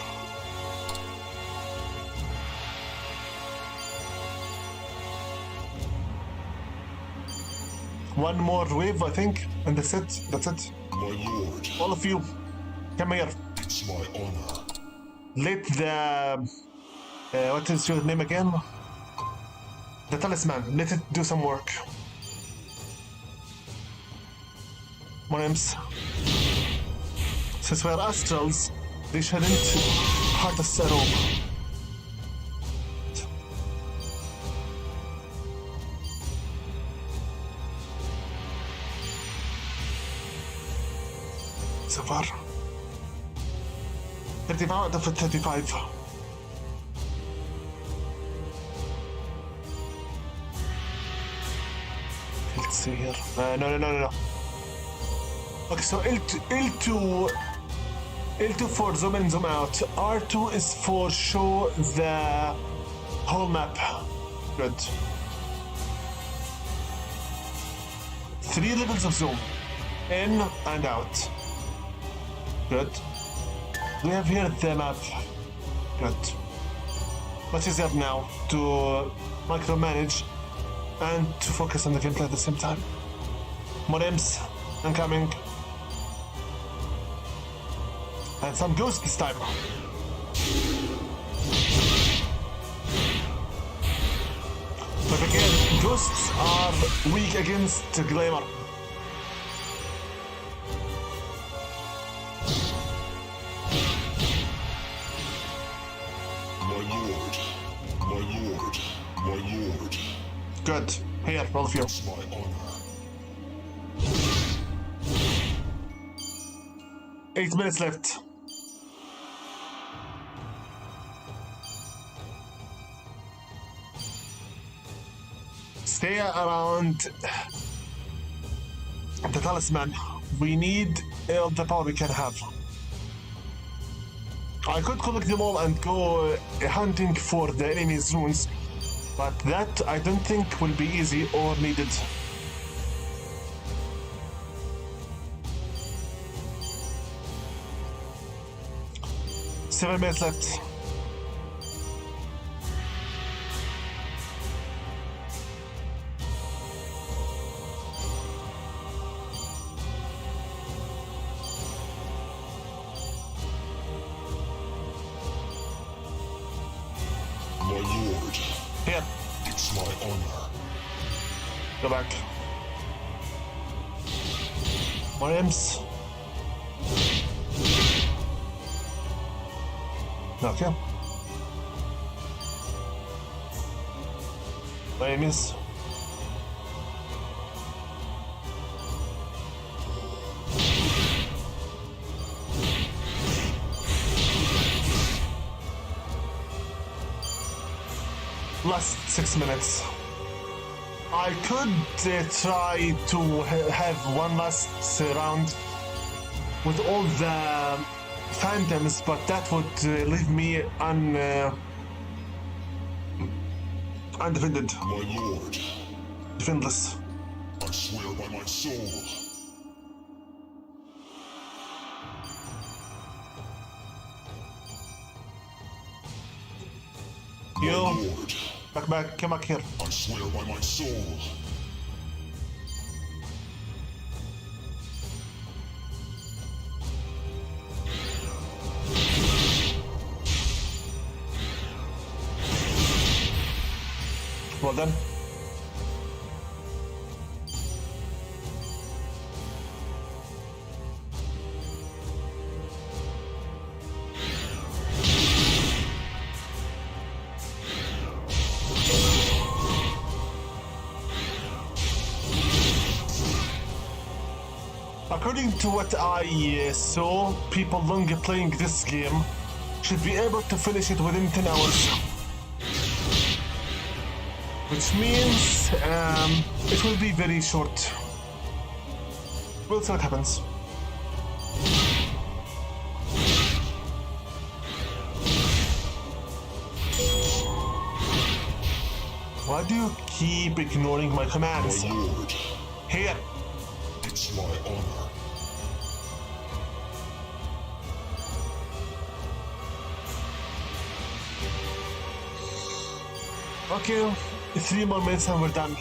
one more wave, I think, and that's it. That's it.
My lord,
All of you, come here.
it's my honor.
Let the... what is your name again? The talisman. Let it do some work. My name's... Since we're astrals, they shouldn't hurt us at all. So far, 35 out of 35. Let's see here. No. Okay, so L2 for zoom in, zoom out. R2 is for show the whole map. Good. 3 levels of zoom. In and out. Good. We have here the map. Good. Much easier now to micromanage and to focus on the gameplay at the same time. More imps incoming. And some ghosts this time. But again, ghosts are weak against Glamour.
My lord.
Good. Here, all of you.
It's my honor.
8 minutes left. Stay around the talisman. We need all the power we can have. I could collect them all and go hunting for the enemy's runes, but that I don't think will be easy or needed. Seven minutes left.
My lord.
Here.
It's my honor.
Go back. More imps. Okay. My name is... Last 6 minutes. I could try to have one last round with all the phantoms, but that would leave me undefended.
My lord.
Defendless.
I swear by my soul.
You.
My lord.
Back, come back here.
I swear by my soul.
Well done. According to what I saw, people longer playing this game should be able to finish it within 10 hours. Which means it will be very short. We'll see what happens. Why do you keep ignoring my commands?
My lord.
Here.
It's my honor.
Okay, 3 more minutes and we're done.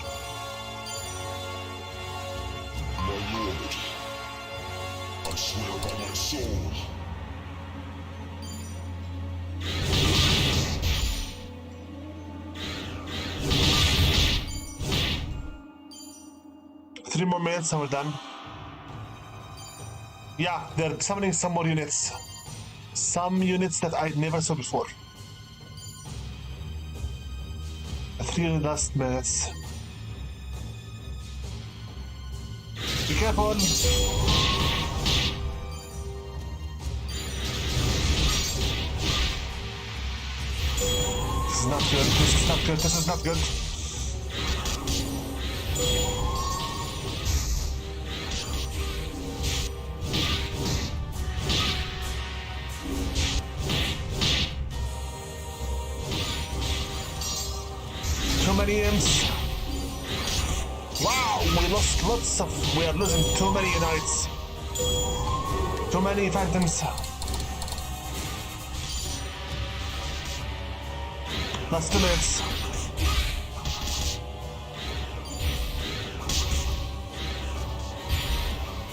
soul.
3 more minutes and we're done. Yeah, they're summoning some more units. Some units that I never saw before. 3 last minutes. Be careful! This is not good, this is not good, this is not good. Too many imps. Wow, we lost lots of... We are losing too many unites. Too many phantoms. Last 2 minutes.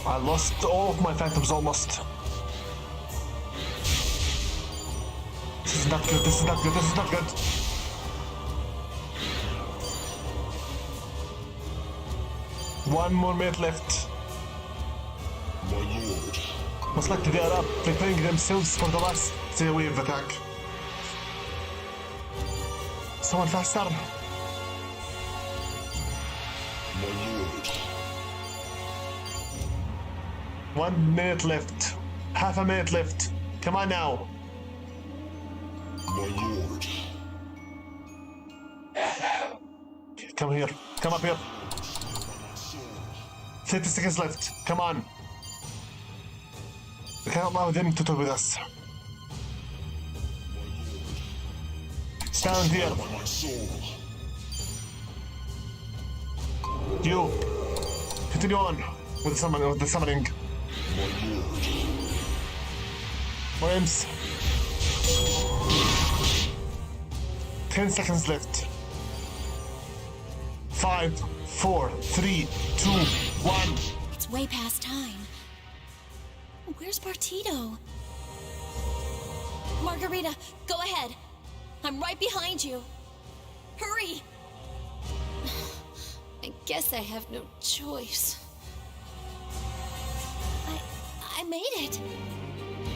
I lost all of my phantoms almost. This is not good, this is not good, this is not good. One more minute left.
My lord.
Most likely they are up, preparing themselves for the last wave attack. Someone faster.
My lord.
1 minute left. Half a minute left. Come on now.
My lord.
Come here. Come up here. 30 seconds left. Come on. We cannot allow them to talk with us. Stand here.
My soul.
You. Continue on with the summoning.
My lord.
More imps. 10 seconds left. 5, 4, 3, 2, 1.
It's way past time. Where's Partito? Margarita, go ahead. I'm right behind you. Hurry! I guess I have no choice. I made it.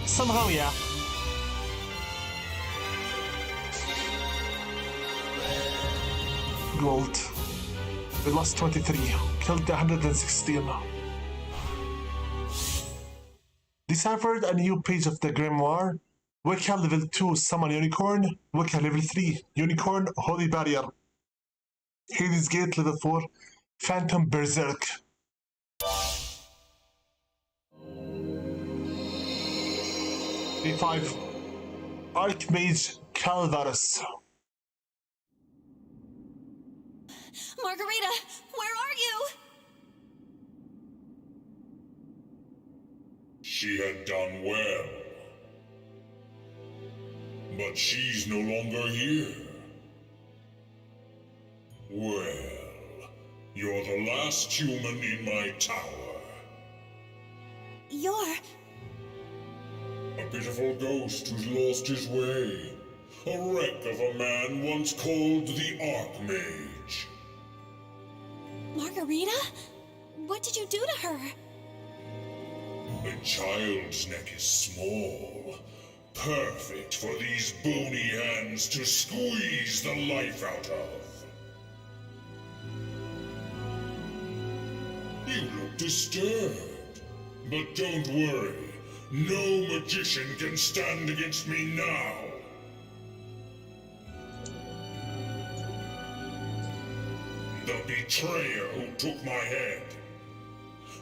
Somehow, yeah. Gold. We lost 23. Killed 116. Deciphered a new page of the Grimoire. Wicca level 2, Summon Unicorn. Wicca level 3, Unicorn, Holy Barrier. Hades Gate level 4, Phantom Berserk. D5, Archmage Calvarus.
Margarita, where are you?
She had done well. But she's no longer here. Well, you're the last human in my tower.
You're...
A pitiful ghost who's lost his way. A wreck of a man once called the Archmage.
Margarita? What did you do to her?
A child's neck is small. Perfect for these bony hands to squeeze the life out of. You look disturbed. But don't worry. No magician can stand against me now. The betrayer who took my head.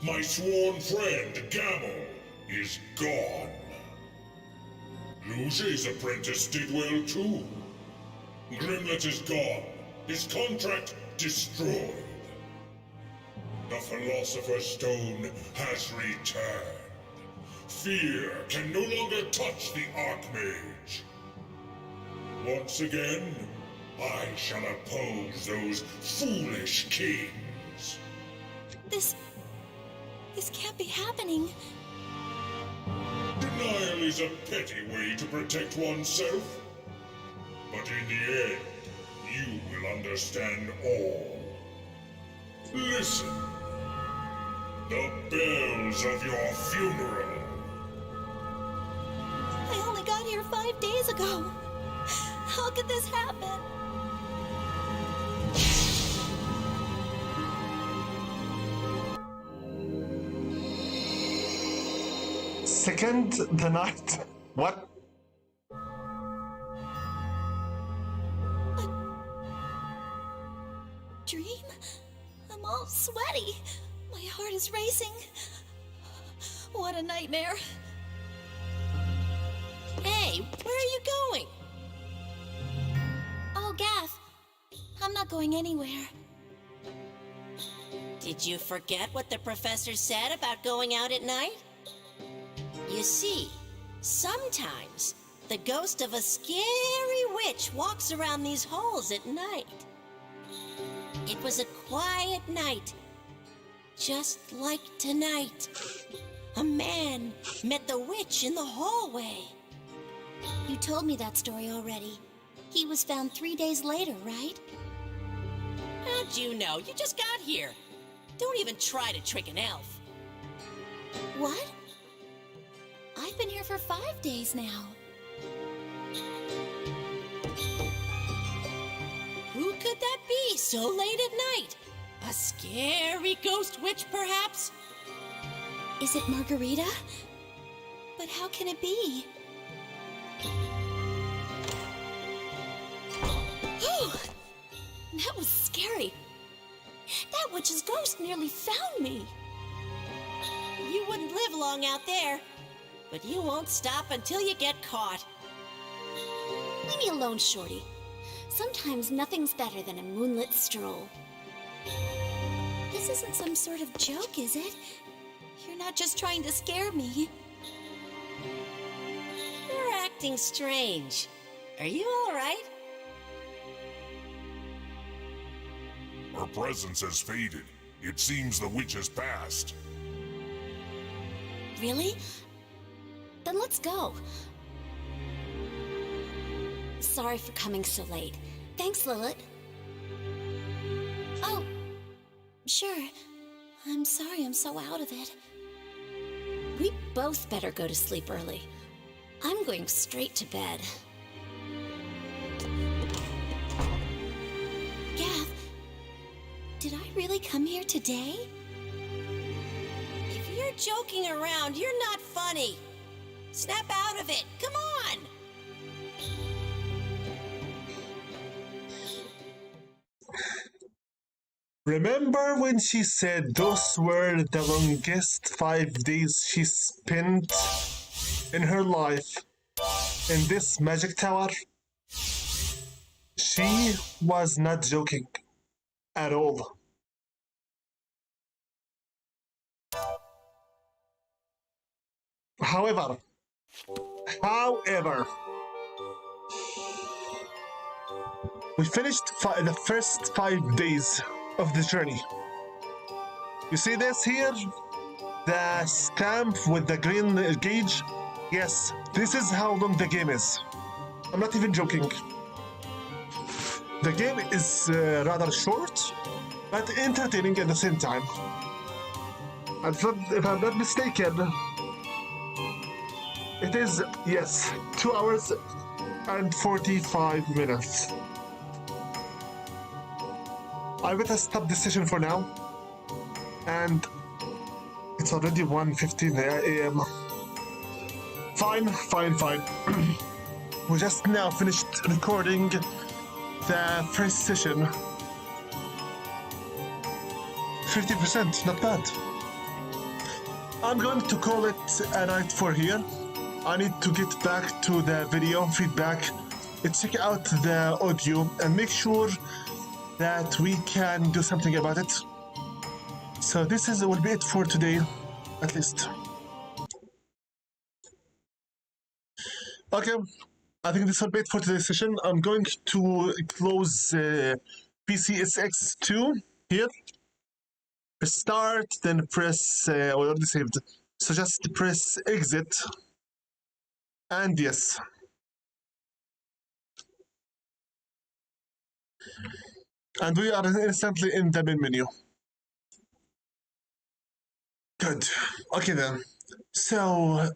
My sworn friend, Gamel, is gone. Luce's apprentice did well too. Grimlet is gone. His contract destroyed. The Philosopher's Stone has returned. Fear can no longer touch the Archmage. Once again, I shall oppose those foolish kings.
This can't be happening.
is a petty way to protect oneself. But in the end, you will understand all. Listen. The bells of your funeral.
I only got here 5 days ago. How could this happen?
Second the night. What?
Dream? I'm all sweaty. My heart is racing. What a nightmare. Hey, where are you going?
Oh, Gaff, I'm not going anywhere.
Did you forget what the professor said about going out at night? You see, sometimes the ghost of a scary witch walks around these halls at night. It was a quiet night, just like tonight. A man met the witch in the hallway.
You told me that story already. He was found 3 days later, right?
How'd you know? You just got here. Don't even try to trick an elf.
What? I've been here for 5 days now.
Who could that be so late at night? A scary ghost witch, perhaps?
Is it Margarita? But how can it be? That was scary. That witch's ghost nearly found me.
You wouldn't live long out there, but you won't stop until you get caught.
Leave me alone, Shorty. Sometimes nothing's better than a moonlit stroll. This isn't some sort of joke, is it? You're not just trying to scare me.
You're acting strange. Are you all right?
Her presence has faded. It seems the witch has passed.
Really? Then let's go. Sorry for coming so late. Thanks, Lilith. Oh, sure. I'm sorry I'm so out of it. We both better go to sleep early. I'm going straight to bed. Gav, did I really come here today?
If you're joking around, you're not funny. Snap out of it. Come on.
Remember when she said those were the longest 5 days she spent in her life in this magic tower? She was not joking at all. However, we finished the first 5 days of the journey. You see this here? The stamp with the green gauge? Yes, this is how long the game is. I'm not even joking. The game is rather short, but entertaining at the same time. If I'm not mistaken, it is, yes, 2 hours and 45 minutes. I'm gonna stop the session for now, and it's already 1:15 a.m. Fine. We just now finished recording the first session. 50%, not bad. I'm going to call it a night for here. I need to get back to the video feedback, check out the audio, and make sure that we can do something about it. So this will be it for today, at least. Okay, I think this will be it for today's session. I'm going to close PCSX2 here. Press start, then press, we already saved. So just press exit. And yes. And we are instantly in the main menu. Good. Okay then. So,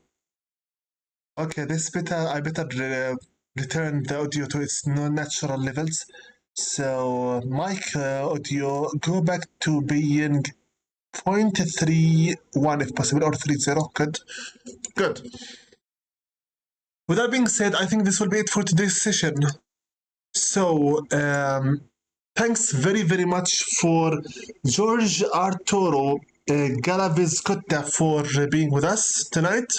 okay, I better return the audio to its non-natural levels. So, mic audio, go back to being 0.31 if possible, or 30. Good. Good. With that being said, I think this will be it for today's session. So, thanks very, very much for George Arturo Galavizcotta for being with us tonight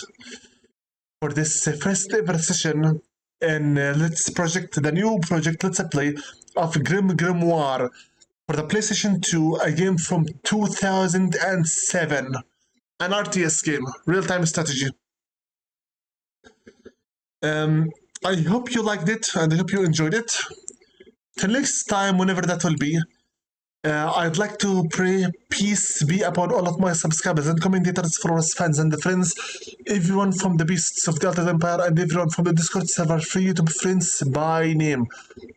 for this first ever session in the new project Let's Play of GrimGrimoire for the PlayStation 2, a game from 2007, an RTS game, real-time strategy. I hope you liked it and I hope you enjoyed it. Till next time, whenever that will be, I'd like to pray peace be upon all of my subscribers and commentators, followers, fans, and friends, everyone from the Beasts of the Altered Empire and everyone from the Discord server for YouTube friends by name.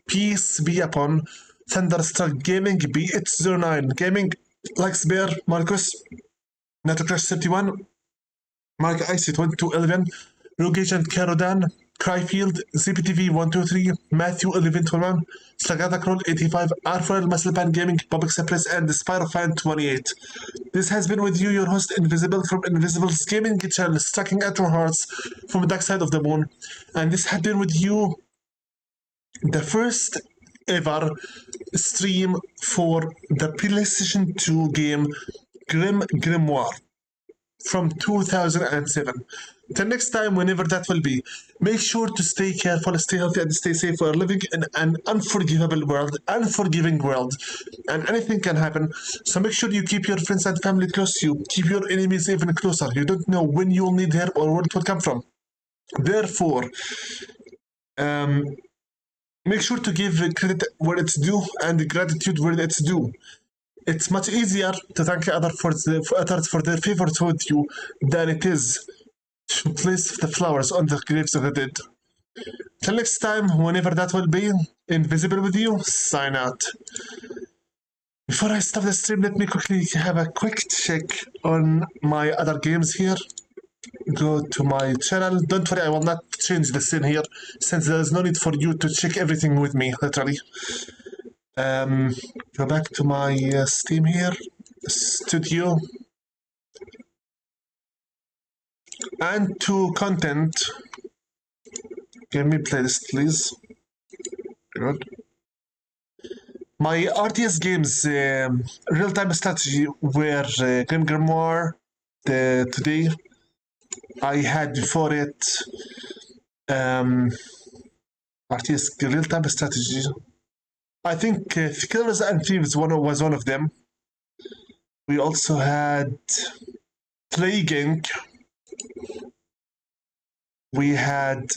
Peace be upon Thunderstruck Gaming, B809 Gaming, Lex Bear, Marcus, Natocrash 31, Mark IC2211, Rogue Agent Carodan, Cryfield, ZPTV123, Matthew 1121, Slagata Crawl 85, Arfoil, Musclepan Gaming, Public Suppress, and Spyrofan 28. This has been with you, your host Invisible from Invisible's Gaming channel, striking at your hearts from the dark side of the moon. And this has been with you, the first ever stream for the PlayStation 2 game GrimGrimoire from 2007. Till next time, whenever that will be, make sure to stay careful, stay healthy, and stay safe. We're living in an unforgiving world, and anything can happen. So make sure you keep your friends and family close to you. Keep your enemies even closer. You don't know when you'll need help or where it will come from. Therefore, make sure to give credit where it's due and gratitude where it's due. It's much easier to thank others for their favor toward you than it is to place the flowers on the graves of the dead. Till next time, whenever that will be, Invisible with you, sign out. Before I stop the stream, let me quickly have a quick check on my other games here. Go to my channel. Don't worry, I will not change the scene here, since there is no need for you to check everything with me, literally. Go back to my Steam here, studio, and to content. Give me playlist, please. Good. My RTS games, real-time strategy, were GrimGrimoire today. I had before it RTS real-time strategy. I think Killers and Thieves was one of them. We also had Plaguing. We had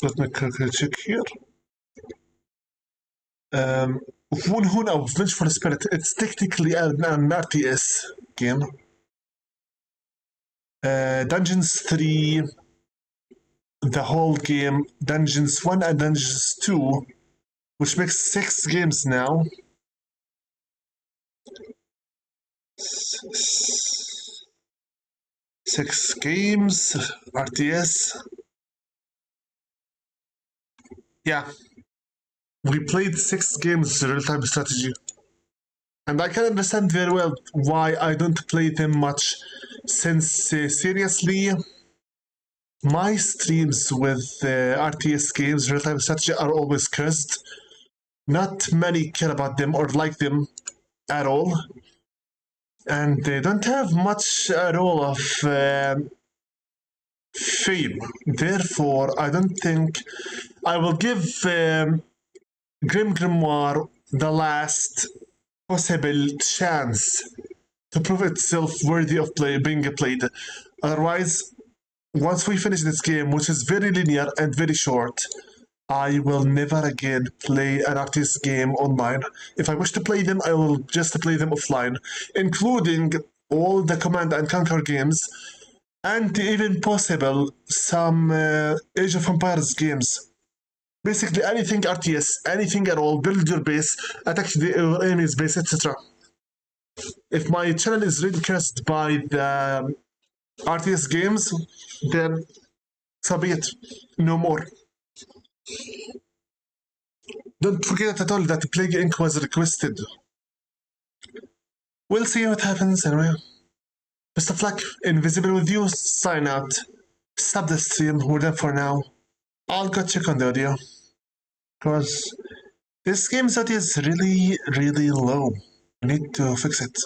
let me quickly check here. Wunhun of Vengeful Spirit. It's technically an RTS game. Dungeons 3, the whole game, Dungeons 1 and Dungeons 2, which makes 6 games now. 6 games, RTS. Yeah, we played 6 games real-time strategy. And I can understand very well why I don't play them much, since seriously, my streams with RTS games, real-time strategy, are always cursed. Not many care about them or like them at all. And they don't have much at all of fame. Therefore, I don't think I will give GrimGrimoire the last possible chance to prove itself worthy of being played. Otherwise, once we finish this game, which is very linear and very short, I will never again play an RTS game online. If I wish to play them, I will just play them offline, including all the Command and Conquer games, and even possible some Age of Empires games. Basically anything RTS, anything at all, build your base, attack your enemy's base, etc. If my channel is really cursed by the RTS games, then so be it. No more. Don't forget at all that Plague Inc. was requested. We'll see what happens anyway. Best of luck. Invisible with you. Sign out. Stop the stream. We're done for now. I'll go check on the audio. Because this game's audio is really, really low. I need to fix it.